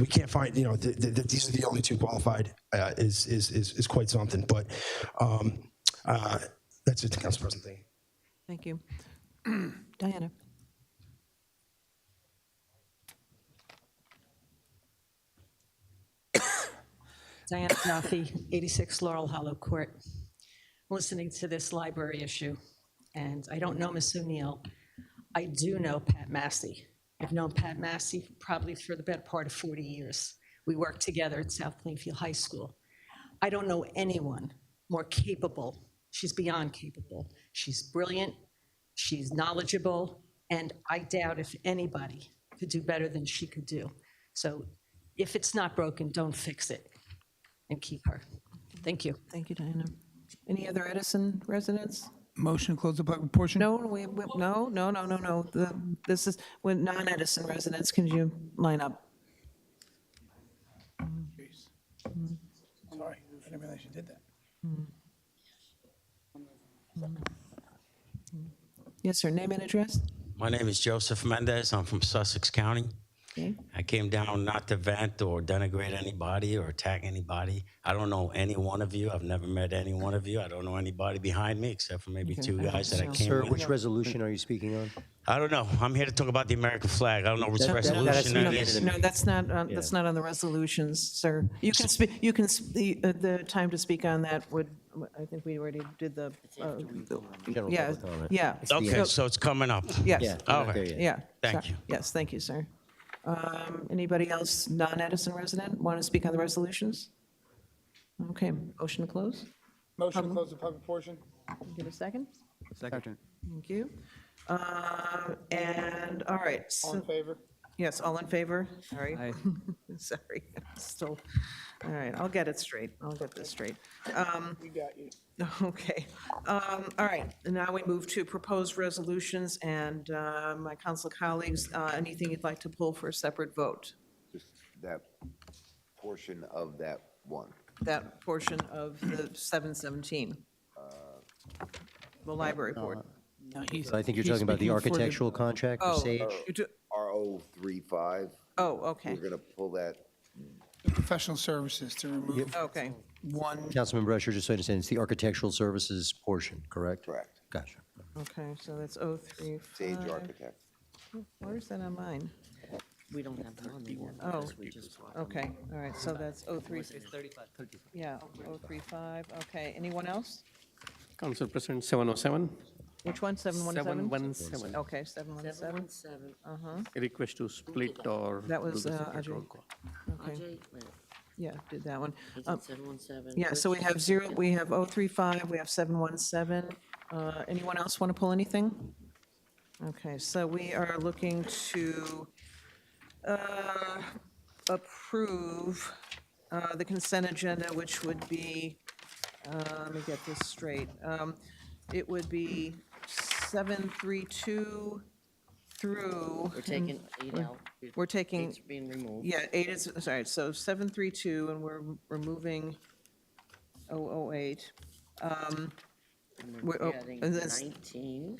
can't find, these are the only two qualified is quite something. But That's it, Council President. Thank you. Thank you. Diana? Diana Duffy, 86 Laurel Hollow Court. Listening to this library issue, and I don't know Ms. O'Neill. I do know Pat Massey. I've known Pat Massey probably for the better part of 40 years. We worked together at South Plainfield High School. I don't know anyone more capable. She's beyond capable. She's brilliant, she's knowledgeable, and I doubt if anybody could do better than she could do. So if it's not broken, don't fix it, and keep her. Thank you. Thank you, Diana. Any other Edison residents? Motion to close the public portion? No, no. This is when non-Edison residents, can you line up? Sorry, I didn't realize you did that. Yes, sir. Name and address? My name is Joseph Mendez. I'm from Sussex County. Okay. I came down not to vent or denigrate anybody or attack anybody. I don't know any one of you. I've never met any one of you. I don't know anybody behind me except for maybe two guys that I came Sir, with. which resolution are you speaking on? I don't know. I'm here to talk about the American flag. I don't know which resolution that is. No, that's not on the resolutions, sir. You can speak, the time to speak on that would, I think we already did the, General yeah, public comment. yeah. Okay, so it's coming up. Yes. Yeah, we're not there Okay. yet. Yeah. Thank you. Yes, thank you, sir. Anybody else, non-Edison resident, want to speak on the resolutions? Okay, motion to close? Motion to close the public portion? Give a second? Second. Thank you. And, all right. All in favor? Yes, all in favor? Sorry. Sorry, still, all right, I'll get it straight. I'll get this straight. We got you. Okay. All right, and now we move to proposed resolutions, and my council colleagues, anything you'd like to pull for a separate vote? Just that portion of that one. That portion of the 717? The library board? No, he's. So I think you're he's talking about the speaking for architectural contract for Oh, Sage? you do- R035. Oh, okay, We're going to pull that. Professional services to remove okay. one. Councilman Brescher, just so I understand, it's the architectural services portion, correct? Correct. Gotcha. Okay, so that's 035. Sage Architect. Where's that on mine? We don't have that on the Oh, ordinance. We just talked. okay, all right, so that's 035. Yeah, 035, okay. Anyone else? Council President, 707. Which one, 717? 717. Okay, 717. 717. Uh-huh, A request to split or. That was, do the separate Ajay. roll call. okay, Ajay, wait, yeah, did that one. he did 717. Yeah, so we have we have 035, we have 717. Anyone else want to pull anything? Okay, so we are looking to approve the consent agenda, which would be, let me get this straight. It would be 732 through. We're taking 8 out. We're taking, Eight's being removed. yeah, 8 is, sorry, so 732, and we're removing 008. And we're- we're oh, adding and that's- 19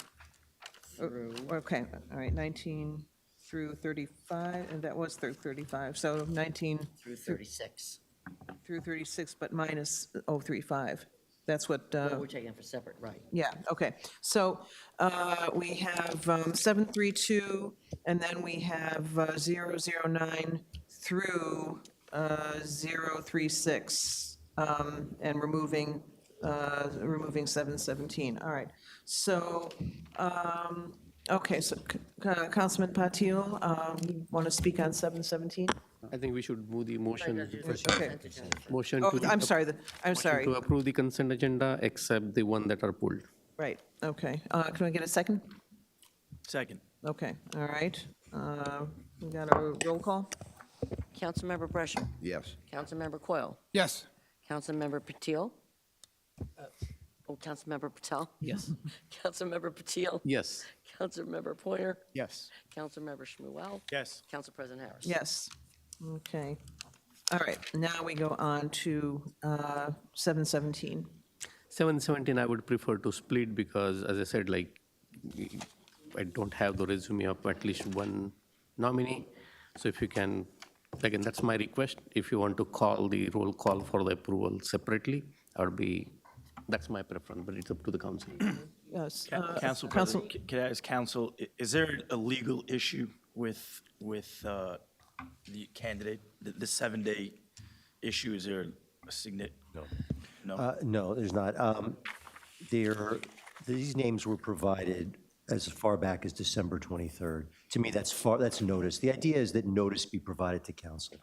through. Okay, all right, 19 through 35, and that was through 35, so 19 Through 36. through 36, but minus 035. That's what, Well, we're taking it for separate, right. yeah, okay. So we have 732, and then we have 009 through 036, and removing 717. All right. So, okay, so Councilman Patil, want to speak on 717? I think we should move the motion. Okay. Motion Oh, to. I'm sorry, I'm motion sorry. To approve the consent agenda except the one that are pulled. Right, okay. Can I get a second? Second. Okay, all right. We got a roll call? Councilmember Brescher. Yes. Councilmember Coyle. Yes. Councilmember Patil. Oh, Councilmember Patel. Yes. Councilmember Patil. Yes. Councilmember Pointer. Yes. Councilmember Shmuel. Yes. Council President Harris. Yes. Okay. All right, now we go on to 717. 717, I would prefer to split because, as I said, like, I don't have the resume of at least one nominee. So if you can, again, that's my request. If you want to call the roll call for the approval separately, I would be That's my preference, but it's up to the council. Yes. Council President, can I ask council, is there a legal issue with the candidate, the 7-day issue? Is there a significant? No. No, there's not. These names were provided as far back as December 23rd. To me, that's notice. The idea is that notice be provided to council.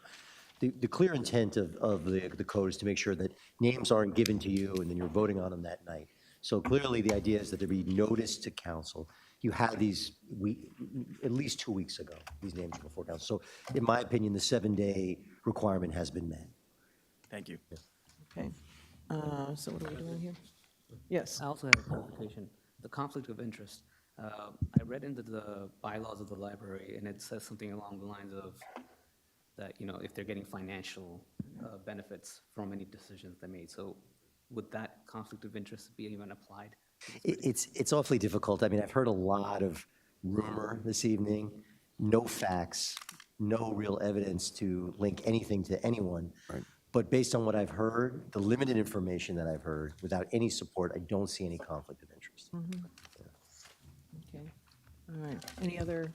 The clear intent of the code is to make sure that names aren't given to you and then you're voting on them that night. So clearly, the idea is that there be notice to council. You had these at least 2 weeks ago, these names before council. So in my opinion, the 7-day requirement has been met. Thank you. Okay. So what are we doing here? Yes. I also have a clarification. The conflict of interest. I read into the bylaws of the library, and it says something along the lines of that, if they're getting financial benefits from any decisions they made. So would that conflict of interest be even applied? It's awfully difficult. I mean, I've heard a lot of rumor this evening, no facts, no real evidence to link anything to anyone. Right. But based on what I've heard, the limited information that I've heard, without any support, I don't see any conflict of interest. Okay. All right. Any other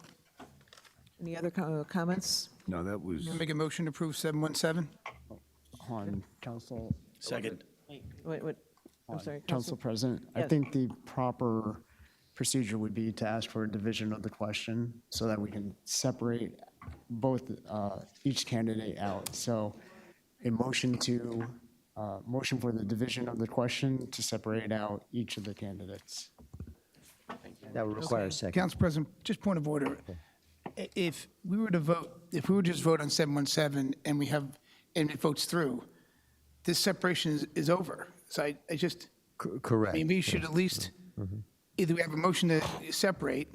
comments? No, that was. Make a motion to approve 717? On council. Second. Wait, I'm sorry. Council President, I Yes. think the proper procedure would be to ask for a division of the question so that we can separate both, each candidate out. So a motion for the division of the question to separate out each of the candidates. That would require a second. Council President, just point of order. If we were to just vote on 717 and it votes through, this separation is over. So I just, Correct. maybe we should at least, either we have a motion to separate.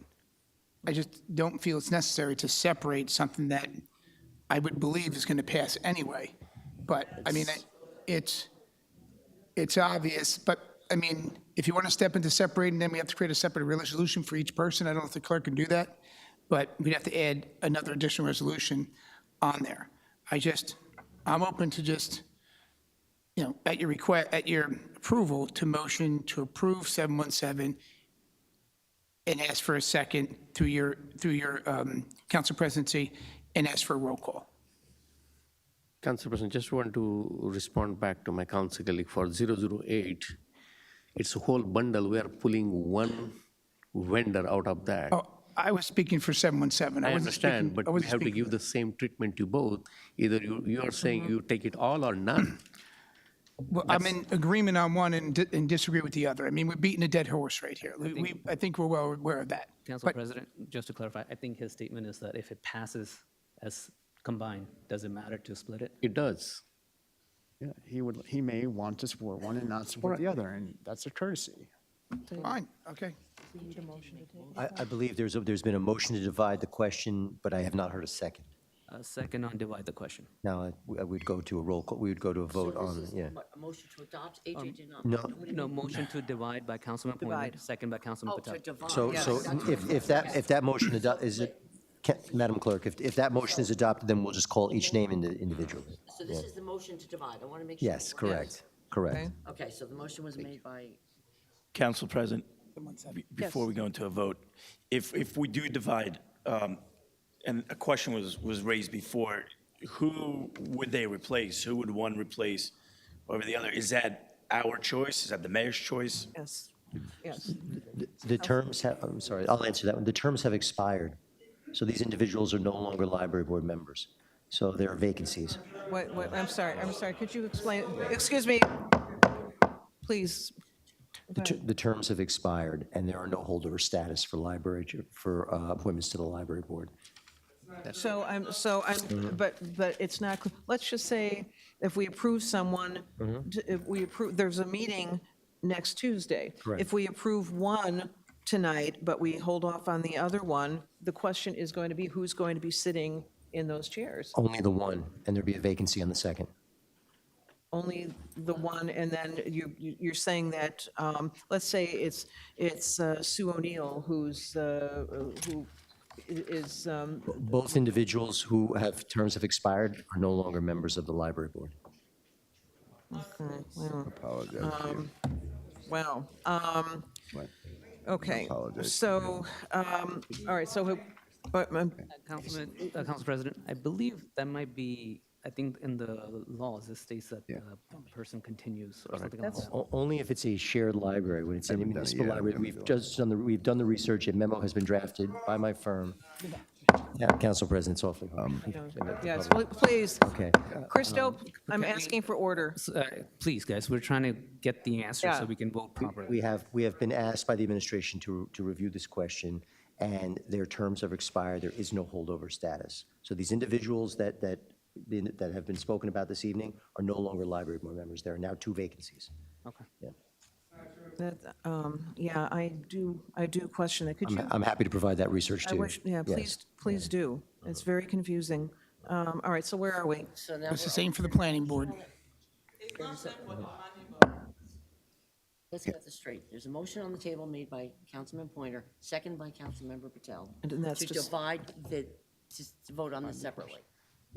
I just don't feel it's necessary to separate something that I would believe is going to pass anyway. But, I mean, it's obvious, but, I mean, if you want to step into separating, then we have to create a separate resolution for each person. I don't know if the clerk can do that, but we'd have to add another additional resolution on there. I'm open to just, at your request, at your approval, to motion to approve 717 and ask for a second through your council presidency and ask for a roll call. Council President, just want to respond back to my council colleague for 008. It's a whole bundle. We are pulling one vendor out of that. Oh, I was speaking for 717. I wasn't understand, speaking- but I we wasn't have to speaking give the same treatment to both. Either you are saying you take it all or none. Well, I'm in agreement on one and disagree with the other. I mean, we're beating a dead horse right here. I think we're well aware of that. Council But- President, just to clarify, I think his statement is that if it passes as combined, does it matter to split it? It does. Yeah, he may want to support one and not support the other, and that's a courtesy. Fine, okay. I believe there's been a motion to divide the question, but I have not heard a second. Second on divide the question. Now, I would go to a roll call, we would go to a vote on, yeah. A motion to adopt, AJ did not. No. What do you No, mean? motion to divide by Councilman Pointer, Divide. second by Councilman Oh, to Patel. divide. So, Yes. so if that motion Madam Clerk, if that motion is adopted, then we'll just call each name individually. So this is the motion to divide. I want to make sure. Yes, correct, correct. Okay, so the motion was made by, Council President, before we go into a vote, if we do divide, and a question was raised before, who would they replace? Who would one replace over the other? Is that our choice? Is that the mayor's choice? Yes. Yes. The terms have, I'm sorry, I'll answer that one. The terms have expired. So these individuals are no longer library board members. So there are vacancies. Wait, I'm sorry. Could you explain? Excuse me. Please. The terms have expired, and there are no holder status for appointments to the library board. But it's not, let's just say if we approve someone, there's a meeting next Tuesday. Correct. If we approve one tonight, but we hold off on the other one, the question is going to be who's going to be sitting in those chairs? Only the one, and there'd be a vacancy on the second. Only the one, and then you're saying that, let's say it's Sue O'Neill who is, Both individuals who have terms have expired are no longer members of the library board. Wow. What? Okay, Apologize. so, all right, so, Council President, I believe that might be, I think in the laws, it states that the person continues or something like that. Only if it's a shared library, when it's in a Haven't done it municipal yet. library. We've done the research, a memo has been drafted by my firm. Yeah, Council President, it's awfully. yes, please. Okay. Christo, I'm asking for order. Please, guys, we're trying to get the answer Yeah. so we can vote properly. We have been asked by the administration to review this question, and their terms have expired. There is no holdover status. So these individuals that have been spoken about this evening are no longer library board members. There are now 2 vacancies. Okay. Yeah. Yeah, I do question that. Could you? I'm happy to provide that research I too. wish, yeah, Yes. please do. It's very confusing. All right, so where are we? So now It's the same for the planning board. let's get this straight. There's a motion on the table made by Councilman Pointer, second by Councilmember Patel, And then that's to just- divide to vote on this separately.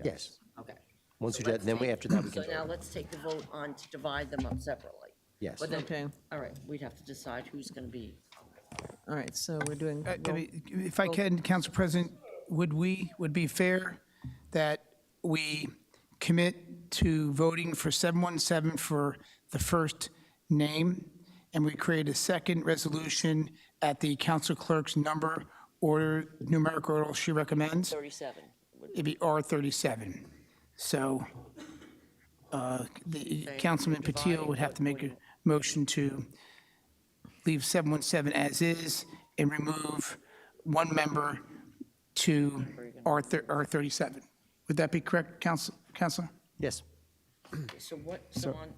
Yes. Okay. Once So we do that, let's then we, take- after that, we So can now vote. let's take the vote on to divide them up separately. Yes. But then- Okay. All right, we'd have to decide who's going to be. All right, so we're doing. If I can, Council President, would be fair that we commit to voting for 717 for the first name, and we create a second resolution at the council clerk's number or numerical order she recommends? 37. It'd be R37. So the Councilman Patil would have to make a motion to leave 717 as is and remove one member to R37. Would that be correct, Counselor? Yes. So what, So- so on,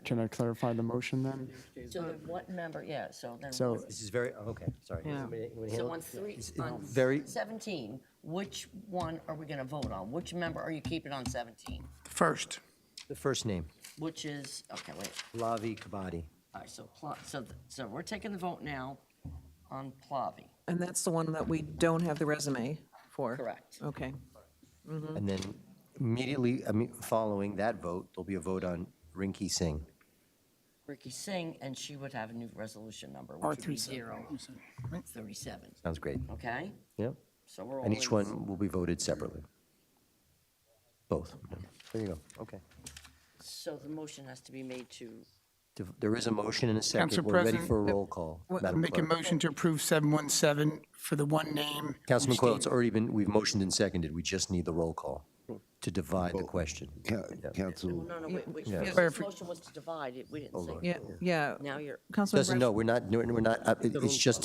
Can I clarify the motion then? so then what member, yeah, so then. So- what- This is very, okay, sorry. Yeah. Somebody wanna So handle on it? three, It's on very, 17, which one are we going to vote on? Which member are you keeping on 17? First. the first name, Which is, okay, wait. Lavi Kabadi. All right, so we're taking the vote now on Plavi. And that's the one that we don't have the resume for? Correct. Okay. And then immediately, following that vote, there'll be a vote on Rinki Singh. Ricky Singh, and she would have a new resolution number, which would be 037, Sounds great. okay? Yep. So we're all. And each in- one will be voted separately. Both. There you go. Okay. So the motion has to be made to, There is a motion and a second. Council We're ready President, for a roll call. Madam Make a Clerk. motion to approve 717 for the one name. Councilman Coyle, it's already been, we've motioned and seconded. We just need the roll call to divide the question. Council, no, wait, Yeah. this motion was to divide it, we didn't say. Yeah, yeah. Now you're. Councilman Doesn't, no, we're not, it's just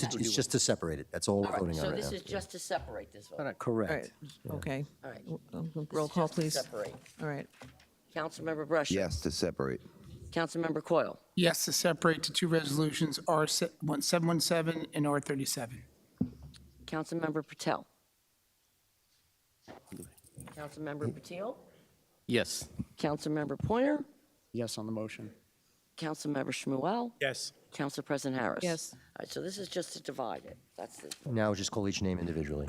to separate it. That's all we're All right, voting on so right this now. is just to separate this vote. All right, Correct. okay. All right. Roll This is call, just to please. Separate. All right. Councilmember Brescia. yes, to separate. Councilmember Coyle. Yes, to separate to 2 resolutions, R717 and R37. Councilmember Patel. Councilmember Patil. Yes. Councilmember Pointer. Yes on the motion. Councilmember Shmuel. Yes. Council President Harris. Yes. All right, so this is just to divide it. That's the, Now just call each name individually.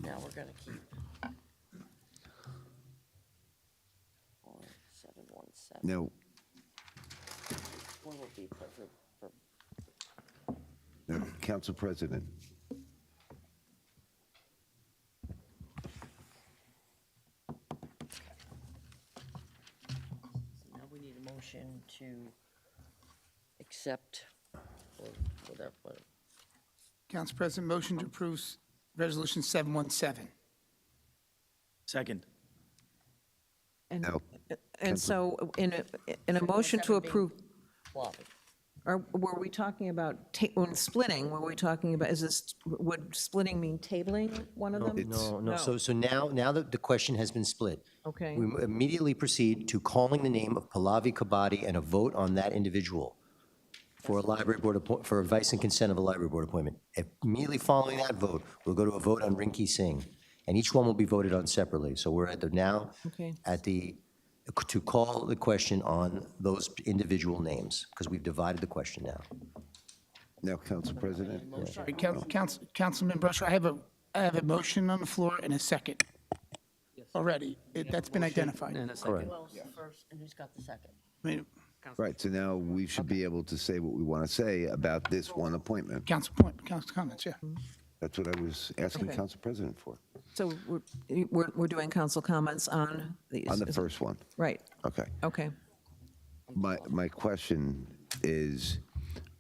now we're going to keep. 4717. No, One would be for no, Council President. So now we need a motion to accept, or whatever, Council President, motion to approve resolution 717. Second. And, No. and so in a motion to 717 being approve, Plavi. were we talking about, when splitting, were we talking about, would splitting mean tabling one of them? No. So now that the question has been split, Okay. we immediately proceed to calling the name of Pallavi Kabadi and a vote on that individual for a library board, for advice and consent of a library board appointment. Immediately following that vote, we'll go to a vote on Rinki Singh, and each one will be voted on separately. So we're Okay. to call the question on those individual names, because we've divided the question now. Now, Council President. Councilman Brusher, I have a motion on the floor and a second already. That's been identified. And a second. Correct. Who else first, and who's got the second? I mean, Right, so now we should be able to say what we want to say about this one appointment. Council comments, yeah. That's what I was asking Okay. Council President for, So we're doing council comments on these? on the first one. Right, Okay. okay. My question is,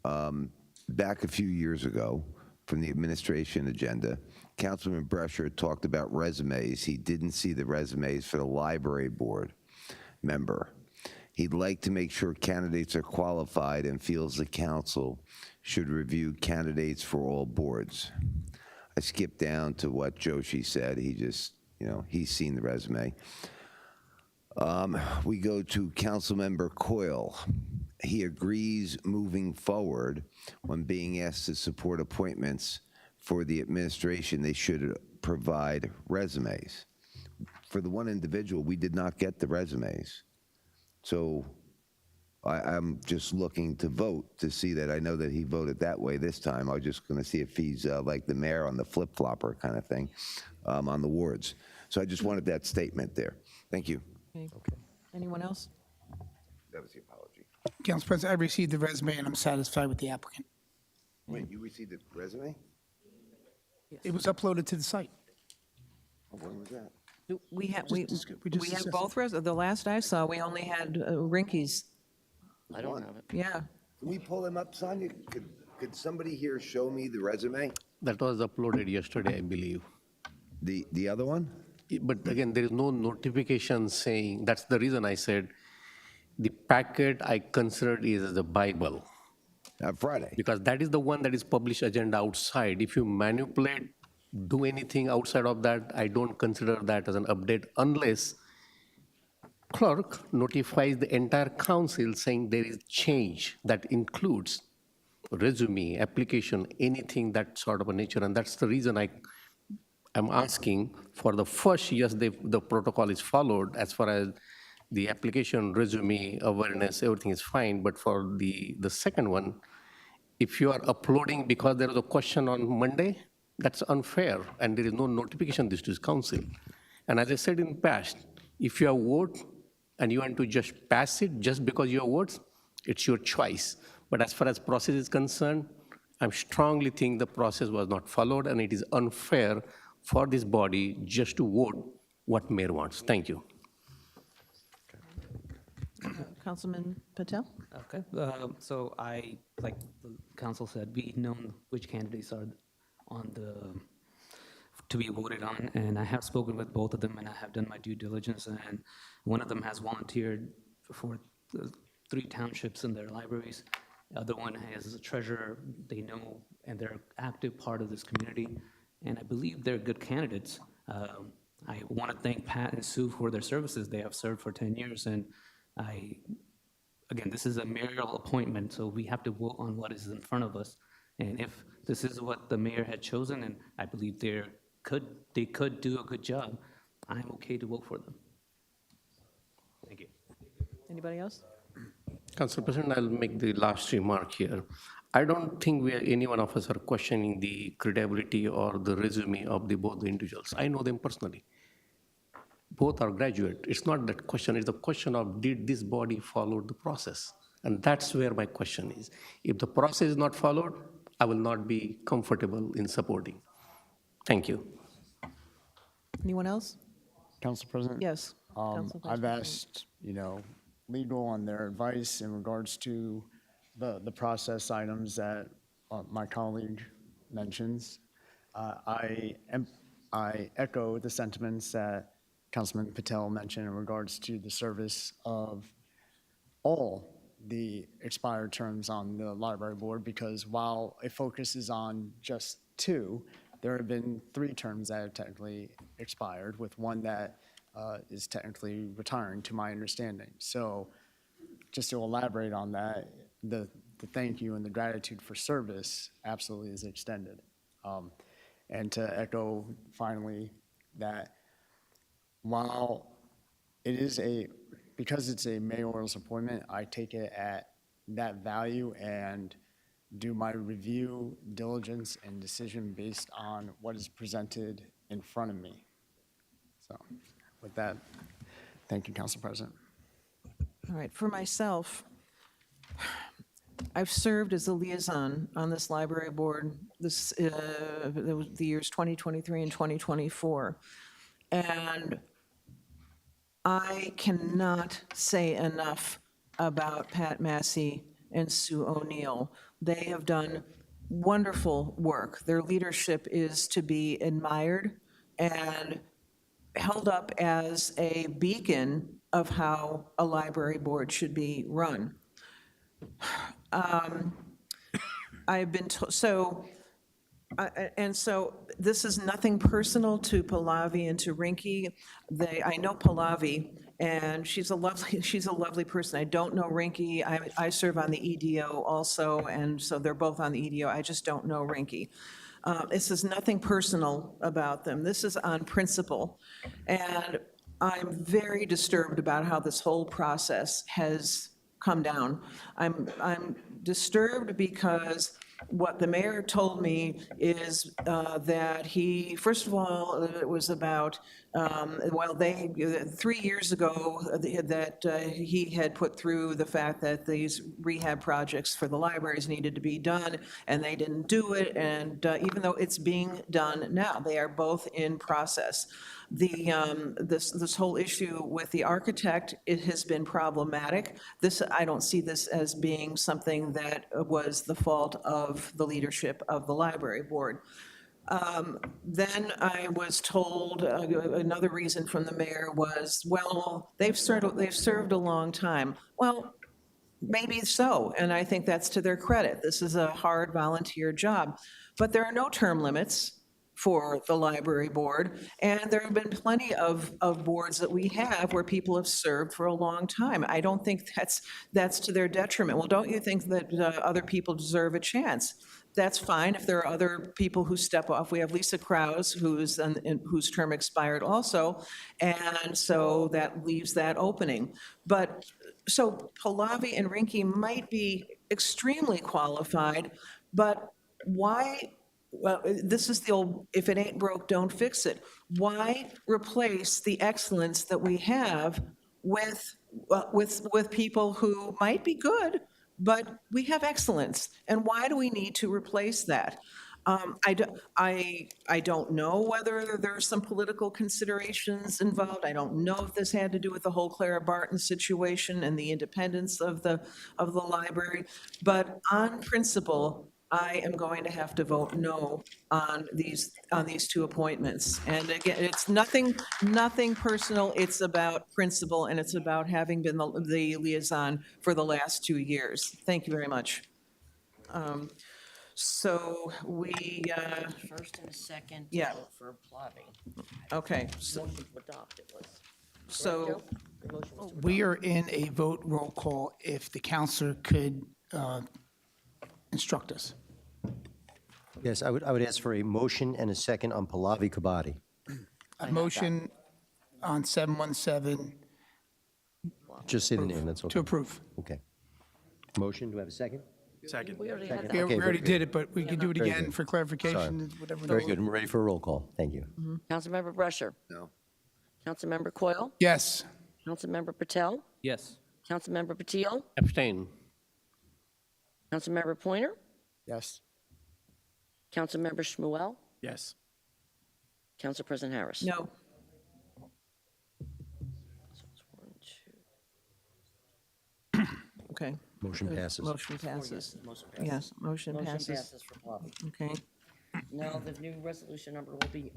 back a few years ago, from the administration agenda, Councilman Brescher talked about resumes. He didn't see the resumes for the library board member. He'd like to make sure candidates are qualified and feels the council should review candidates for all boards. I skipped down to what Joshi said. He just, he's seen the resume. We go to Councilmember Coyle. He agrees moving forward when being asked to support appointments for the administration, they should provide resumes. For the one individual, we did not get the resumes. So I'm just looking to vote to see that. I know that he voted that way this time. I was just going to see if he's like the mayor on the flip-flopper kind of thing on the wards. So I just wanted that statement there. Thank you. Okay. Anyone else? That was the apology. Council President, I received the resume and I'm satisfied with the applicant. Wait, you received the resume? It was uploaded to the site. Oh, when was that? We have, We just have both the last I saw, we only had Rinky's. I don't have it. Yeah. Can we pull them up, Sonia? Could somebody here show me the resume? That was uploaded yesterday, I believe. The other one? But again, there is no notification saying, that's the reason I said, the packet I considered is the Bible. Friday. Because that is the one that is published agenda outside. If you manipulate, do anything outside of that, I don't consider that as an update unless clerk notifies the entire council saying there is change that includes resume, application, anything that sort of a nature. And that's the reason I'm asking for the first, yes, the protocol is followed as far as the application, resume, awareness, everything is fine. But for the second one, if you are uploading because there is a question on Monday, that's unfair, and there is no notification this to this council. And as I said in the past, if you have vote and you want to just pass it just because you have votes, it's your choice. But as far as process is concerned, I strongly think the process was not followed, and it is unfair for this body just to vote what mayor wants. Thank you. Councilman Patel? Okay, so like the council said, we know which candidates are to be voted on, and I have spoken with both of them, and I have done my due diligence, and one of them has volunteered for 3 townships in their libraries. The other one has a treasurer they know, and they're an active part of this community, and I believe they're good candidates. I want to thank Pat and Sue for their services. They have served for 10 years, and again, this is a mayoral appointment, so we have to vote on what is in front of us. And if this is what the mayor had chosen, and I believe they could do a good job, I'm okay to vote for them. Thank you. Anybody else? Council President, I'll make the last remark here. I don't think any one of us are questioning the credibility or the resume of both the individuals. I know them personally. Both are graduate. It's not that question, it's the question of did this body follow the process? And that's where my question is. If the process is not followed, I will not be comfortable in supporting. Thank you. Anyone else? Council President? Yes. Council Vice I've President. asked, legal on their advice in regards to the process items that my colleague mentions. I echo the sentiments that Councilman Patel mentioned in regards to the service of all the expired terms on the library board, because while it focuses on just 2, there have been 3 terms that have technically expired, with one that is technically retiring, to my understanding. So just to elaborate on that, the thank you and the gratitude for service absolutely is extended. And to echo finally that while it is because it's a mayoral's appointment, I take it at that value and do my review, diligence, and decision based on what is presented in front of me. So with that, thank you, Council President. All right, for myself, I've served as a liaison on this library board the years 2023 and 2024. And I cannot say enough about Pat Massey and Sue O'Neill. They have done wonderful work. Their leadership is to be admired and held up as a beacon of how a library board should be run. I've been told, so this is nothing personal to Pallavi and to Rinky. I know Pallavi, and she's a lovely person. I don't know Rinky. I serve on the EDO also, and so they're both on the EDO. I just don't know Rinky. This is nothing personal about them. This is on principle. And I'm very disturbed about how this whole process has come down. I'm disturbed because what the mayor told me is that he, first of all, it was about, 3 years ago, that he had put through the fact that these rehab projects for the libraries needed to be done, and they didn't do it, and even though it's being done now, they are both in process. This whole issue with the architect, it has been problematic. I don't see this as being something that was the fault of the leadership of the library board. Then I was told another reason from the mayor was, well, they've served a long time. Well, maybe so, and I think that's to their credit. This is a hard volunteer job, but there are no term limits for the library board, and there have been plenty of boards that we have where people have served for a long time. I don't think that's to their detriment. Well, don't you think that other people deserve a chance? That's fine if there are other people who step off. We have Lisa Krause, whose term expired also, and so that leaves that opening. But so Pallavi and Rinky might be extremely qualified, but why? Well, this is the old, if it ain't broke, don't fix it. Why replace the excellence that we have with people who might be good, but we have excellence? And why do we need to replace that? I don't know whether there's some political considerations involved. I don't know if this had to do with the whole Clara Barton situation and the independence of the library. But on principle, I am going to have to vote no on these two appointments. And again, it's nothing personal. It's about principle, and it's about having been the liaison for the last 2 years. Thank you very much. So we. First and a second Yeah. vote for Pallavi. Okay. Motion to adopt it was. So Correct, Joe? The motion was to We are in a vote roll call. If the counselor could instruct us. Yes, I would ask for a motion and a second on Pallavi Kabadi. A motion on 717 Just say the name, that's okay. to approve. Okay. Motion, do I have a second? Second. We already had Second. that. We Okay, already very did good. it, but we can do it Very again good. for clarification, Sorry. whatever. Very good, I'm ready for a roll call. Thank you. Councilmember Brescher. No. Councilmember Coyle. Yes. Councilmember Patel. Yes. Councilmember Patil. Abstain. Councilmember Pointer. Yes. Councilmember Shmuel. Yes. Council President Harris. no. So it's 1, 2. Okay. Motion passes. Motion passes. Motion passes. Yes, motion Motion passes. passes for Pallavi. Okay. Now, the new resolution number will be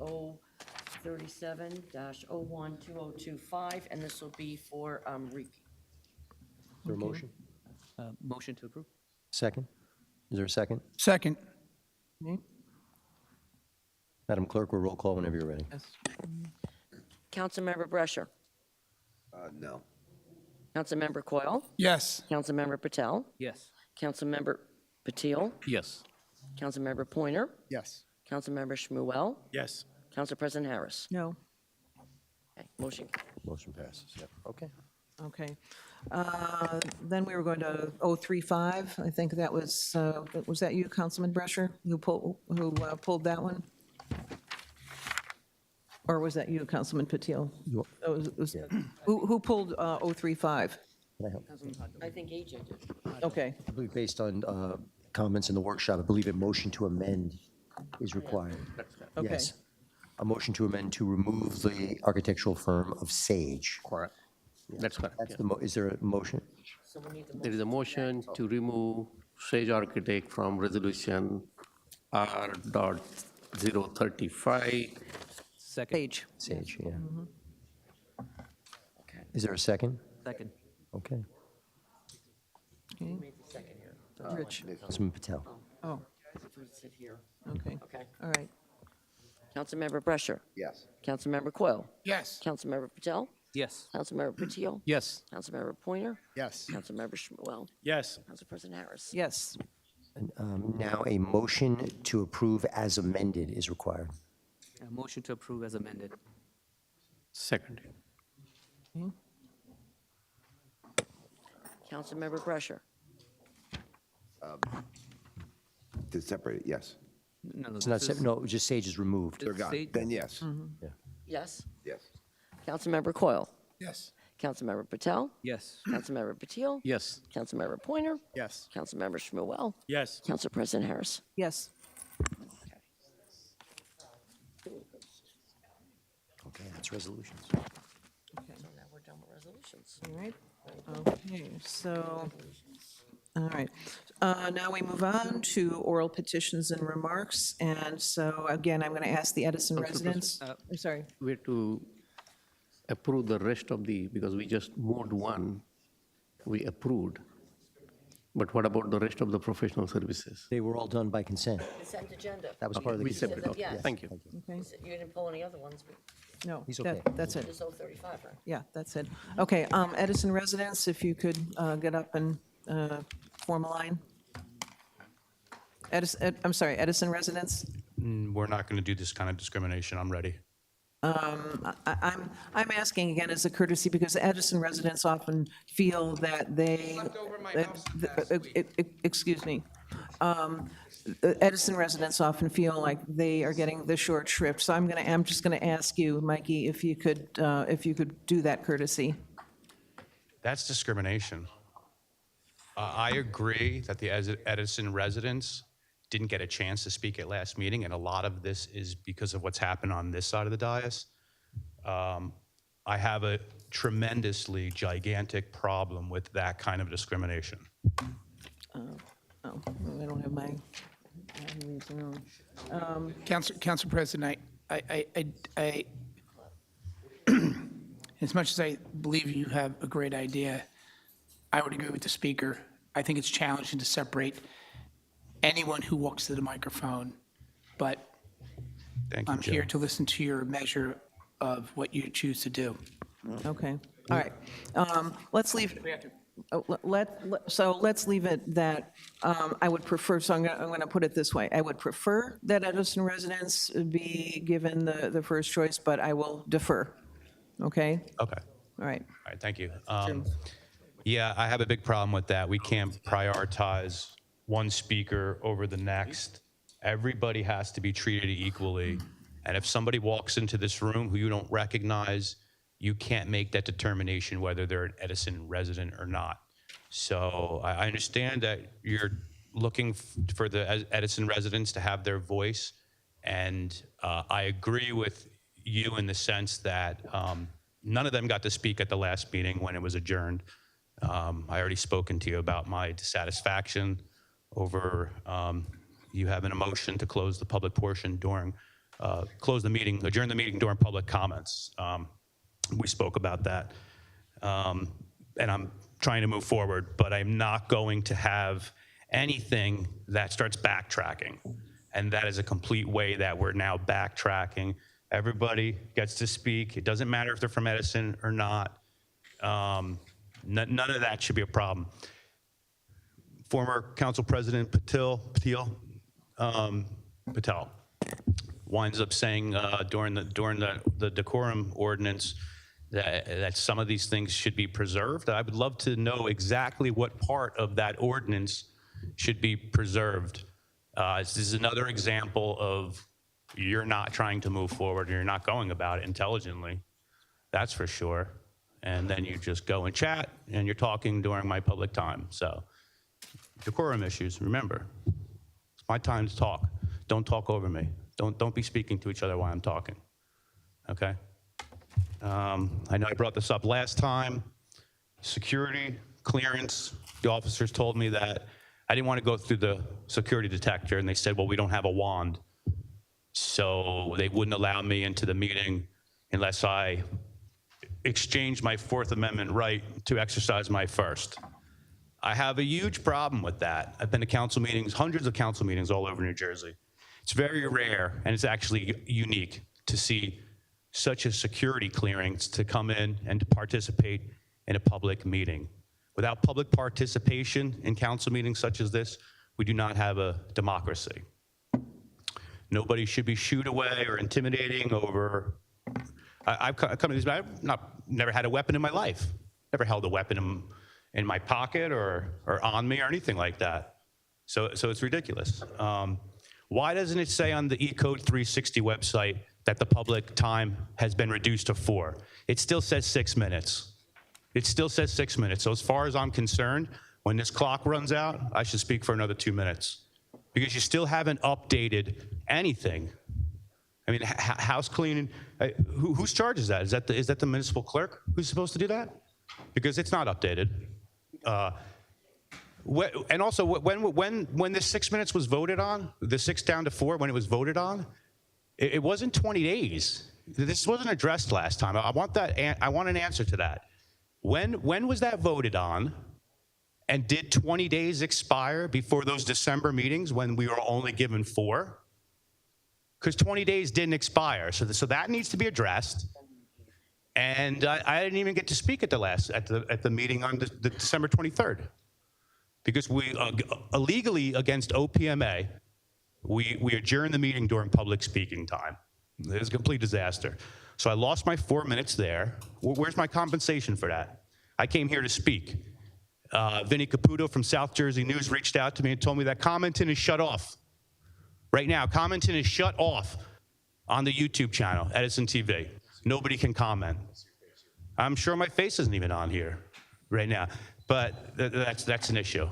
037-012025, and this will be for repeal. Is there a motion? Motion to approve. Second? Is there a second? Second. Okay. Madam Clerk, we'll roll call whenever you're ready. Councilmember Brescher. No. Councilmember Coyle. Yes. Councilmember Patel. Yes. Councilmember Patil. Yes. Councilmember Pointer. Yes. Councilmember Shmuel. Yes. Council President Harris. No. Okay, motion. Motion passes, yep. Okay. Okay. Then we were going to 035. I think that was that you, Councilman Brescher, who pulled that one? Or was that you, Councilman Patil? You- Who pulled 035? Can I help? I think AJ did. Okay, I believe based on comments in the workshop, I believe a motion to amend is required. okay. Yes. A motion to amend to remove the architectural firm of Sage. Correct. That's correct. That's yeah. the, is there a motion? So we need the There is a motion to remove Sage Architect from resolution R.035. Second. Page. Sage, yeah. Is there a second? Second. Okay. Rich. Councilman Patel. Oh, Sit here. okay. Okay. All right. Councilmember Brescher. Yes. Councilmember Coyle. Yes. Councilmember Patel. Yes. Councilmember Patil. Yes. Councilmember Pointer. Yes. Councilmember Shmuel. Yes. Council President Harris. Yes. And, now a motion to approve as amended is required. A motion to approve as amended. Second. Councilmember Brescher. To separate it, yes. No, It's not, no, just Sage is removed. They're gone. Sage- Then yes. Yes. Yes. Councilmember Coyle. Yes. Councilmember Patel. Yes. Councilmember Patil. Yes. Councilmember Pointer. Yes. Councilmember Shmuel. Yes. Council President Harris. Yes. Okay, that's resolutions. So now we're done with resolutions. All right. Okay, so, all right. Now we move on to oral petitions and remarks. And so again, I'm going to ask the Edison residents. I'm sorry. We're to approve the rest of the, because we just moved one, we approved. But what about the rest of the professional services? They were all done by consent. Consent agenda. That was part of the We consent. separate, okay. Yes. Thank you. Okay. You didn't pull any other ones, but No, He's that- okay. that's it. just 035, right? Yeah, that's it. Okay, Edison residents, if you could get up and form a line. I'm sorry, Edison residents. We're not going to do this kind of discrimination. I'm ready. I'm asking again as a courtesy because Edison residents often feel that they. Excuse me. Edison residents often feel like they are getting the short shrift. So I'm just going to ask you, Mikey, if you could do that courtesy. That's discrimination. I agree that the Edison residents didn't get a chance to speak at last meeting, and a lot of this is because of what's happened on this side of the dais. I have a tremendously gigantic problem with that kind of discrimination. Oh, I don't have my. Council President, I as much as I believe you have a great idea, I would agree with the speaker. I think it's challenging to separate anyone who walks to the microphone, but Thank you, I'm Joe. here to listen to your measure of what you choose to do. Okay, all right. Let's leave. Let's leave it that I would prefer, so I'm going to put it this way. I would prefer that Edison residents be given the first choice, but I will defer. Okay? Okay. All right. All right, thank you. Yeah, I have a big problem with that. We can't prioritize one speaker over the next. Everybody has to be treated equally. And if somebody walks into this room who you don't recognize, you can't make that determination whether they're an Edison resident or not. So I understand that you're looking for the Edison residents to have their voice. And I agree with you in the sense that none of them got to speak at the last meeting when it was adjourned. I already spoken to you about my dissatisfaction over you having a motion to close the public portion during, close the meeting, adjourn the meeting during public comments. We spoke about that. And I'm trying to move forward, but I'm not going to have anything that starts backtracking. And that is a complete way that we're now backtracking. Everybody gets to speak. It doesn't matter if they're from Edison or not. None of that should be a problem. Former Council President Patel winds up saying during the Decorum ordinance that some of these things should be preserved. I would love to know exactly what part of that ordinance should be preserved. This is another example of you're not trying to move forward, or you're not going about it intelligently. That's for sure. and then you just go and chat, and you're talking during my public time. So decorum issues, remember, it's my time to talk. Don't talk over me. Don't be speaking to each other while I'm talking, okay? I know I brought this up last time. Security clearance, the officers told me that I didn't want to go through the security detector, and they said, well, we don't have a wand. So they wouldn't allow me into the meeting unless I exchanged my Fourth Amendment right to exercise my first. I have a huge problem with that. I've been to council meetings, hundreds of council meetings all over New Jersey. It's very rare, and it's actually unique to see such a security clearance to come in and to participate in a public meeting. Without public participation in council meetings such as this, we do not have a democracy. Nobody should be shooed away or intimidating over. I've come to these, I've never had a weapon in my life. Never held a weapon in my pocket or on me or anything like that. So it's ridiculous. Why doesn't it say on the eCode 360 website that the public time has been reduced to 4? It still says 6 minutes. It still says 6 minutes. So as far as I'm concerned, when this clock runs out, I should speak for another 2 minutes, because you still haven't updated anything. I mean, house cleaning, whose charge is that? Is that the municipal clerk who's supposed to do that? Because it's not updated. And also, when this 6 minutes was voted on, the 6 down to 4, when it was voted on, it wasn't 20 days. This wasn't addressed last time. I want an answer to that. When was that voted on? And did 20 days expire before those December meetings when we were only given 4? Because 20 days didn't expire, so that needs to be addressed. And I didn't even get to speak at the meeting on the December 23rd, because we illegally against OPMA, we adjourned the meeting during public speaking time. It was a complete disaster. So I lost my 4 minutes there. Where's my compensation for that? I came here to speak. Vinny Caputo from South Jersey News reached out to me and told me that commenting is shut off. Right now, commenting is shut off on the YouTube channel, Edison TV. Nobody can comment. I'm sure my face isn't even on here right now, but that's an issue.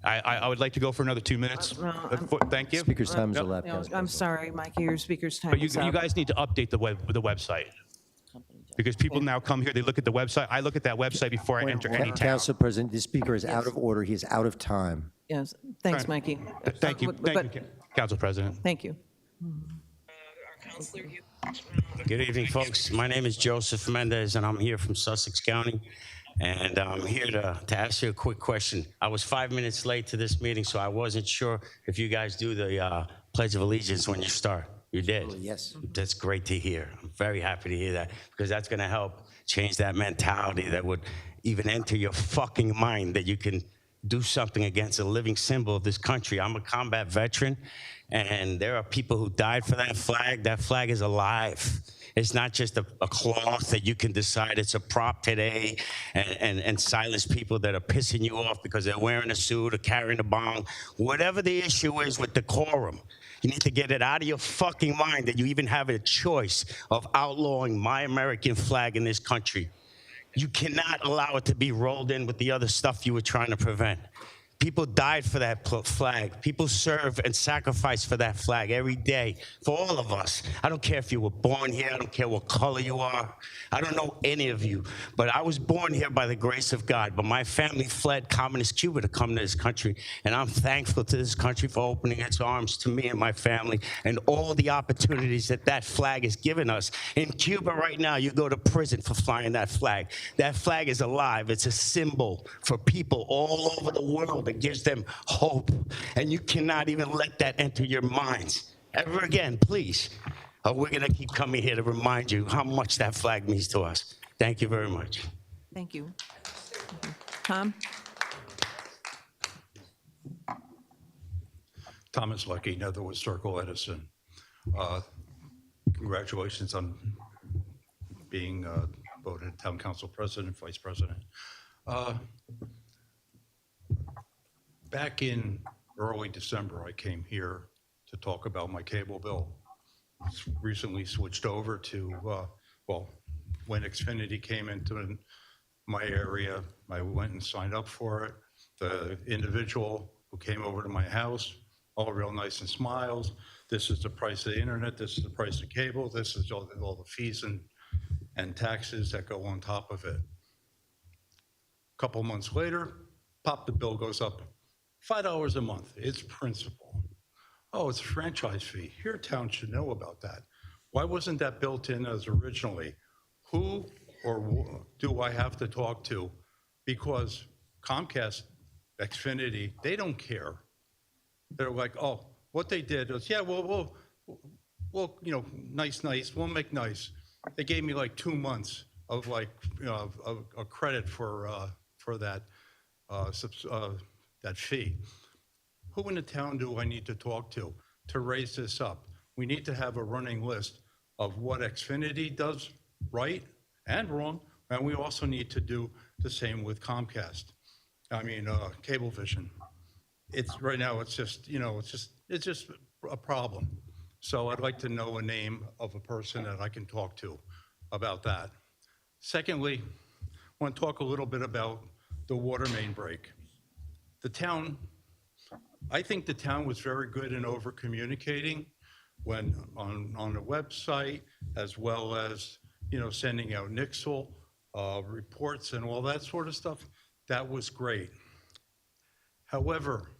I would like to go for another 2 minutes. Thank you. Speaker's time is elapsed. No, I'm sorry, Mikey, your speaker's time But is up. you guys need to update the website, because people now come here, they look at the website. I look at that website before I enter any town. Council President, the speaker is out of order. He is out of time. Yes, thanks, Mikey. Thank you, Council President. Thank you. Good evening, folks. My name is Joseph Mendez, and I'm here from Sussex County. And I'm here to ask you a quick question. I was 5 minutes late to this meeting, so I wasn't sure if you guys do the Pledge of Allegiance when you start. You did? Yes. That's great to hear. I'm very happy to hear that, because that's going to help change that mentality that would even enter your fucking mind that you can do something against a living symbol of this country. I'm a combat veteran, and there are people who died for that flag. That flag is alive. It's not just a cloth that you can decide it's a prop today and silence people that are pissing you off because they're wearing a suit or carrying a bomb. Whatever the issue is with decorum, you need to get it out of your fucking mind that you even have a choice of outlawing my American flag in this country. You cannot allow it to be rolled in with the other stuff you were trying to prevent. People died for that flag. People serve and sacrifice for that flag every day, for all of us. I don't care if you were born here. I don't care what color you are. I don't know any of you, but I was born here by the grace of God. But my family fled communist Cuba to come to this country, and I'm thankful to this country for opening its arms to me and my family and all the opportunities that that flag has given us. In Cuba right now, you go to prison for flying that flag. That flag is alive. It's a symbol for people all over the world. It gives them hope, and you cannot even let that enter your minds ever again, please. We're going to keep coming here to remind you how much that flag means to us. Thank you very much. Thank you. Tom? Thomas Lucky, Netherwood Circle, Edison. Congratulations on being voted town council president, vice president. Back in early December, I came here to talk about my cable bill. Recently switched over to, well, when Xfinity came into my area, I went and signed up for it. The individual who came over to my house, all real nice and smiles. This is the price of the internet. This is the price of cable. This is all the fees and taxes that go on top of it. A couple months later, pop, the bill goes up $5 a month. It's principal. Oh, it's a franchise fee. Your town should know about that. Why wasn't that built in as originally? Who do I have to talk to? Because Comcast, Xfinity, they don't care. They're like, oh, what they did was, yeah, we'll nice, we'll make nice. They gave me like 2 months of like, a credit for that, that fee. Who in the town do I need to talk to raise this up? We need to have a running list of what Xfinity does right and wrong, and we also need to do the same with Comcast. I mean, Cablevision. Right now, it's just a problem. So I'd like to know a name of a person that I can talk to about that. Secondly, I want to talk a little bit about the water main break. I think the town was very good in over communicating when on the website, as well as sending out Nixle reports and all that sort of stuff. That was great. However,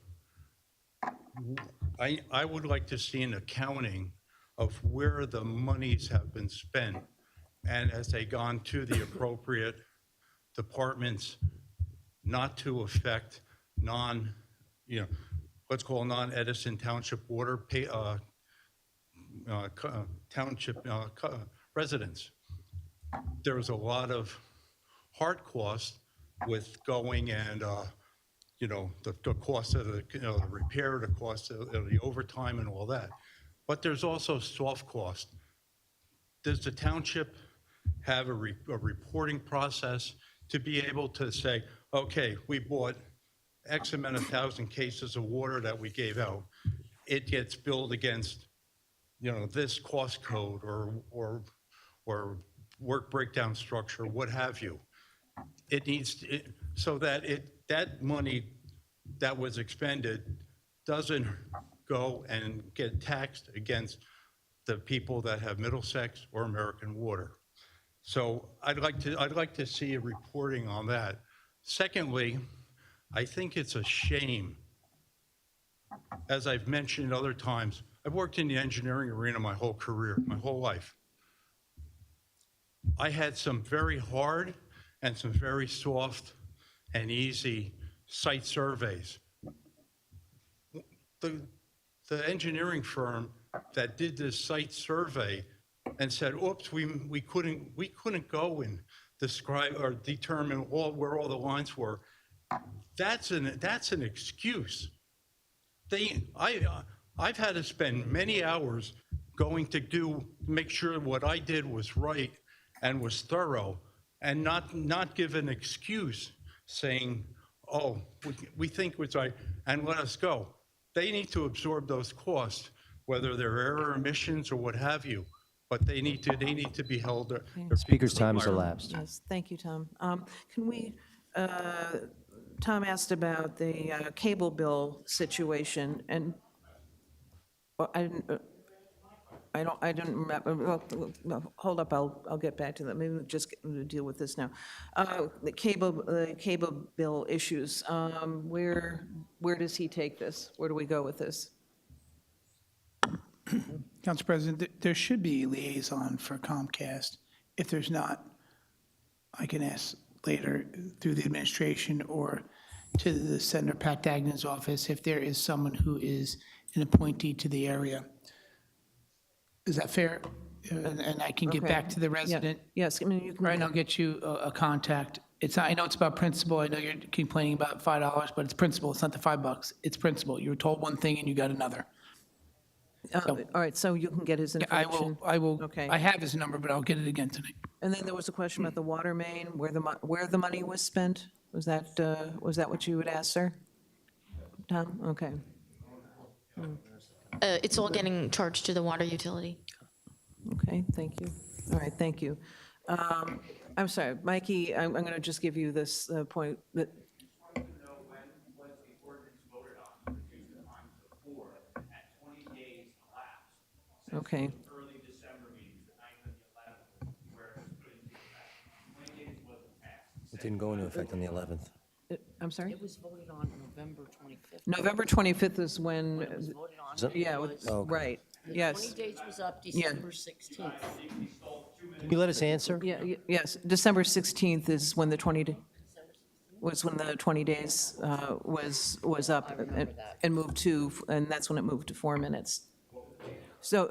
I would like to see an accounting of where the monies have been spent, and as they gone to the appropriate departments, not to affect let's call non-Edison Township water township residents. There was a lot of hard costs with going and the cost of the repair, the cost of the overtime and all that. But there's also soft cost. Does the township have a reporting process to be able to say, okay, we bought X amount of 1,000 cases of water that we gave out. It gets billed against, this cost code or work breakdown structure, what have you. It needs so that that money that was expended doesn't go and get taxed against the people that have Middlesex or American Water. So I'd like to see a reporting on that. Secondly, I think it's a shame, as I've mentioned other times, I've worked in the engineering arena my whole career, my whole life. I had some very hard and some very soft and easy site surveys. The engineering firm that did this site survey and said, oops, we couldn't go and describe or determine where all the lines were. That's an excuse. I've had to spend many hours going to make sure what I did was right and was thorough, and not give an excuse saying, oh, we think it's right, and let us go. They need to absorb those costs, whether they're error emissions or what have you, but they need to be held. Speaker's time has elapsed. Yes, thank you, Tom. Can we, Tom asked about the cable bill situation, and I don't remember. Well, hold up, I'll get back to that. Maybe we'll just deal with this now. The cable bill issues. Where does he take this? Where do we go with this? Council President, there should be a liaison for Comcast. If there's not, I can ask later through the administration or to the Senator Pat Dagnan's office if there is someone who is an appointee to the area. Is that fair? And I can get back to the resident. Yeah. Yes, I mean, you can. Right, and I'll get you a contact. I know it's about principle. I know you're complaining about $5, but it's principle. It's not the $5. It's principle. You were told one thing and you got another. All right, so you can get his information? I will. Okay. I have his number, but I'll get it again tonight. And then there was a question about the water main, where the money was spent? Was that what you would ask, sir? Tom? Okay. It's all getting charged to the water utility. Okay, thank you. All right, thank you. I'm sorry, Mikey, I'm going to just give you this point that. Okay. Early December meetings, the 9th and the 11th, where it was put into effect. 20 days wasn't passed. It didn't go into effect on the 11th. I'm sorry? It was voted on November 25th. November 25th is when. When it was voted on. Is it? Yeah, was- Oh, okay. right, The yes. 20 days was up Yeah. December 16th. Can you let us answer? Yeah, yes, December 16th is when the 20, was when the 20 days was up and moved to, and that's when it moved to 4 minutes. So,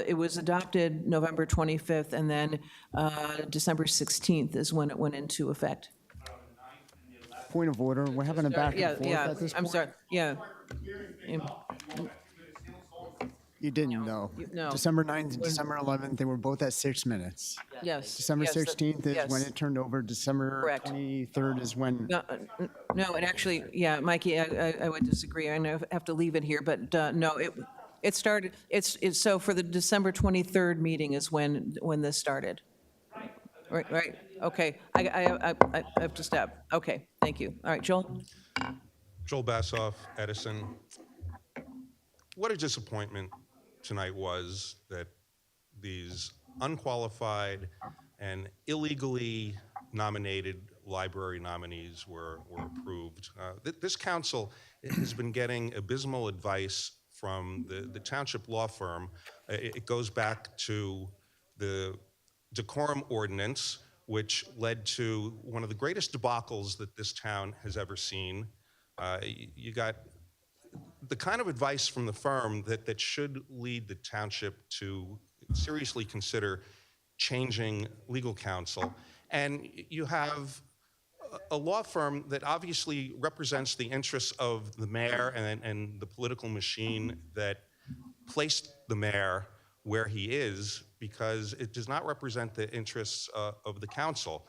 it was adopted November 25th, and then December 16th is when it went into effect. Point of order, we're having a back Yeah, and forth yeah, at this I'm point. sorry, yeah. You didn't know. No. December 9th and December 11th, they were both at 6 minutes. Yes. December yes, 16th is when yes. it turned over. December Correct. 23rd is when. No, it actually, yeah, Mikey, I would disagree. I know I have to leave it here, but no, it started, it's so for the December 23rd meeting is when this started. Right, okay. I have to stop. Okay, thank you. All right, Joel? Joel Bassoff, Edison. What a disappointment tonight was that these unqualified and illegally nominated library nominees were approved. This council has been getting abysmal advice from the township law firm. It goes back to the Decorum Ordinance, which led to one of the greatest debacles that this town has ever seen. You got the kind of advice from the firm that should lead the township to seriously consider changing legal counsel. And you have a law firm that obviously represents the interests of the mayor and the political machine that placed the mayor where he is, because it does not represent the interests of the council.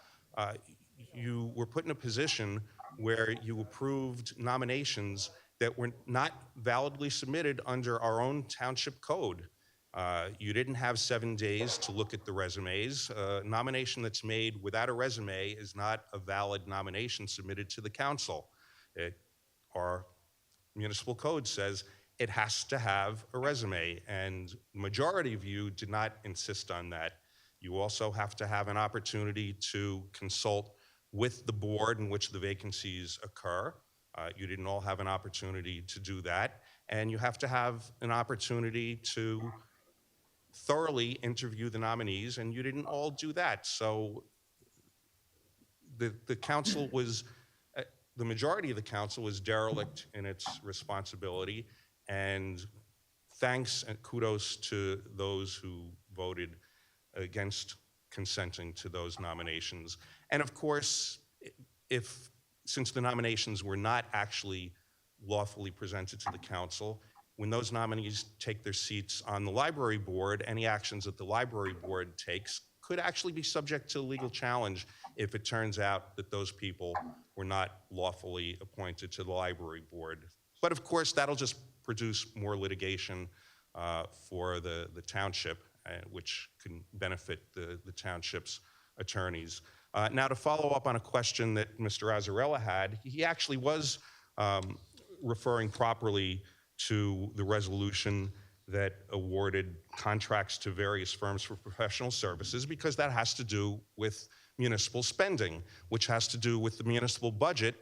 You were put in a position where you approved nominations that were not validly submitted under our own township code. You didn't have 7 days to look at the resumes. A nomination that's made without a resume is not a valid nomination submitted to the council. Our municipal code says it has to have a resume, and the majority of you did not insist on that. You also have to have an opportunity to consult with the board in which the vacancies occur. You didn't all have an opportunity to do that, and you have to have an opportunity to thoroughly interview the nominees, and you didn't all do that. So the council was, the majority of the council was derelict in its responsibility, and thanks and kudos to those who voted against consenting to those nominations. And of course, since the nominations were not actually lawfully presented to the council, when those nominees take their seats on the library board, any actions that the library board takes could actually be subject to legal challenge if it turns out that those people were not lawfully appointed to the library board. But of course, that'll just produce more litigation for the township, which can benefit the township's attorneys. Now, to follow up on a question that Mr. Azzarella had, he actually was referring properly to the resolution that awarded contracts to various firms for professional services, because that has to do with municipal spending, which has to do with the municipal budget.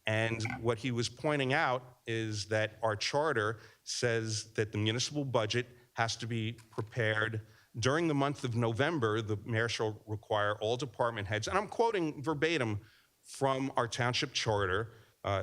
And what he was pointing out is that our charter says that the municipal budget has to be prepared during the month of November. The mayor shall require all department heads, and I'm quoting verbatim from our township charter,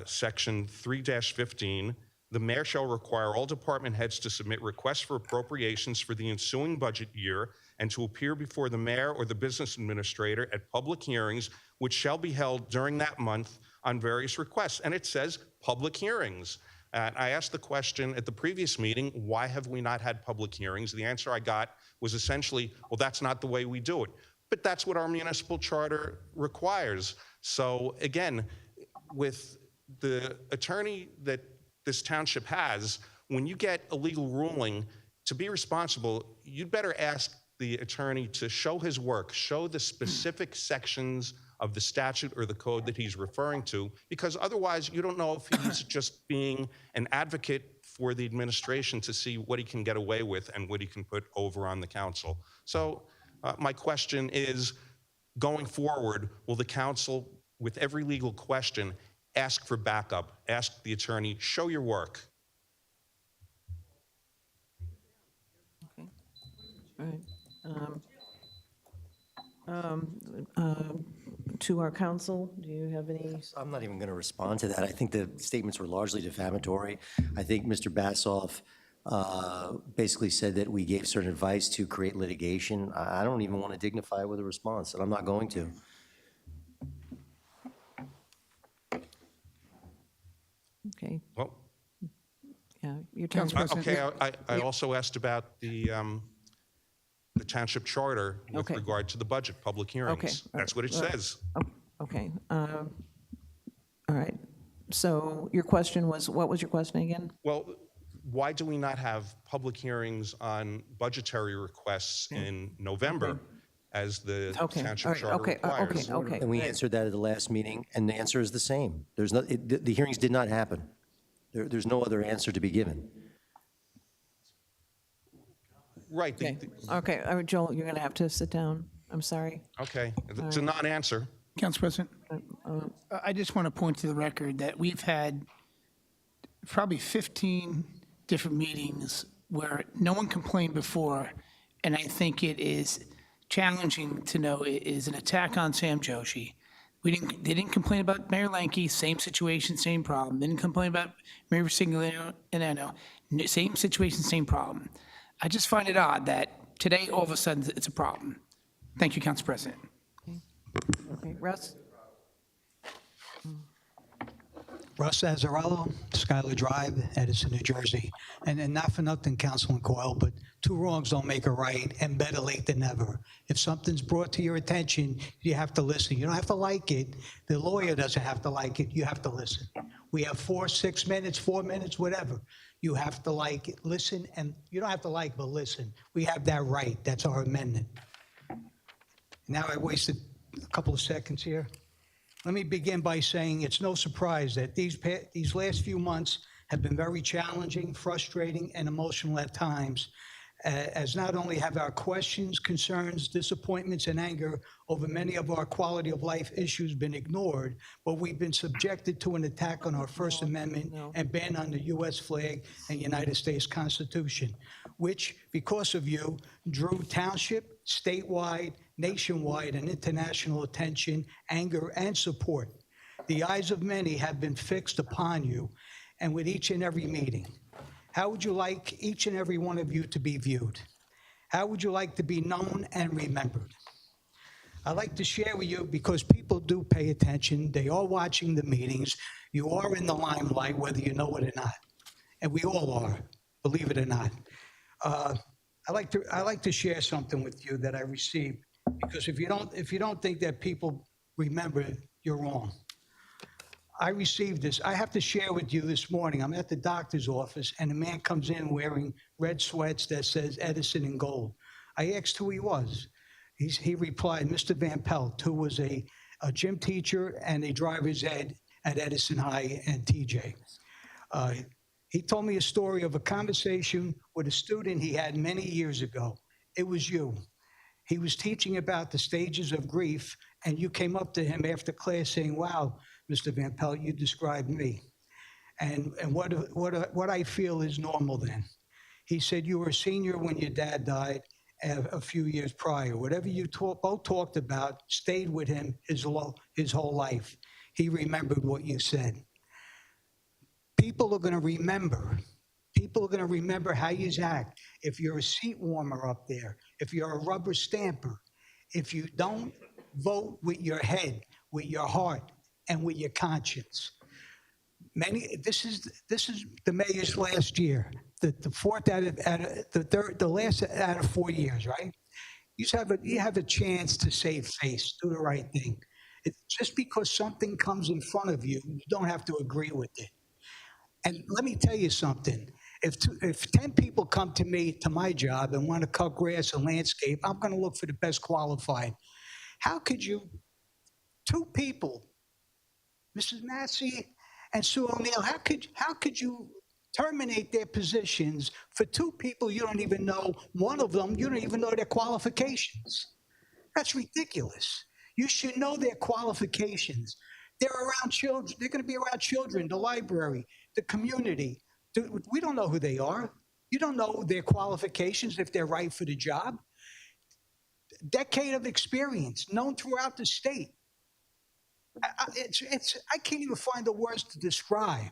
section 3-15, the mayor shall require all department heads to submit requests for appropriations for the ensuing budget year and to appear before the mayor or the business administrator at public hearings, which shall be held during that month on various requests. And it says public hearings. I asked the question at the previous meeting, why have we not had public hearings? The answer I got was essentially, well, that's not the way we do it. But that's what our municipal charter requires. So again, with the attorney that this township has, when you get a legal ruling, to be responsible, you'd better ask the attorney to show his work, show the specific sections of the statute or the code that he's referring to, because otherwise you don't know if he's just being an advocate for the administration to see what he can get away with and what he can put over on the council. So my question is, going forward, will the council, with every legal question, ask for backup, ask the attorney, show your work? All right. To our council, do you have any? I'm not even going to respond to that. I think the statements were largely defamatory. I think Mr. Bassoff basically said that we gave certain advice to create litigation. I don't even want to dignify it with a response, and I'm not going to. Okay. Well, yeah, your time's okay. I also asked about the township charter with regard to the budget, public hearings. Okay. That's what it says. Okay. All right. So your question was, what was your question again? Well, why do we not have public hearings on budgetary requests in November as the township charter requires? And we answered that at the last meeting, and the answer is the same. There's no, the hearings did not happen. There's no other answer to be given. Right. Okay. All right, Joel, you're going to have to sit down. I'm sorry. Okay. It's a non-answer. Council President, I just want to point to the record that we've had probably 15 different meetings where no one complained before, and I think it is challenging to know it is an attack on Sam Joshi. They didn't complain about Mayor Lanke, same situation, same problem. They didn't complain about Mayor Singalino, same situation, same problem. I just find it odd that today, all of a sudden, it's a problem. Thank you, Council President. Okay, Russ? Russ Azzarello, Schuyler Drive, Edison, New Jersey. And not for nothing, Councilman Coyle, but two wrongs don't make a right, and better late than never. If something's brought to your attention, you have to listen. You don't have to like it. The lawyer doesn't have to like it. You have to listen. We have 4, 6 minutes, 4 minutes, whatever. You have to like it, listen, and you don't have to like, but listen. We have that right. That's our amendment. Now I wasted a couple of seconds here. Let me begin by saying it's no surprise that these last few months have been very challenging, frustrating, and emotional at times, as not only have our questions, concerns, disappointments, and anger over many of our quality of life issues been ignored, but we've been subjected to an attack on our First Amendment and ban on the U.S. flag and United States Constitution, which, because of you, drew township, statewide, nationwide, and international attention, anger, and support. The eyes of many have been fixed upon you, and with each and every meeting. How would you like each and every one of you to be viewed? How would you like to be known and remembered? I'd like to share with you, because people do pay attention. They are watching the meetings. You are in the limelight, whether you know it or not. And we all are, believe it or not. I like to share something with you that I received, because if you don't think that people remember, you're wrong. I received this. I have to share with you this morning. I'm at the doctor's office, and a man comes in wearing red sweats that says Edison in gold. I asked who he was. He replied, Mr. Van Pelt, who was a gym teacher and a driver's ed at Edison High and TJ. He told me a story of a conversation with a student he had many years ago. It was you. He was teaching about the stages of grief, and you came up to him after class saying, wow, Mr. Van Pelt, you described me. And what I feel is normal then. He said you were a senior when your dad died a few years prior. Whatever you both talked about stayed with him his whole life. He remembered what you said. People are going to remember. People are going to remember how you act. If you're a seat warmer up there, if you're a rubber stamper, if you don't vote with your head, with your heart, and with your conscience. This is the mayor's last year, the last out of 4 years, right? You have a chance to save face, do the right thing. Just because something comes in front of you, you don't have to agree with it. And let me tell you something. If 10 people come to me, to my job, and want to cut grass and landscape, I'm going to look for the best qualified. How could you, 2 people, Mrs. Massey and Sue O'Neill, how could you terminate their positions for 2 people you don't even know? One of them, you don't even know their qualifications. That's ridiculous. You should know their qualifications. They're around children. They're going to be around children, the library, the community. We don't know who they are. You don't know their qualifications if they're right for the job. Decade of experience, known throughout the state. I can't even find the words to describe.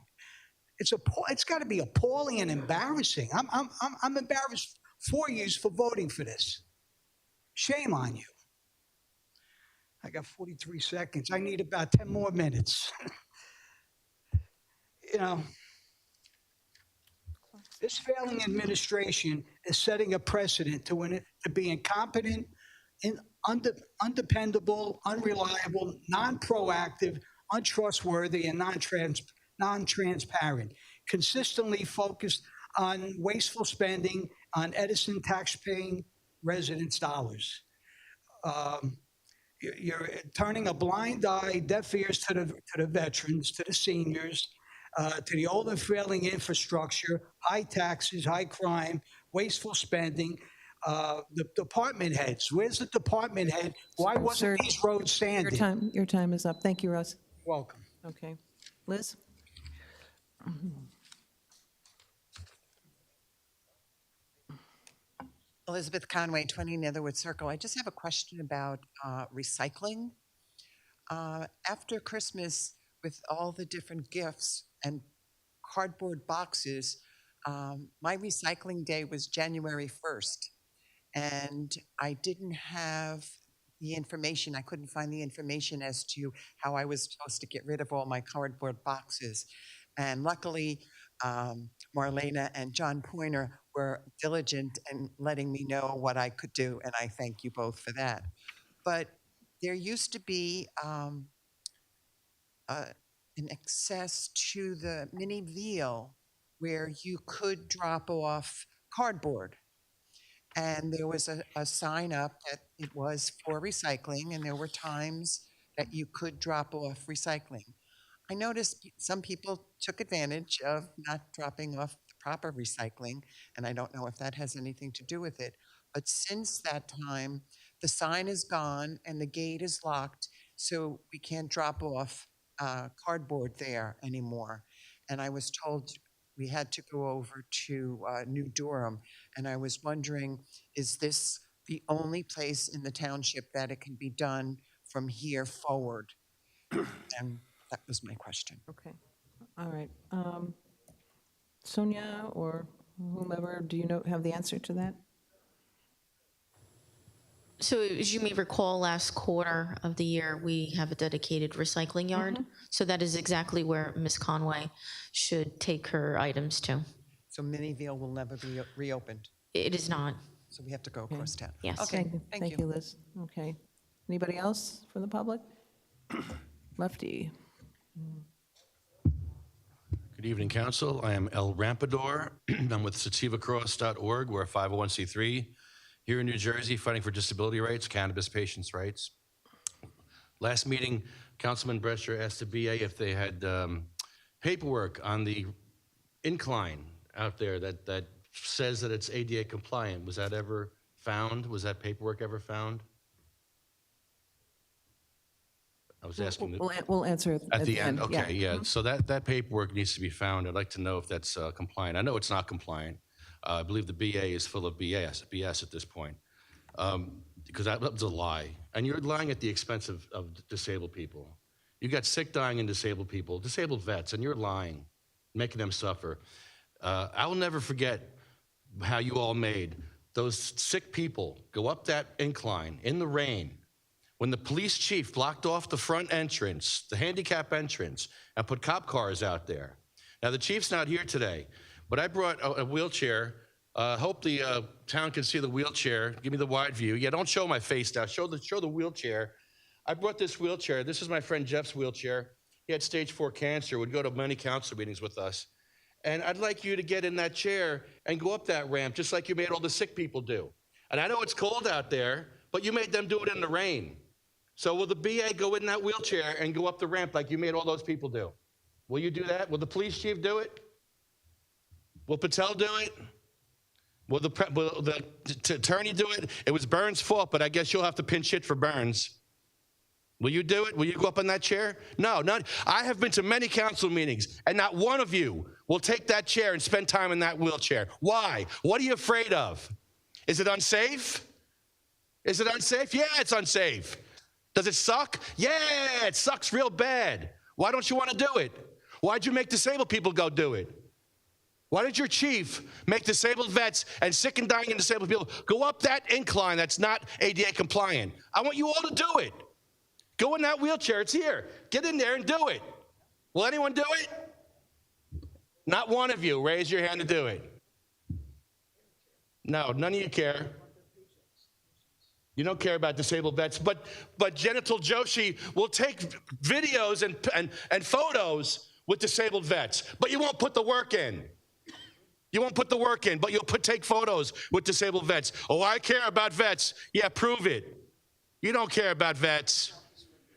It's got to be appalling and embarrassing. I'm embarrassed for you for voting for this. Shame on you. I got 43 seconds. I need about 10 more minutes. You know, this failing administration is setting a precedent to be incompetent, undependable, unreliable, non-proactive, untrustworthy, and non-transparent, consistently focused on wasteful spending on Edison tax-paying residents' dollars. You're turning a blind eye, deaf ears to the veterans, to the seniors, to the old and failing infrastructure, high taxes, high crime, wasteful spending. The department heads. Where's the department head? Why wasn't these roads sanded? Your time is up. Thank you, Russ. Welcome. Okay. Liz? Elizabeth Conway, 20 Netherwood Circle. I just have a question about recycling. After Christmas, with all the different gifts and cardboard boxes, my recycling day was January 1st. And I didn't have the information. I couldn't find the information as to how I was supposed to get rid of all my cardboard boxes. And luckily, Marlena and John Pointer were diligent in letting me know what I could do, and I thank you both for that. But there used to be an access to the mini Veal where you could drop off cardboard. And there was a sign up that it was for recycling, and there were times that you could drop off recycling. I noticed some people took advantage of not dropping off the proper recycling, and I don't know if that has anything to do with it. But since that time, the sign is gone and the gate is locked, so we can't drop off cardboard there anymore. And I was told we had to go over to New Durham, and I was wondering, is this the only place in the township that it can be done from here forward? And that was my question. Okay. All right. Sonia or whomever, do you have the answer to that? So as you may recall, last quarter of the year, we have a dedicated recycling yard. So that is exactly where Ms. Conway should take her items to. So Mini Veal will never be reopened? It is not. So we have to go across town? Yes. Okay, thank you. Liz. Okay. Anybody else from the public? Lefty. Good evening, Council. I am El Rampador. I'm with sativacross.org. We're a 501c3 here in New Jersey fighting for disability rights, cannabis patients' rights. Last meeting, Councilman Brescher asked the BA if they had paperwork on the incline out there that says that it's ADA compliant. Was that ever found? Was that paperwork ever found? I was asking. We'll answer at the end. Okay, yeah. Mm-hmm. So that paperwork needs to be found. I'd like to know if that's compliant. I know it's not compliant. I believe the BA is full of BS at this point, because that was a lie. And you're lying at the expense of disabled people. You got sick, dying, and disabled people, disabled vets, and you're lying, making them suffer. I will never forget how you all made those sick people go up that incline in the rain when the police chief blocked off the front entrance, the handicap entrance, and put cop cars out there. Now, the chief's not here today, but I brought a wheelchair. Hope the town can see the wheelchair. Give me the wide view. Yeah, don't show my face now. Show the wheelchair. I brought this wheelchair. This is my friend Jeff's wheelchair. He had stage 4 cancer, would go to many council meetings with us. And I'd like you to get in that chair and go up that ramp, just like you made all the sick people do. And I know it's cold out there, but you made them do it in the rain. So will the BA go in that wheelchair and go up the ramp like you made all those people do? Will you do that? Will the police chief do it? Will Patel do it? Will the attorney do it? It was Burns' fault, but I guess you'll have to pinch hit for Burns. Will you do it? Will you go up in that chair? No, not. I have been to many council meetings, and not one of you will take that chair and spend time in that wheelchair. Why? What are you afraid of? Is it unsafe? Is it unsafe? Yeah, it's unsafe. Does it suck? Yeah, it sucks real bad. Why don't you want to do it? Why'd you make disabled people go do it? Why did your chief make disabled vets and sick and dying and disabled people go up that incline that's not ADA compliant? I want you all to do it. Go in that wheelchair. It's here. Get in there and do it. Will anyone do it? Not one of you. Raise your hand to do it. No, none of you care. You don't care about disabled vets, but Genital Joshi will take videos and photos with disabled vets, but you won't put the work in. You won't put the work in, but you'll take photos with disabled vets. Oh, I care about vets. Yeah, prove it. You don't care about vets.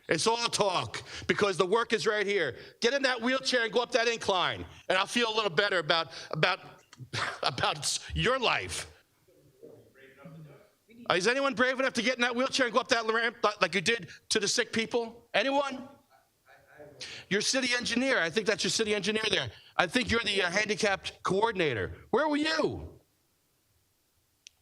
It's all talk because the work is right here. Get in that wheelchair and go up that incline, and I'll feel a little better about your life. Is anyone brave enough to get in that wheelchair and go up that ramp like you did to the sick people? Anyone? Your city engineer. I think that's your city engineer there. I think you're the handicapped coordinator. Where were you?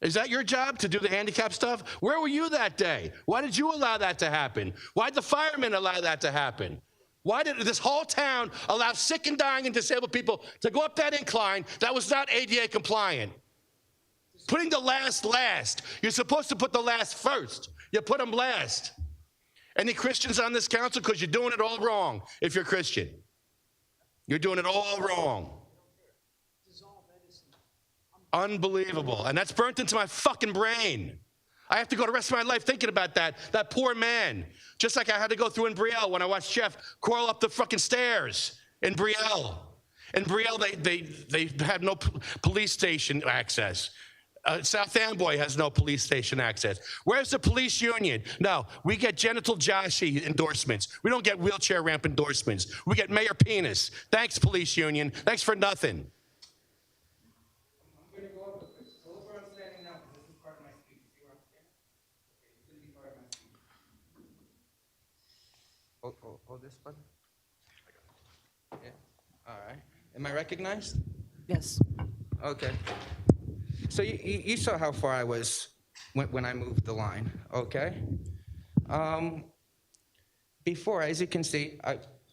Is that your job to do the handicap stuff? Where were you that day? Why did you allow that to happen? Why did the firemen allow that to happen? Why did this whole town allow sick and dying and disabled people to go up that incline that was not ADA compliant? Putting the last. You're supposed to put the last first. You put them last. Any Christians on this council? Because you're doing it all wrong if you're Christian. You're doing it all wrong. Unbelievable. And that's burnt into my fucking brain. I have to go the rest of my life thinking about that poor man. Just like I had to go through in Brielle when I watched Jeff crawl up the fucking stairs in Brielle. In Brielle, they have no police station access. South Amboy has no police station access. Where's the police union? No, we get Genital Joshi endorsements. We don't get wheelchair ramp endorsements. We get Mayor Penis. Thanks, police union. Thanks for nothing. Hold this button. Yeah. All right. Am I recognized? Yes. Okay. So you saw how far I was when I moved the line, okay? Before, as you can see,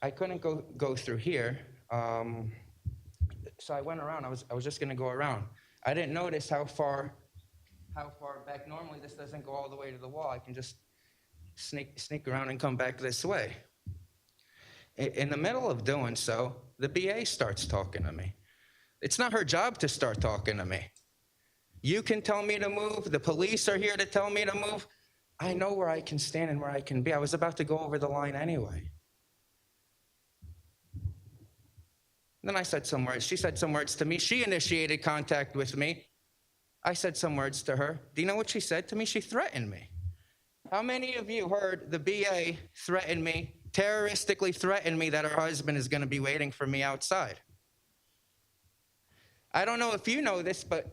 I couldn't go through here. So I went around. I was just gonna go around. I didn't notice how far back. Normally this doesn't go all the way to the wall. I can just sneak around and come back this way. In the middle of doing so, the BA starts talking to me. It's not her job to start talking to me. You can tell me to move. The police are here to tell me to move. I know where I can stand and where I can be. I was about to go over the line anyway. Then I said some words. She said some words to me. She initiated contact with me. I said some words to her. Do you know what she said to me? She threatened me. How many of you heard the BA threaten me, terroristically threaten me that her husband is going to be waiting for me outside? I don't know if you know this, but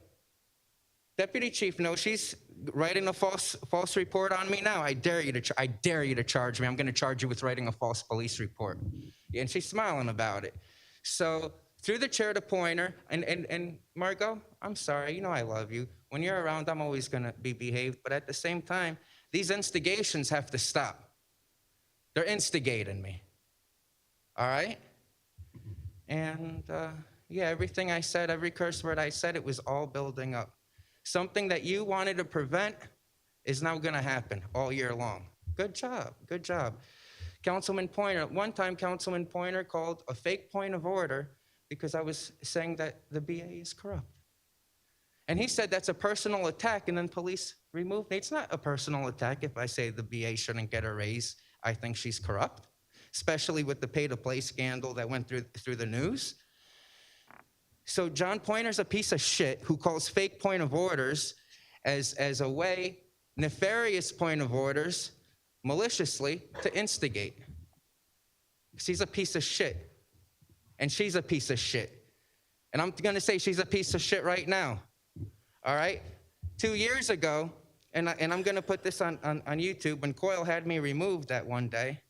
Deputy Chief knows she's writing a false report on me now. I dare you to charge me. I'm going to charge you with writing a false police report. And she's smiling about it. So through the chair to Pointer, and Margot, I'm sorry, you know I love you. When you're around, I'm always going to be behaved. But at the same time, these instigations have to stop. They're instigating me. All right? And yeah, everything I said, every curse word I said, it was all building up. Something that you wanted to prevent is now going to happen all year long. Good job. Good job. Councilman Pointer, one time Councilman Pointer called a fake point of order because I was saying that the BA is corrupt. And he said that's a personal attack, and then police removed me. It's not a personal attack if I say the BA shouldn't get a raise. I think she's corrupt, especially with the pay-to-play scandal that went through the news. So John Pointer's a piece of shit who calls fake point of orders as a way, nefarious point of orders, maliciously to instigate. She's a piece of shit. And she's a piece of shit. And I'm gonna say she's a piece of shit right now. All right? 2 years ago, and I'm gonna put this on YouTube, when Coyle had me removed that one day,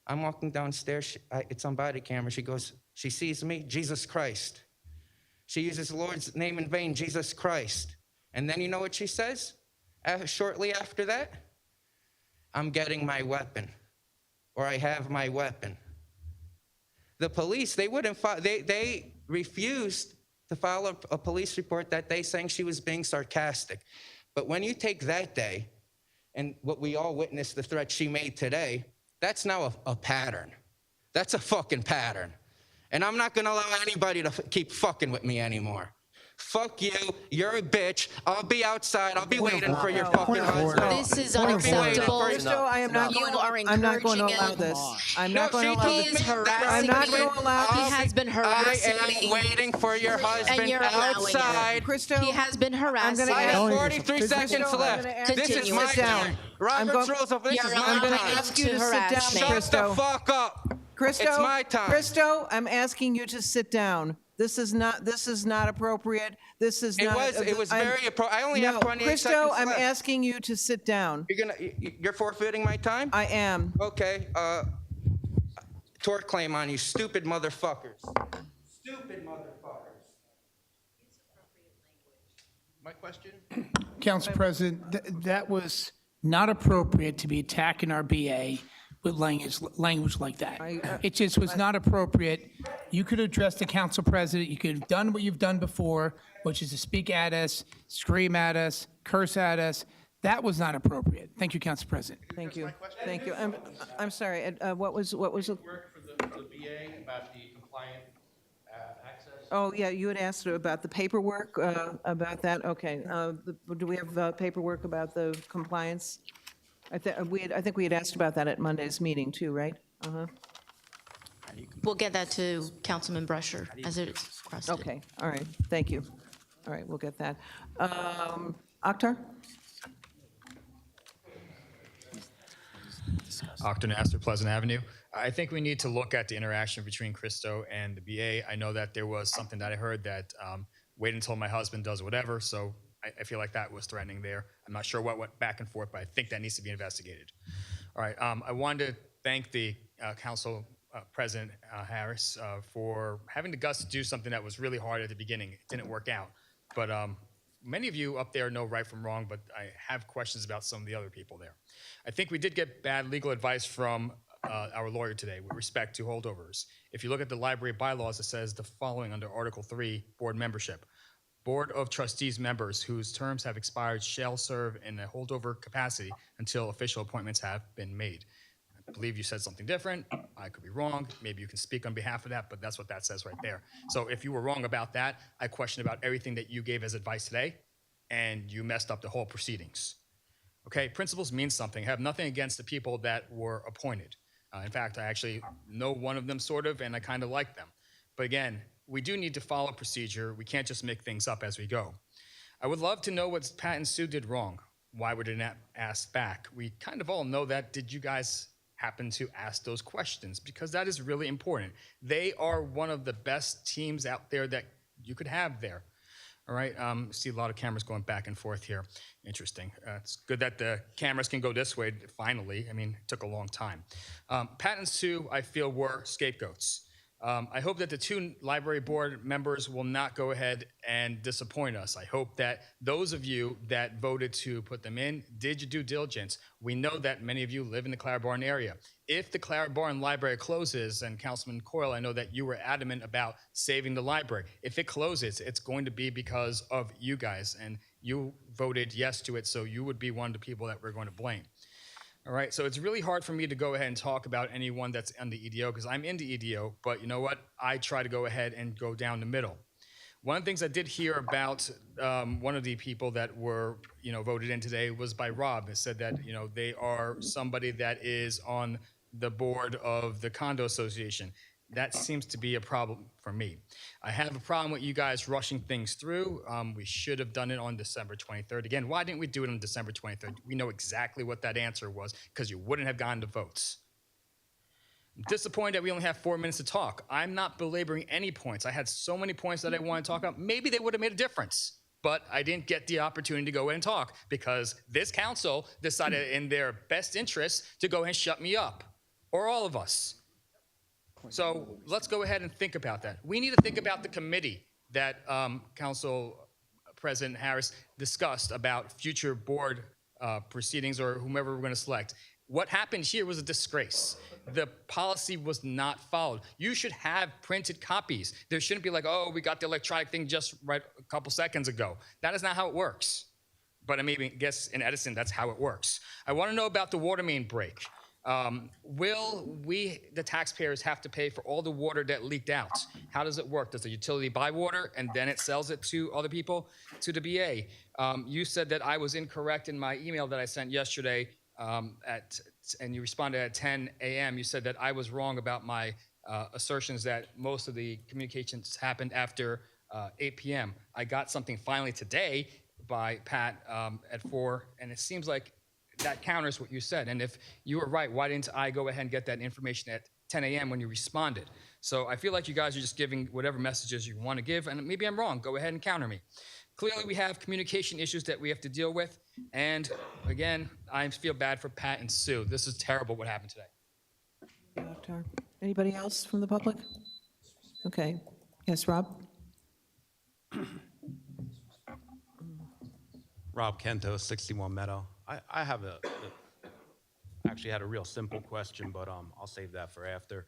I'm walking downstairs, it's on body camera, she sees me, Jesus Christ. She uses the Lord's name in vain, Jesus Christ. And then you know what she says? Shortly after that, I'm getting my weapon, or I have my weapon. The police, they refused to file a police report that day saying she was being sarcastic. But when you take that day, and what we all witnessed, the threat she made today, that's now a pattern. That's a fucking pattern. And I'm not gonna allow anybody to keep fucking with me anymore. Fuck you, you're a bitch. I'll be outside, I'll be waiting for your fucking husband. This is unacceptable. Crystal, I am not You going are I'm not going to encouraging allow it. this. I'm not going to allow He this. is harassing I'm not me. going to allow He has been harassing I me. am waiting for your And husband you're allowing outside. it. Crystal, He has been harassing I me. have 43 seconds left. This is Continue. my Sit down. time. Robert's rules of this You're is my I'm going to time. ask you to sit harass down, me. Shut Crystal. the fuck up. Crystal, It's my time. Crystal, I'm asking you to sit down. This is not appropriate. This is not. It was very appropriate. I only have 28 Crystal, seconds I'm left. asking you to sit down. You're forfeiting my time? I am. Okay, tort claim on you, stupid motherfuckers. Stupid motherfuckers. My question? Council President, that was not appropriate to be attacking our BA with language like that. It just was not appropriate. You could address the council president, you could have done what you've done before, which is to speak at us, scream at us, curse at us. That was not appropriate. Thank you, Council President. Thank you. Thank you. I'm sorry. What was the? Work for the BA about the compliant access? Oh, yeah, you had asked about the paperwork, about that, okay. Do we have paperwork about the compliance? I think we had asked about that at Monday's meeting too, right? Uh-huh. We'll get that to Councilman Brescher as it is requested. Okay, all right, thank you. All right, we'll get that. Akhtar? Akhtar Nasser, Pleasant Avenue. I think we need to look at the interaction between Christo and the BA. I know that there was something that I heard that wait until my husband does whatever, so I feel like that was threatening there. I'm not sure what went back and forth, but I think that needs to be investigated. All right, I wanted to thank the Council President Harris for having the guts to do something that was really hard at the beginning. It didn't work out, but many of you up there know right from wrong, but I have questions about some of the other people there. I think we did get bad legal advice from our lawyer today with respect to holdovers. If you look at the library bylaws, it says the following under Article 3, board membership. Board of Trustees members whose terms have expired shall serve in a holdover capacity until official appointments have been made. I believe you said something different. I could be wrong. Maybe you can speak on behalf of that, but that's what that says right there. So if you were wrong about that, I question about everything that you gave as advice today, and you messed up the whole proceedings. Okay, principles mean something. I have nothing against the people that were appointed. In fact, I actually know one of them sort of, and I kind of like them. But again, we do need to follow procedure. We can't just make things up as we go. I would love to know what Pat and Sue did wrong. Why were they not asked back? We kind of all know that. Did you guys happen to ask those questions? Because that is really important. They are one of the best teams out there that you could have there. All right, see a lot of cameras going back and forth here. Interesting. It's good that the cameras can go this way, finally. I mean, it took a long time. Pat and Sue, I feel, were scapegoats. I hope that the two library board members will not go ahead and disappoint us. I hope that those of you that voted to put them in did your due diligence. We know that many of you live in the Claiborne area. If the Claiborne Library closes, and Councilman Coyle, I know that you were adamant about saving the library. If it closes, it's going to be because of you guys, and you voted yes to it, so you would be one of the people that we're going to blame. All right, so it's really hard for me to go ahead and talk about anyone that's on the EDO because I'm in the EDO, but you know what? I try to go ahead and go down the middle. One of the things I did hear about one of the people that were, voted in today was by Rob. It said that, they are somebody that is on the board of the condo association. that seems to be a problem for me. I have a problem with you guys rushing things through. We should have done it on December 23rd. Again, why didn't we do it on December 23rd? We know exactly what that answer was, because you wouldn't have gotten to votes. I'm disappointed that we only have 4 minutes to talk. I'm not belaboring any points. I had so many points that I want to talk about. Maybe they would have made a difference, but I didn't get the opportunity to go in and talk because this council decided in their best interest to go ahead and shut me up, or all of us. So let's go ahead and think about that. We need to think about the committee that Council President Harris discussed about future board proceedings or whomever we're going to select. What happened here was a disgrace. The policy was not followed. You should have printed copies. There shouldn't be like, oh, we got the electronic thing just right a couple seconds ago. That is not how it works. But I guess in Edison, that's how it works. I want to know about the water main break. Will we, the taxpayers, have to pay for all the water that leaked out? How does it work? Does the utility buy water and then it sells it to other people, to the BA? You said that I was incorrect in my email that I sent yesterday and you responded at 10 a.m. You said that I was wrong about my assertions that most of the communications happened after 8 p.m. I got something finally today by Pat at 4, and it seems like that counters what you said. And if you were right, why didn't I go ahead and get that information at 10 a.m. when you responded? So I feel like you guys are just giving whatever messages you want to give, and maybe I'm wrong. Go ahead and counter me. Clearly, we have communication issues that we have to deal with. And again, I feel bad for Pat and Sue. This is terrible what happened today. Doctor. Anybody else from the public? Okay. Yes, Rob? Rob Kento, 61 Meadow. I have actually had a real simple question, but I'll save that for after.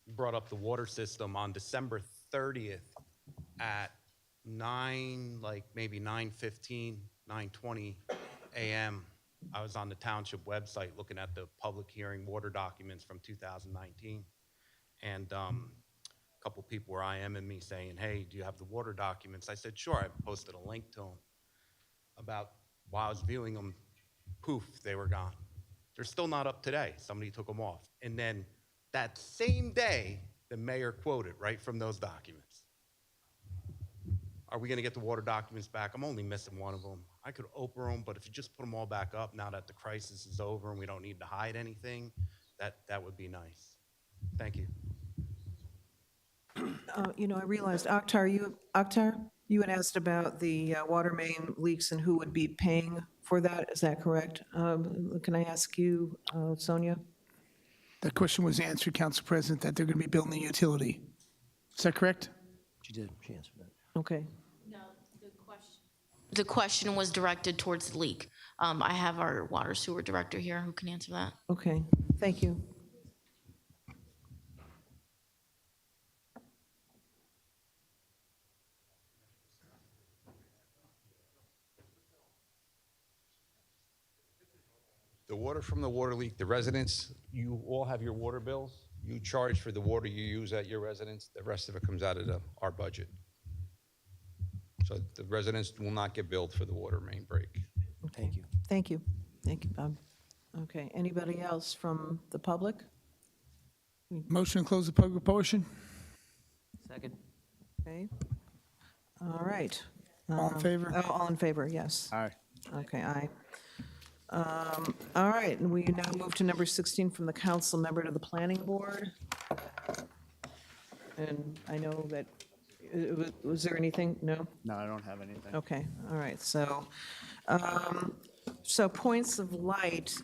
Brought up the water system on December 30th at maybe 9:15, 9:20 a.m. I was on the township website looking at the public hearing water documents from 2019, and a couple people were IMing me saying, "Hey, do you have the water documents?" I said, "Sure." I posted a link to them. About while I was viewing them, poof, they were gone. They're still not up today. Somebody took them off. And then that same day, the mayor quoted right from those documents. Are we going to get the water documents back? I'm only missing one of them. I could Oprah them, but if you just put them all back up now that the crisis is over and we don't need to hide anything, that would be nice. Thank you. I realized, Akhtar, you had asked about the water main leaks and who would be paying for that. Is that correct? Can I ask you, Sonia? That question was answered, Council President, that they're going to be building the utility. Is that correct? She did. She answered that. Okay. No, the question was directed towards the leak. I have our water sewer director here who can answer that. Okay. Thank you. The water from the water leak, the residents, you all have your water bills. You charge for the water you use at your residence. The rest of it comes out of our budget. So the residents will not get billed for the water main break. Thank you. Thank you. Thank you, Bob. Okay. Anybody else from the public? Motion to close the public portion. Second. Okay. All right. All in favor? All in favor, yes. Aye. Okay, aye. All right, and we now move to number 16 from the council member to the planning board. And I know that, was there anything? No? No, I don't have anything. Okay, all right, so points of light,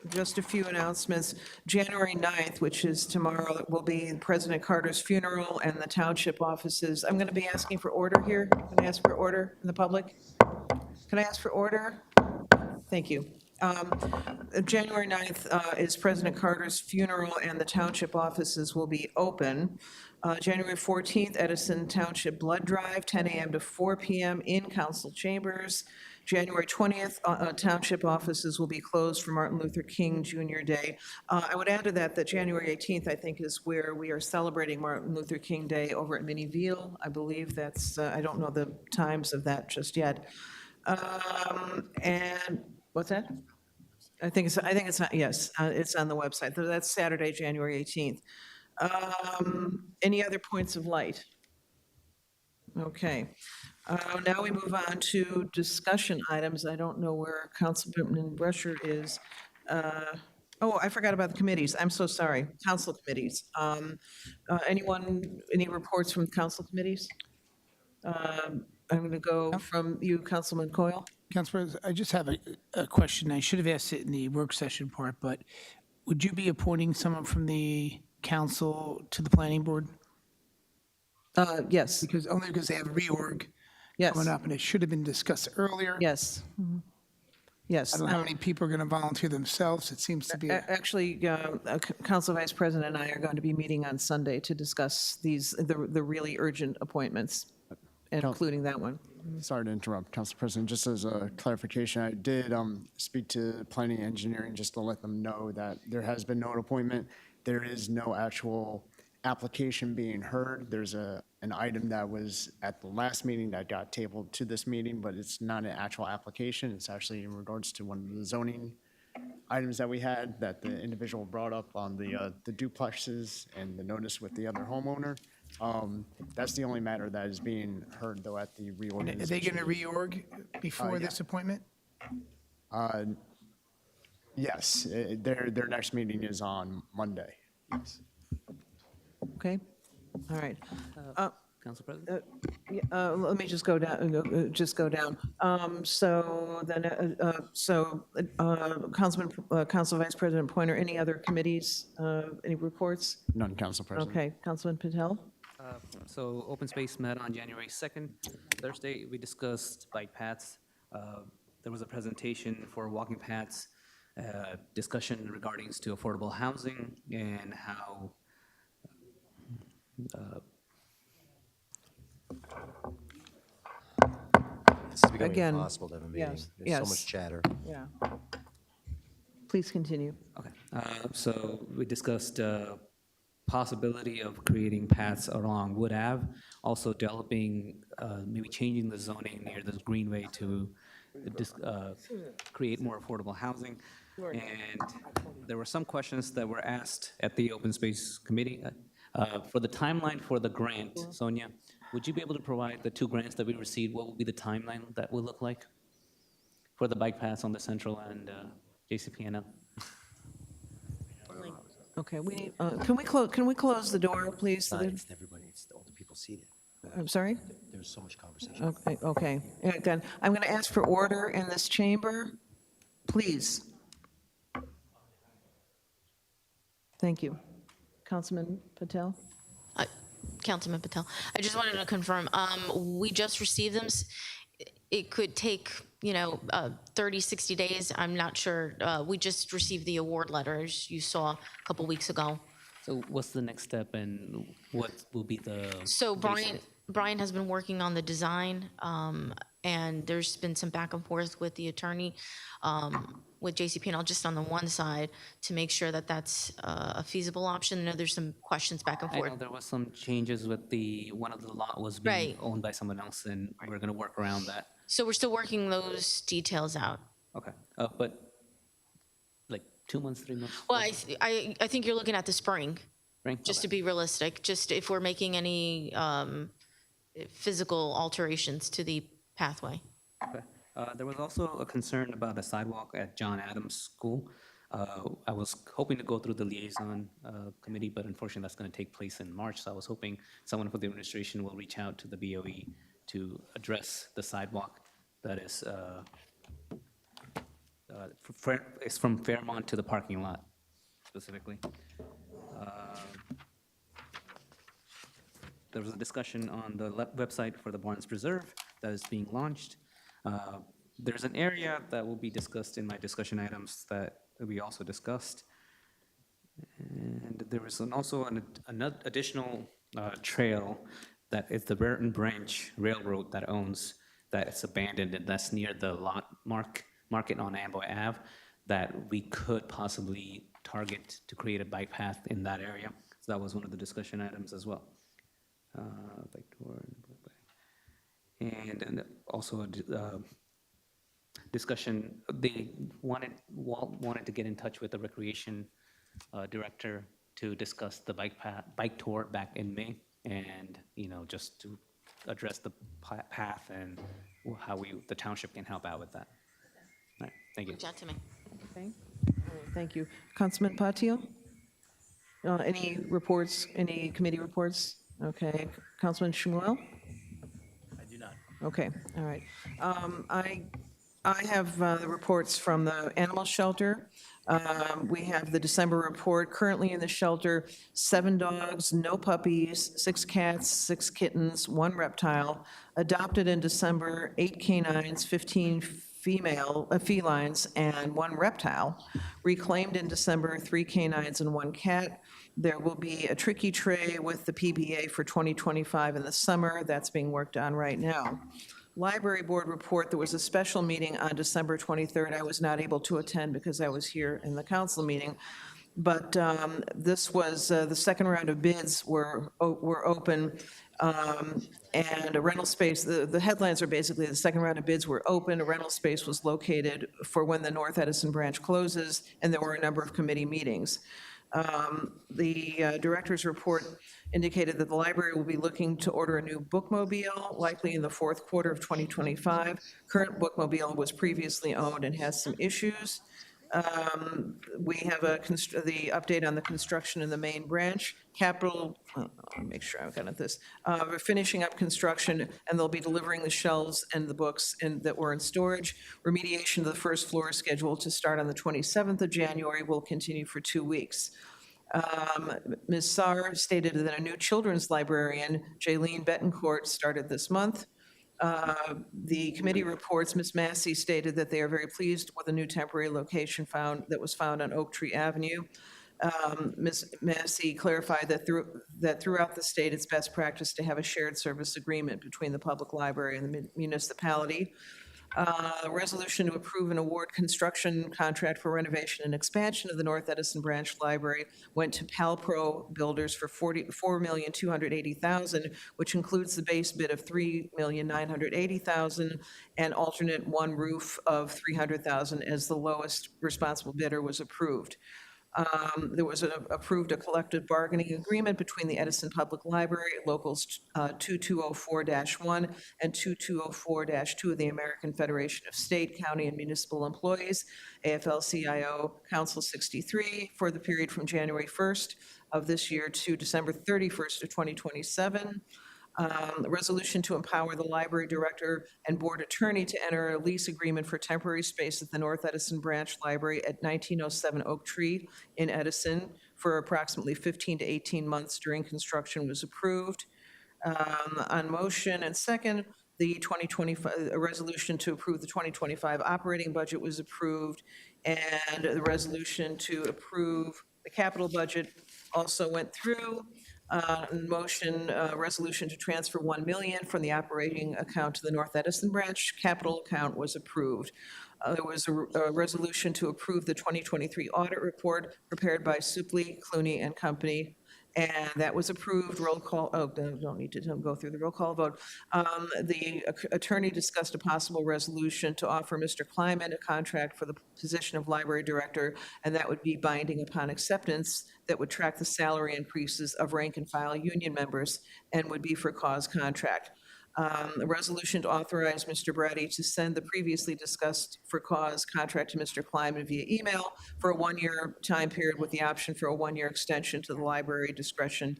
just a few announcements. January 9th, which is tomorrow, will be President Carter's funeral and the township offices. I'm going to be asking for order here. Can I ask for order in the public? Can I ask for order? Thank you. January 9th is President Carter's funeral, and the township offices will be open. January 14th, Edison Township Blood Drive, 10 a.m. to 4 p.m. in council chambers. January 20th, township offices will be closed for Martin Luther King Jr. Day. I would add to that January 18th, I think, is where we are celebrating Martin Luther King Day over at Minnieville. I believe that's, I don't know the times of that just yet. And what's that? I think it's, yes, it's on the website. That's Saturday, January 18th. Any other points of light? Okay. Now we move on to discussion items. I don't know where Councilman Brescher is. Oh, I forgot about the committees. I'm so sorry. Council committees. Anyone, any reports from council committees? I'm going to go from you, Councilman Coyle. Council President, I just have a question. I should have asked it in the work session part, but would you be appointing someone from the council to the planning board? Yes. Only because they have a reorg Yes. coming up, and it should have been discussed earlier. Yes. Yes. I don't know how many people are going to volunteer themselves. It seems to be. Actually, Council Vice President and I are going to be meeting on Sunday to discuss the really urgent appointments, including that one. Sorry to interrupt, Council President. Just as a clarification, I did speak to planning and engineering just to let them know that there has been no appointment. There is no actual application being heard. There's an item that was at the last meeting that got tabled to this meeting, but it's not an actual application. It's actually in regards to one of the zoning items that we had that the individual brought up on the duplexes and the notice with the other homeowner. That's the only matter that is being heard, though, at the reorganization. Are they going to reorg before this appointment? Yes, their next meeting is on Monday. Yes. Okay, all right. Council President? Let me just go down. So then, Council Vice President Pointer, any other committees, any reports? None, Council President. Okay, Councilman Patel? So Open Space met on January 2nd, Thursday. We discussed bike paths. There was a presentation for walking paths, discussion regarding to affordable housing and how This is becoming Again, impossible to have a meeting. yes, There's yes. so much chatter. Yeah. Please continue. Okay, so we discussed possibility of creating paths along Wood Ave, also developing, maybe changing the zoning near this greenway to create more affordable housing. And there were some questions that were asked at the Open Space Committee. For the timeline for the grant, Sonia, would you be able to provide the 2 grants that we received? What will be the timeline that will look like for the bike paths on the Central and JCPNL? Okay, we need, can we close the door, please? It's everybody, it's all the people seated. I'm sorry? There's so much conversation. Okay. Yeah, then, I'm going to ask for order in this chamber, please. Thank you. Councilman Patel? Councilman Patel, I just wanted to confirm, we just received them. It could take, 30, 60 days. I'm not sure. We just received the award letters you saw a couple weeks ago. So what's the next step and what will be the? So Brian has been working on the design, and there's been some back and forth with the attorney, with JCP&L just on the one side to make sure that that's a feasible option. I know there's some questions back and I forth. know there was some changes with one of the lot was being owned by someone else, and we're going to work around that. So we're still working those details out. Okay, but like 2 months, 3 months? Well, I think you're looking at the spring. Spring? Just to Okay. be realistic, just if we're making any physical alterations to the pathway. Okay. There was also a concern about a sidewalk at John Adams School. I was hoping to go through the liaison committee, but unfortunately that's going to take place in March. So I was hoping someone from the administration will reach out to the BOE to address the sidewalk that is it's from Fairmont to the parking lot specifically. There was a discussion on the website for the Barnes Preserve that is being launched. There's an area that will be discussed in my discussion items that we also discussed. And there was also an additional trail that is the Brereton Branch Railroad that owns, that it's abandoned, and that's near the lot market on Amboy Ave, that we could possibly target to create a bike path in that area. So that was one of the discussion items as well. And also discussion, they wanted to get in touch with the recreation director to discuss the bike tour back in May, and, just to address the path and how the township can help out with that. All right, thank you. Reach out to me. Okay. All right, thank you. Councilman Patil? Any reports, any committee reports? Okay. Councilman Shmuel? I do not. Okay, all right. I have the reports from the animal shelter. We have the December report. Currently in the shelter, 7 dogs, no puppies, 6 cats, 6 kittens, 1 reptile. Adopted in December, 8 canines, 15 felines, and 1 reptile. Reclaimed in December, 3 canines and 1 cat. There will be a tricky tray with the PBA for 2025 in the summer. That's being worked on right now. Library Board report, there was a special meeting on December 23rd. I was not able to attend because I was here in the council meeting. But this was, the second round of bids were open, and a rental space, the headlines are basically the second round of bids were open, a rental space was located for when the North Edison branch closes, and there were a number of committee meetings. The director's report indicated that the library will be looking to order a new bookmobile, likely in the 4th quarter of 2025. Current bookmobile was previously owned and has some issues. We have the update on the construction in the main branch. Capital, let me make sure I've got this. We're finishing up construction, and they'll be delivering the shelves and the books that were in storage. Remediation of the first floor is scheduled to start on the 27th of January, will continue for 2 weeks. Ms. Saar stated that a new children's librarian, Jaylene Betancourt, started this month. The committee reports, Ms. Massey stated that they are very pleased with a new temporary location that was found on Oak Tree Avenue. Ms. Massey clarified that throughout the state, it's best practice to have a shared service agreement between the public library and the municipality. A resolution to approve and award construction contract for renovation and expansion of the North Edison Branch Library went to Palpro Builders for $4,280,000, which includes the base bid of $3,980,000 and alternate 1 roof of $300,000 as the lowest responsible bidder was approved. There was approved a collective bargaining agreement between the Edison Public Library, Locals 2204-1 and 2204-2 of the American Federation of State, County, and Municipal Employees, AFL-CIO Council 63, for the period from January 1st of this year to December 31st of 2027. A resolution to empower the library director and board attorney to enter a lease agreement for temporary space at the North Edison Branch Library at 1907 Oak Tree in Edison for approximately 15 to 18 months during construction was approved. On motion and second, the 2025 a resolution to approve the 2025 operating budget was approved, and the resolution to approve the capital budget also went through. Resolution to transfer $1 million from the operating account to the North Edison Branch capital account was approved. There was a resolution to approve the 2023 audit report prepared by Supley, Clooney and Company, and that was approved. Roll call. Oh, don't need to go through the roll call vote. The attorney discussed a possible resolution to offer Mr. Kleiman a contract for the position of library director, and that would be binding upon acceptance, that would track the salary increases of rank and file union members and would be for cause contract. A resolution to authorize Mr. Brady to send the previously discussed for cause contract to Mr. Kleiman via email for a 1-year time period with the option for a 1-year extension to the library discretion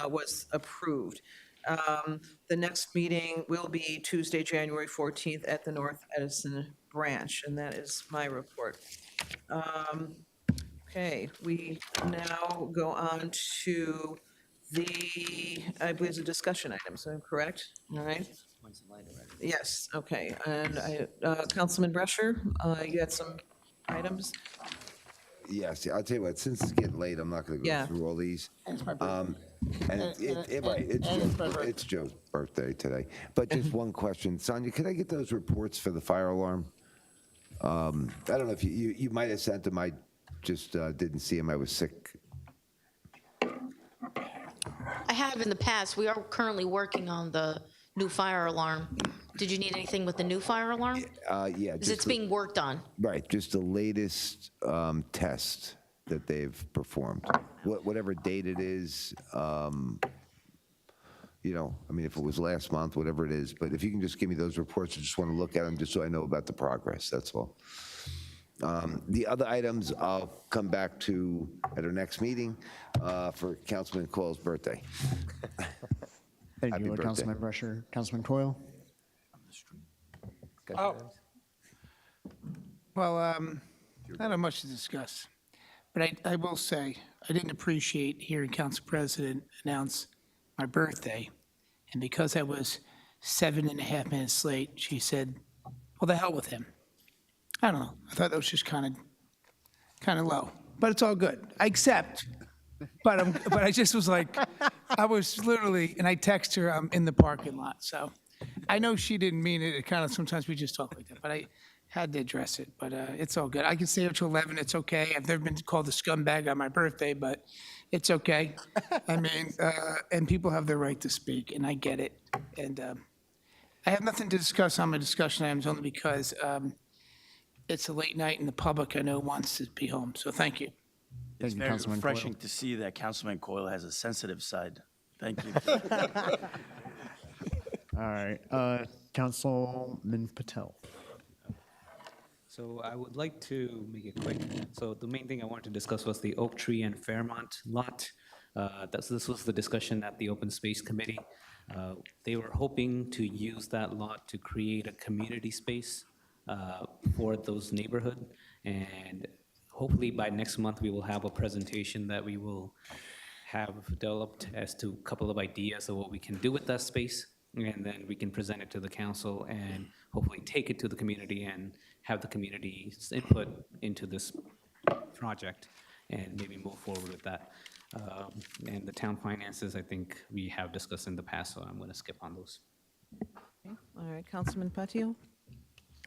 was approved. The next meeting will be Tuesday, January 14th at the North Edison Branch, and that is my report. Okay, we now go on to I believe it's a discussion item, so I'm correct? All right. Yes, okay. And Councilman Brescher, you had some items? Yes, I'll tell you what, since it's getting late, I'm not going to go through all these. And it's Joe's birthday today. But just one question. Sonia, could I get those reports for the fire alarm? I don't know if you might have sent them. I just didn't see them. I was sick. I have in the past. We are currently working on the new fire alarm. Did you need anything with the new fire alarm? Yeah. Because it's being worked on. Right, just the latest test that they've performed. Whatever date it is, you know, I mean, if it was last month, whatever it is, but if you can just give me those reports, I just want to look at them just so I know about the progress, that's all. The other items I'll come back to at our next meeting for Councilman Coyle's birthday. Thank Happy you, birthday. Councilman Brescher. Councilman Coyle? Oh. Well, not have much to discuss, but I will say, I didn't appreciate hearing Council President announce my birthday, and because I was 7.5 minutes late, she said, well, the hell with him. I don't know, I thought that was just kind of low, but it's all good. I accept, but I just was like, I was literally, and I text her, I'm in the parking lot, so I know she didn't mean it. It kind of, sometimes we just talk like that, but I had to address it, but it's all good. I can stay up till 11, it's okay. I've never been called a scumbag on my birthday, but it's okay. I mean, and people have their right to speak, and I get it. And I have nothing to discuss on my discussion items, only because it's a late night and the public, I know, wants to be home, so thank you. It's you, very Councilman refreshing Coyle. to see that Councilman Coyle has a sensitive side. Thank you. All right, Councilman Patel. So I would like to make it quick. So the main thing I wanted to discuss was the Oak Tree and Fairmont lot. This was the discussion at the Open Space Committee. They were hoping to use that lot to create a community space for those neighborhood. And hopefully by next month, we will have a presentation that we will have developed as to a couple of ideas of what we can do with that space. And then we can present it to the council and hopefully take it to the community and have the community's input into this project and maybe move forward with that. And the town finances, I think we have discussed in the past, so I'm going to skip on those. Okay. All right, Councilman Patil?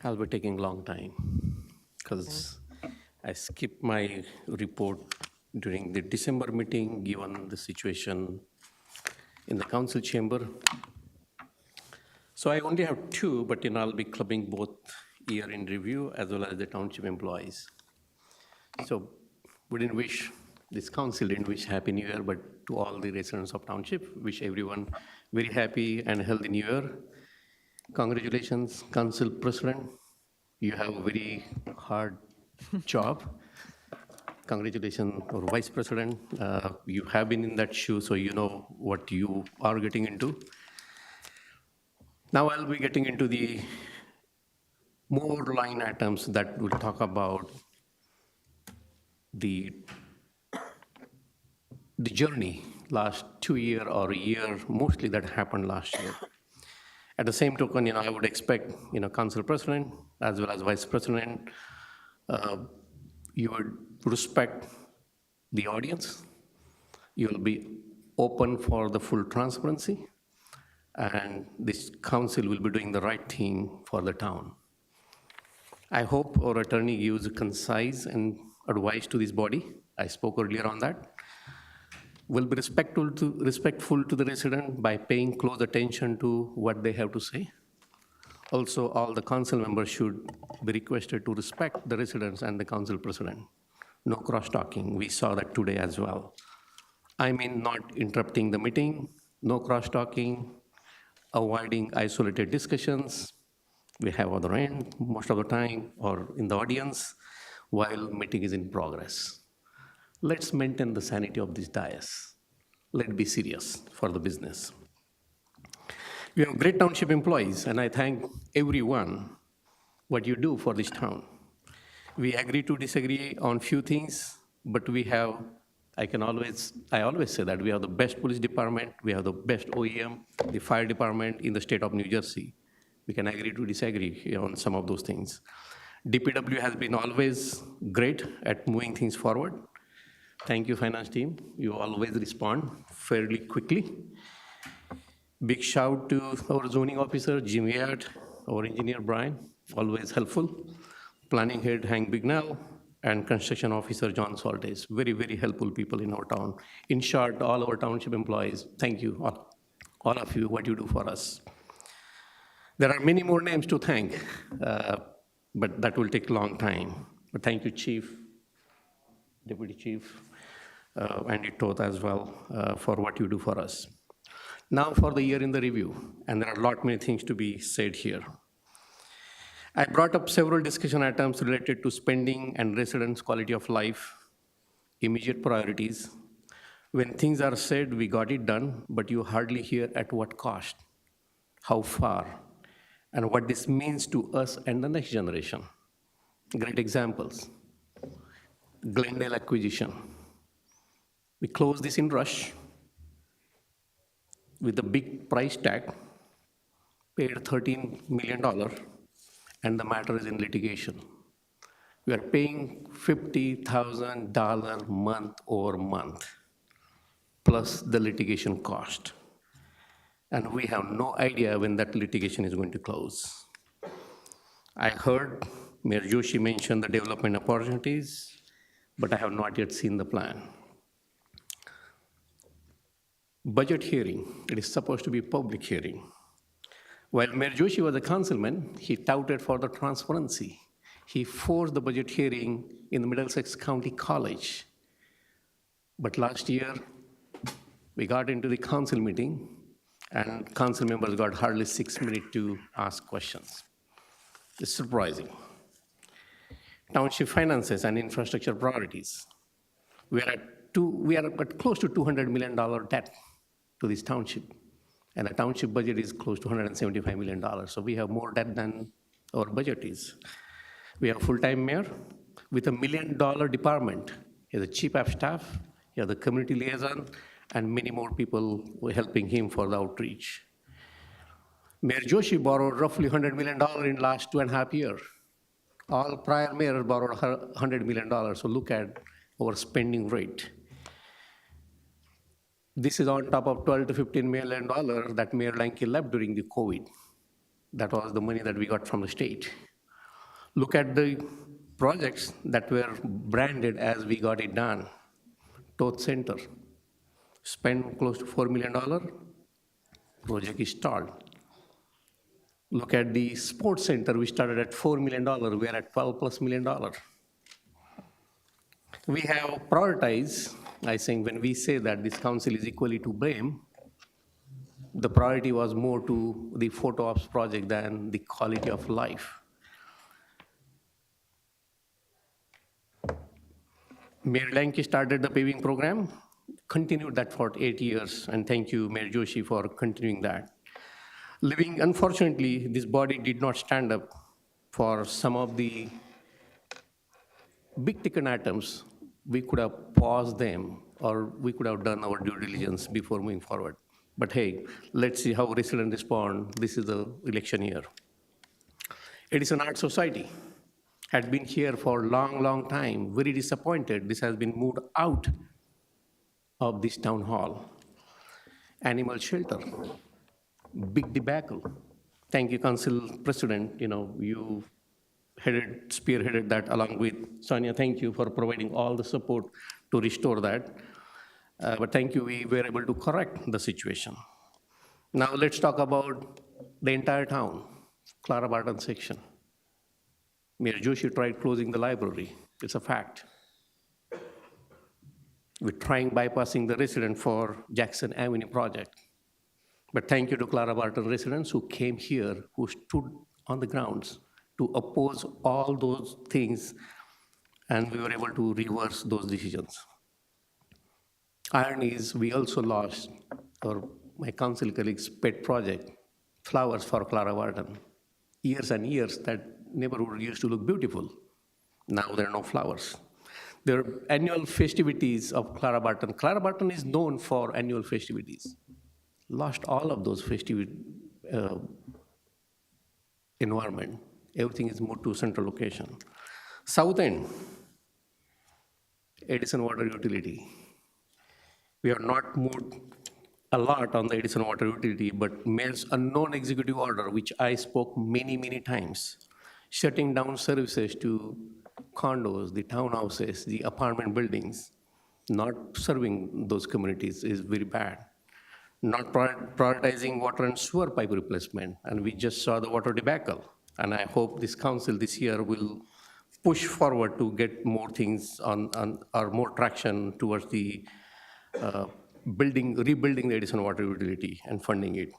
I'll be taking a long time because I skipped my report during the December meeting, given the situation in the council chamber. So I only have two, but I'll be clubbing both year in review as well as the township employees. So we didn't wish, this council didn't wish Happy New Year, but to all the residents of township, wish everyone very happy and healthy New Year. Congratulations, Council President. You have a very hard job. Congratulations, or Vice President. You have been in that shoe, so you know what you are getting into. Now I'll be getting into the more line items that will talk about the journey last 2 years or a year, mostly that happened last year. At the same token, I would expect, Council President as well as Vice President, you would respect the audience. You will be open for the full transparency, and this council will be doing the right thing for the town. I hope our attorney gives concise and advice to this body. I spoke earlier on that. Will be respectful to the resident by paying close attention to what they have to say. Also, all the council members should be requested to respect the residents and the council president. No cross-talking. We saw that today as well. I mean, not interrupting the meeting, no cross-talking, avoiding isolated discussions. We have other end most of the time or in the audience while meeting is in progress. Let's maintain the sanity of this dais. Let's be serious for the business. We have great township employees, and I thank everyone what you do for this town. We agree to disagree on few things, but we have, I always say that we have the best police department, we have the best OEM, the fire department in the state of New Jersey. We can agree to disagree on some of those things. DPW has been always great at moving things forward. Thank you, finance team. You always respond fairly quickly. Big shout to our zoning officer, Jim Yard, our engineer, Brian, always helpful. Planning head, Hank Bignell, and construction officer, John Saltes. Very, very helpful people in our town. In short, all our township employees, thank you, all of you, what you do for us. There are many more names to thank, but that will take a long time. But thank you, Chief, Deputy Chief, Andy Toth as well, for what you do for us. Now for the year in the review, and there are a lot many things to be said here. I brought up several discussion items related to spending and residents' quality of life, immediate priorities. When things are said, we got it done, but you hardly hear at what cost, how far, and what this means to us and the next generation. Great examples. Glendale acquisition. We closed this in rush with a big price tag, paid $13 million, and the matter is in litigation. We are paying $50,000 month over month, plus the litigation cost. And we have no idea when that litigation is going to close. I heard Mayor Joshi mention the development opportunities, but I have not yet seen the plan. Budget hearing, it is supposed to be a public hearing. While Mayor Joshi was a councilman, he touted for the transparency. He forced the budget hearing in the Middlesex County College. But last year, we got into the council meeting, and council members got hardly 6 minutes to ask questions. It's surprising. Township finances and infrastructure priorities. We are at close to $200 million debt to this township, and the township budget is close to $175 million. So we have more debt than our budget is. We have a full-time mayor with $1 million department. He has a chief of staff, he has a community liaison, and many more people were helping him for the outreach. Mayor Joshi borrowed roughly $100 million in the last 2.5 years. All prior mayors borrowed $100 million, so look at our spending rate. This is on top of $12 to $15 million that Mayor Lanke left during the COVID. That was the money that we got from the state. Look at the projects that were branded as we got it done. Toth Center, spent close to $4 million, project is stalled. Look at the sports center, we started at $4 million, we are at $12+ million. We have prioritized, I think when we say that this council is equally to blame, the priority was more to the photo ops project than the quality of life. Mayor Lanke started the paving program, continued that for 8 years, and thank you, Mayor Joshi, for continuing that. Unfortunately, this body did not stand up for some of the big ticket items. We could have paused them, or we could have done our due diligence before moving forward. But hey, let's see how residents respond. This is the election year. Edison Art Society had been here for a long, long time, very disappointed. This has been moved out of this town hall. Animal shelter, big debacle. Thank you, Council President. You spearheaded that along with Sonia. Thank you for providing all the support to restore that. But thank you, we were able to correct the situation. Now let's talk about the entire town, Clara Barton section. Mayor Joshi tried closing the library. It's a fact. We're trying bypassing the resident for Jackson Avenue project. But thank you to Clara Barton residents who came here, who stood on the grounds to oppose all those things, and we were able to reverse those decisions. Irony is we also lost my council colleague's pet project, Flowers for Clara Barton. Years and years that neighborhood used to look beautiful. Now there are no flowers. There are annual festivities of Clara Barton. Clara Barton is known for annual festivities. Lost all of those festive environment. Everything is moved to central location. South End, Edison Water Utility. We have not moved a lot on the Edison Water Utility, but Mayor's unknown executive order, which I spoke many, many times, shutting down services to condos, the townhouses, the apartment buildings, not serving those communities is very bad. not prioritizing water and sewer pipe replacement, and we just saw the water debacle. And I hope this council this year will push forward to get more things on or more traction towards the rebuilding the Edison water utility and funding it.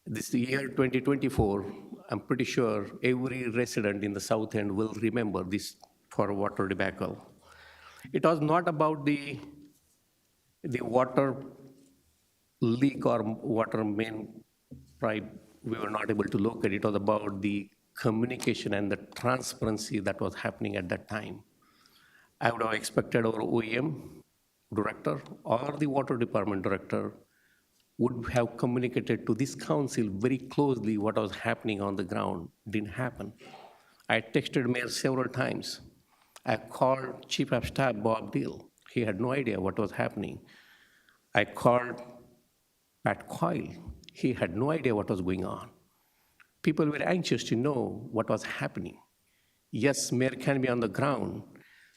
This year 2024, I'm pretty sure every resident in the South End will remember this for water debacle. It was not about the water leak or water main pipe we were not able to locate. It was about the communication and the transparency that was happening at that time. I would have expected our OEM director or the water department director would have communicated to this council very closely what was happening on the ground. Didn't happen. I texted mayor several times. I called Chief of Staff Bob Deal. He had no idea what was happening. I called Pat Coyle. He had no idea what was going on. People were anxious to know what was happening. Yes, mayor can be on the ground,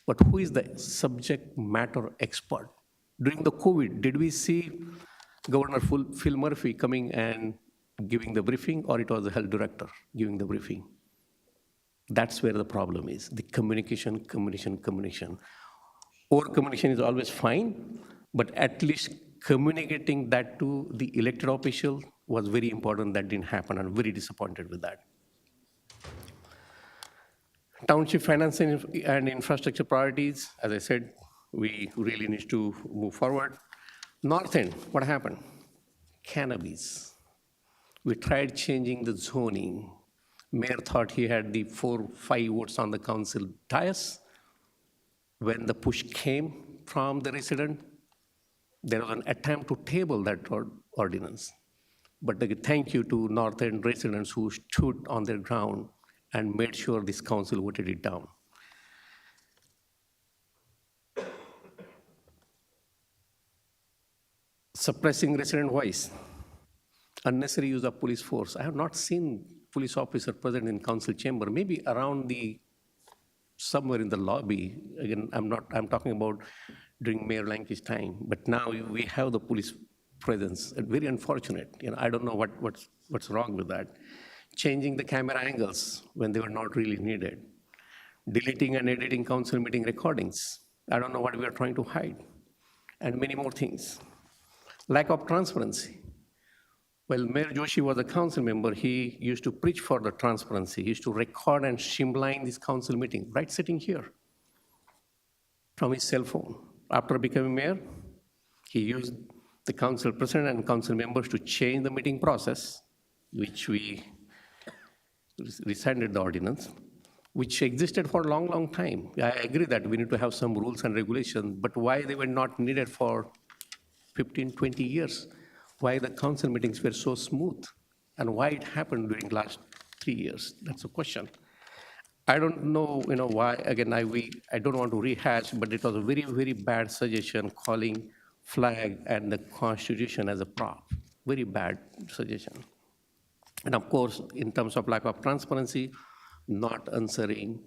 but who is the subject matter expert? During the COVID, did we see Governor Phil Murphy coming and giving the briefing, or it was the health director giving the briefing? That's where the problem is, the communication. Over-communication is always fine, but at least communicating that to the elected official was very important. That didn't happen. I'm very disappointed with that. Township finance and infrastructure priorities, as I said, we really need to move forward. North End, what happened? Cannabis. We tried changing the zoning. Mayor thought he had the 4-5 votes on the council dais. When the push came from the resident, there was an attempt to table that ordinance. But thank you to North End residents who stood on their ground and made sure this council voted it down. Suppressing resident voice, unnecessary use of police force. I have not seen police officer present in council chamber, maybe around somewhere in the lobby. Again, I'm talking about during Mayor Lanke's time, but now we have the police presence, and very unfortunate. I don't know what's wrong with that. Changing the camera angles when they were not really needed. Deleting and editing council meeting recordings. I don't know what we are trying to hide. And many more things. Lack of transparency. Well, Mayor Joshi was a council member. He used to preach for the transparency. He used to record and streamline this council meeting, right sitting here, from his cell phone. After becoming mayor, he used the council president and council members to change the meeting process, which we rescinded the ordinance, which existed for a long, long time. I agree that we need to have some rules and regulations, but why they were not needed for 15, 20 years? Why the council meetings were so smooth? And why it happened during the last 3 years? That's a question. I don't know, why, again, I don't want to rehash, but it was a very, very bad suggestion calling flag and the Constitution as a prop. Very bad suggestion. And of course, in terms of lack of transparency, not answering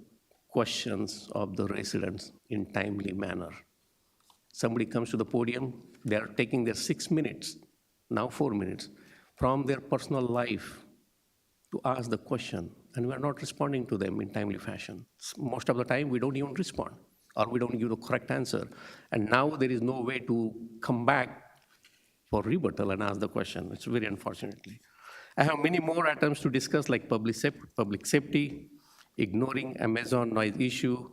questions of the residents in timely manner. Somebody comes to the podium, they are taking their 6 minutes, now 4 minutes, from their personal life to ask the question, and we are not responding to them in timely fashion. Most of the time, we don't even respond, or we don't give the correct answer. And now there is no way to come back for rebuttal and ask the question. It's very unfortunately. I have many more items to discuss, like public safety, ignoring Amazon noise issue.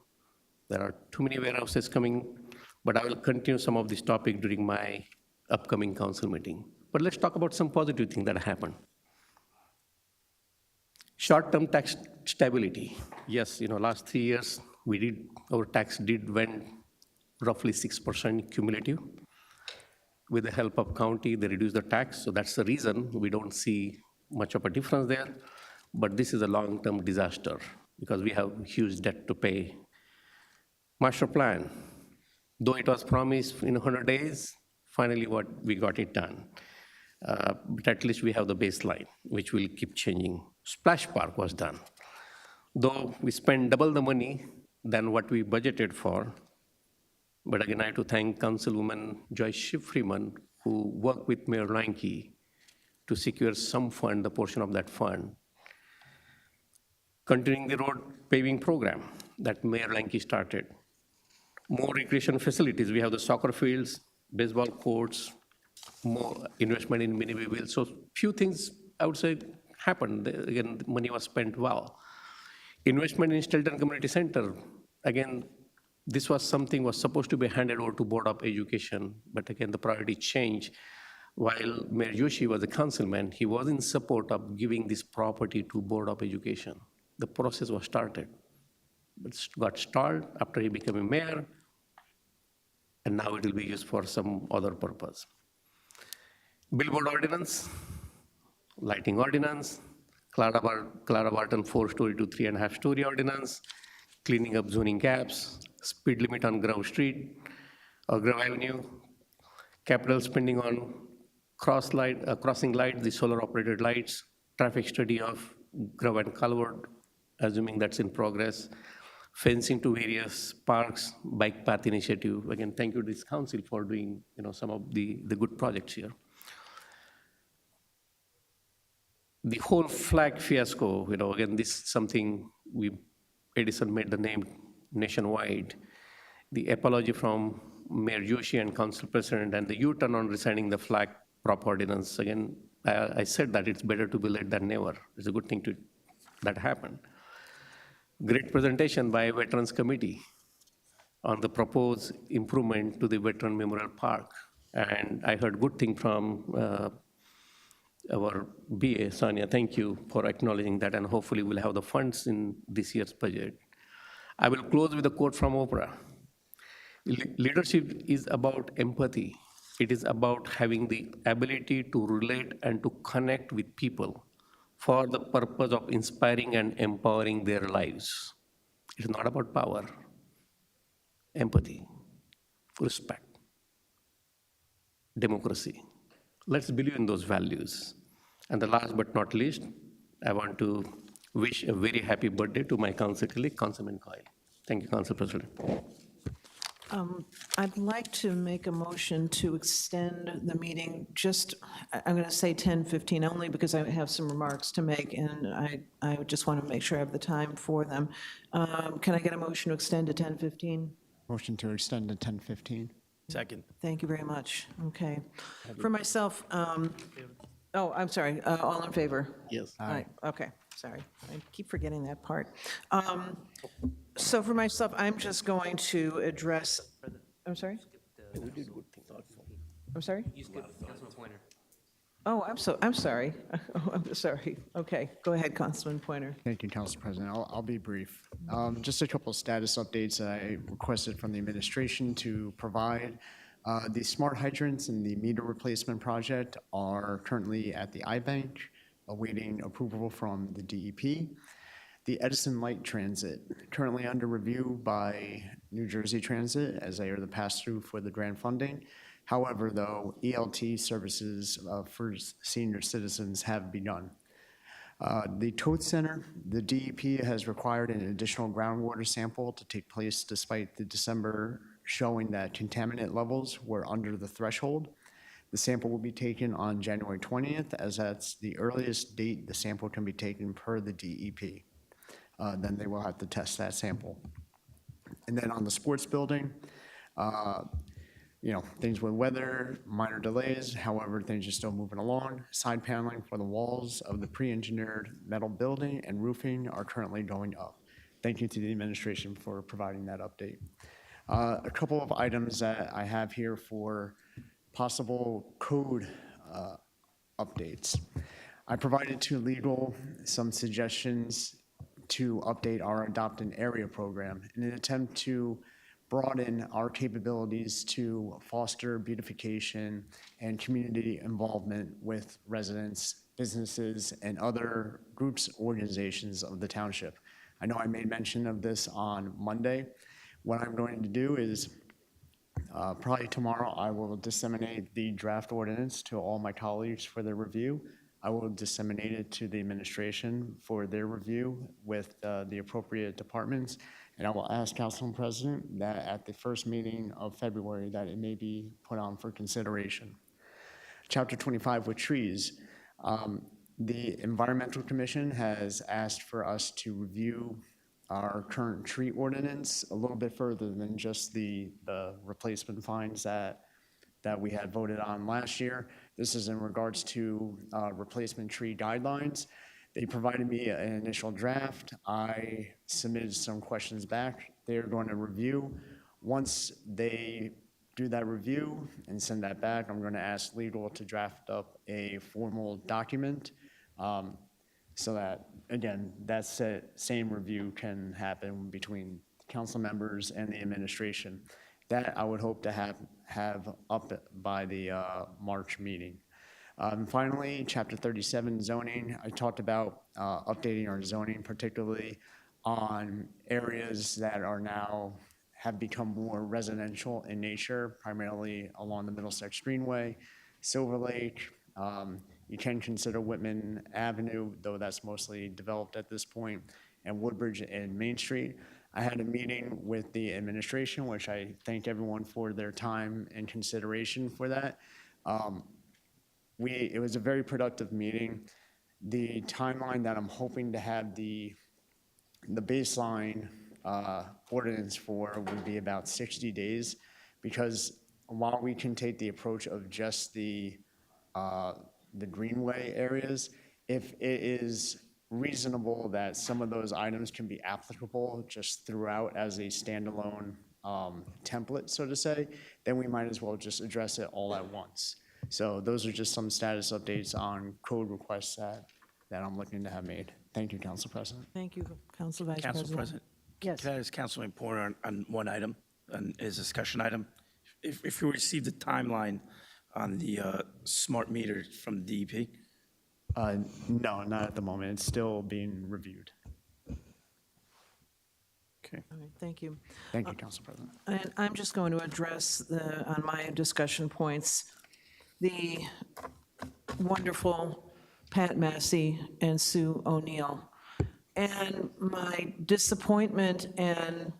There are too many warehouses coming, but I will continue some of this topic during my upcoming council meeting. But let's talk about some positive things that happened. Short-term tax stability. Yes, last 3 years, our tax went roughly 6% cumulative. With the help of county, they reduced the tax, so that's the reason we don't see much of a difference there. But this is a long-term disaster because we have huge debt to pay. Master plan, though it was promised in 100 days, finally we got it done. But at least we have the baseline, which will keep changing. Splash Park was done. Though we spent double the money than what we budgeted for, but again, I have to thank Councilwoman Joyce Freeman, who worked with Mayor Lanke to secure some fund, the portion of that fund, continuing the road paving program that Mayor Lanke started. More recreation facilities. We have the soccer fields, baseball courts, more investment in mini wheels. So few things I would say happened. Again, the money was spent well. Investment in Stilton Community Center. Again, this was something was supposed to be handed over to Board of Education, but again, the priority changed. While Mayor Joshi was a councilman, he was in support of giving this property to Board of Education. The process was started, but got stalled after he became a mayor, and now it will be used for some other purpose. Billboard ordinance, lighting ordinance, Clara Barton 4-story to 3.5-story ordinance, cleaning up zoning gaps, speed limit on Grove Street or Grove Avenue, capital spending on crossing lights, the solar operated lights, traffic study of Grove and Calvert, assuming that's in progress, fencing to various parks, bike path initiative. Again, thank you to this council for doing some of the good projects here. The whole flag fiasco, again, this is something Edison made the name nationwide. The apology from Mayor Joshi and Council President and the U-turn on resigning the flag prop ordinance. Again, I said that it's better to be late than never. It's a good thing that happened. Great presentation by Veterans Committee on the proposed improvement to the Veteran Memorial Park. And I heard good thing from our BA, Sonia. Thank you for acknowledging that, and hopefully we'll have the funds in this year's budget. I will close with a quote from Oprah. Leadership is about empathy. It is about having the ability to relate and to connect with people for the purpose of inspiring and empowering their lives. It's not about power. Empathy, respect, democracy. Let's believe in those values. And the last but not least, I want to wish a very happy birthday to my council colleague, Councilman Coyle. Thank you, Council President. I'd like to make a motion to extend the meeting just, I'm going to say 10:15 only because I have some remarks to make, and I just want to make sure I have the time for them. Can I get a motion to extend to 10:15? Motion to extend to 10:15. Second. Thank you very much. Okay. For myself, oh, I'm sorry, all in favor? Yes. Aye. Okay, sorry. I keep forgetting that part. So for myself, I'm just going to address, I'm sorry? I'm sorry? You skipped Councilman Pointer. Oh, I'm sorry. I'm sorry. Okay, go ahead, Councilman Pointer. Thank you, Council President. I'll be brief. Just a couple of status updates that I requested from the administration to provide. The smart hydrants and the meter replacement project are currently at the iBank, awaiting approval from the DEP. The Edison Light Transit, currently under review by New Jersey Transit as they are the pass-through for the grant funding. However, though, ELT services for senior citizens have begun. The Toad Center, the DEP has required an additional groundwater sample to take place despite the December showing that contaminant levels were under the threshold. The sample will be taken on January 20th, as that's the earliest date the sample can be taken per the DEP. Then they will have to test that sample. And then on the sports building, things with weather, minor delays, however, things are still moving along. Side paneling for the walls of the pre-engineered metal building and roofing are currently going up. Thank you to the administration for providing that update. A couple of items that I have here for possible code updates. I provided to legal some suggestions to update our Adopt an Area program in an attempt to broaden our capabilities to foster beautification and community involvement with residents, businesses, and other groups, organizations of the township. I know I made mention of this on Monday. What I'm going to do is probably tomorrow I will disseminate the draft ordinance to all my colleagues for their review. I will disseminate it to the administration for their review with the appropriate departments. And I will ask Council President that at the first meeting of February that it may be put on for consideration. Chapter 25 with trees. The Environmental Commission has asked for us to review our current tree ordinance a little bit further than just the replacement fines that we had voted on last year. This is in regards to replacement tree guidelines. They provided me an initial draft. I submitted some questions back. They're going to review. Once they do that review and send that back, I'm going to ask legal to draft up a formal document so that, again, that same review can happen between council members and the administration. That I would hope to have up by the March meeting. Finally, Chapter 37 zoning. I talked about updating our zoning, particularly on areas that are now have become more residential in nature, primarily along the Middlesex Greenway, Silver Lake. You can consider Whitman Avenue, though that's mostly developed at this point, and Woodbridge and Main Street. I had a meeting with the administration, which I thank everyone for their time and consideration for that. It was a very productive meeting. The timeline that I'm hoping to have the baseline ordinance for would be about 60 days, because while we can take the approach of just the greenway areas, if it is reasonable that some of those items can be applicable just throughout as a standalone template, so to say, then we might as well just address it all at once. So those are just some status updates on code requests that I'm looking to have made. Thank you, Council President. Thank you, Council Vice Council President. President. Yes. Can I ask Councilman Porter on one item, on his discussion item? If you received a timeline on the smart meter from the DEP? No, not at the moment. It's still being reviewed. Okay. All right, thank you. Thank you, Council President. And I'm just going to address on my discussion points, the wonderful Pat Massey and Sue O'Neill. And my disappointment and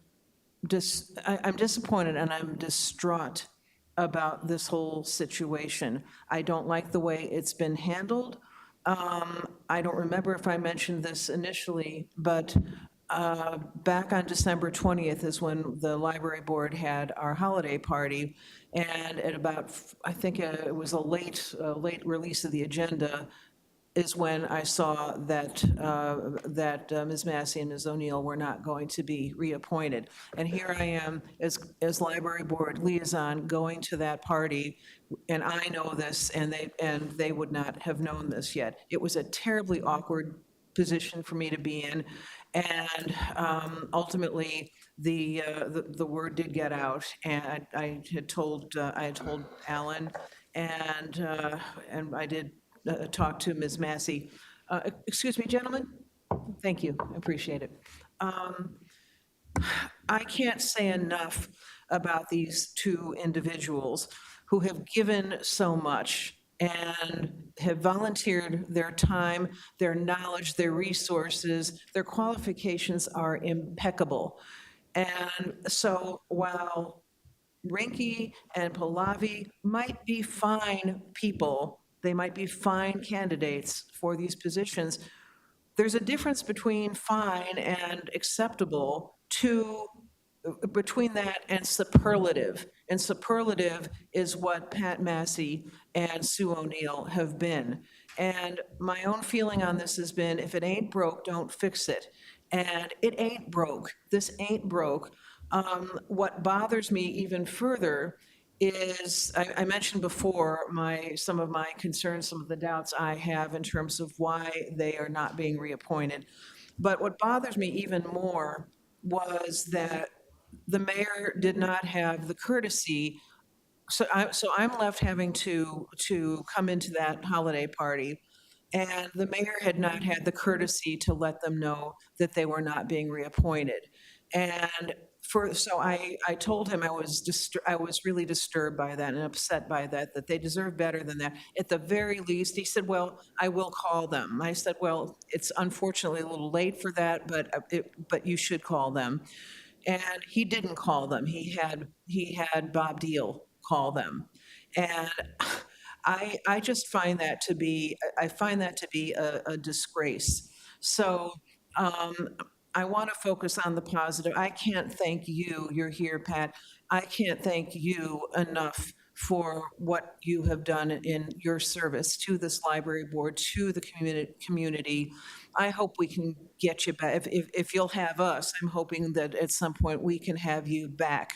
I'm disappointed and I'm distraught about this whole situation. I don't like the way it's been handled. I don't remember if I mentioned this initially, but back on December 20th is when the library board had our holiday party. And at about, I think it was a late release of the agenda, is when I saw that Ms. Massey and Ms. O'Neill were not going to be reappointed. And here I am as library board liaison going to that party, and I know this, and they would not have known this yet. It was a terribly awkward position for me to be in, and ultimately the word did get out, and I had told Alan, and I did talk to Ms. Massey. Excuse me, gentlemen? Thank you, I appreciate it. I can't say enough about these two individuals who have given so much and have volunteered their time, their knowledge, their resources, their qualifications are impeccable. And so while Rinke and Pallavi might be fine people, they might be fine candidates for these positions, there's a difference between fine and acceptable between that and superlative. And superlative is what Pat Massey and Sue O'Neill have been. And my own feeling on this has been, if it ain't broke, don't fix it. And it ain't broke. This ain't broke. What bothers me even further is, I mentioned before some of my concerns, some of the doubts I have in terms of why they are not being reappointed. But what bothers me even more was that the mayor did not have the courtesy. So I'm left having to come into that holiday party, and the mayor had not had the courtesy to let them know that they were not being reappointed. And so I told him I was really disturbed by that and upset by that they deserve better than that. At the very least, he said, well, I will call them. I said, well, it's unfortunately a little late for that, but you should call them. And he didn't call them. He had Bob Deal call them. And I just find that to be, I find that to be a disgrace. So I want to focus on the positive. I can't thank you, you're here, Pat. I can't thank you enough for what you have done in your service to this library board, to the community. I hope we can get you back. If you'll have us, I'm hoping that at some point we can have you back.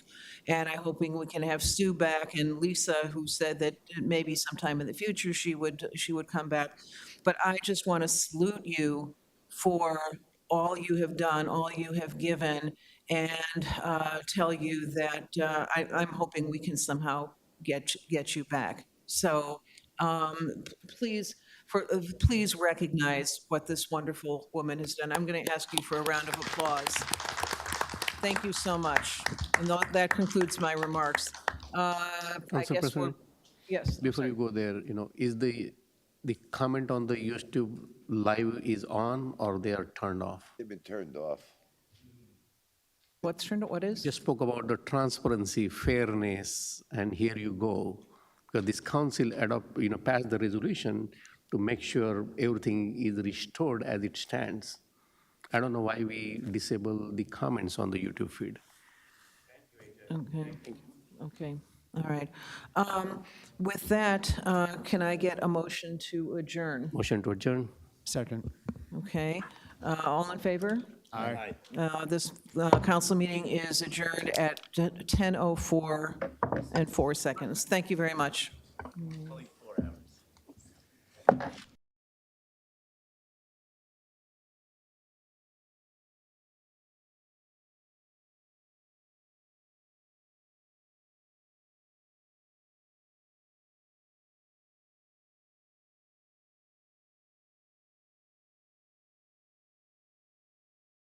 And I'm hoping we can have Sue back and Lisa, who said that maybe sometime in the future she would come back. But I just want to salute you for all you have done, all you have given, and tell you that I'm hoping we can somehow get you back. So please, please recognize what this wonderful woman has done. I'm going to ask you for a round of applause. Thank you so much. And that concludes my remarks. I Council guess we're, President, yes. before you go there, is the comment on the YouTube live is on or they are turned off? They've been turned off. What's turned, what is? Just spoke about the transparency, fairness, and here you go. Because this council passed the resolution to make sure everything is restored as it stands. I don't know why we disable the comments on the YouTube feed. Okay, okay, all right. With that, can I get a motion to adjourn? Motion to adjourn. Second. Okay, all in favor? Aye. This council meeting is adjourned at 10:04 and 4 seconds. Thank you very much. Only 4 hours.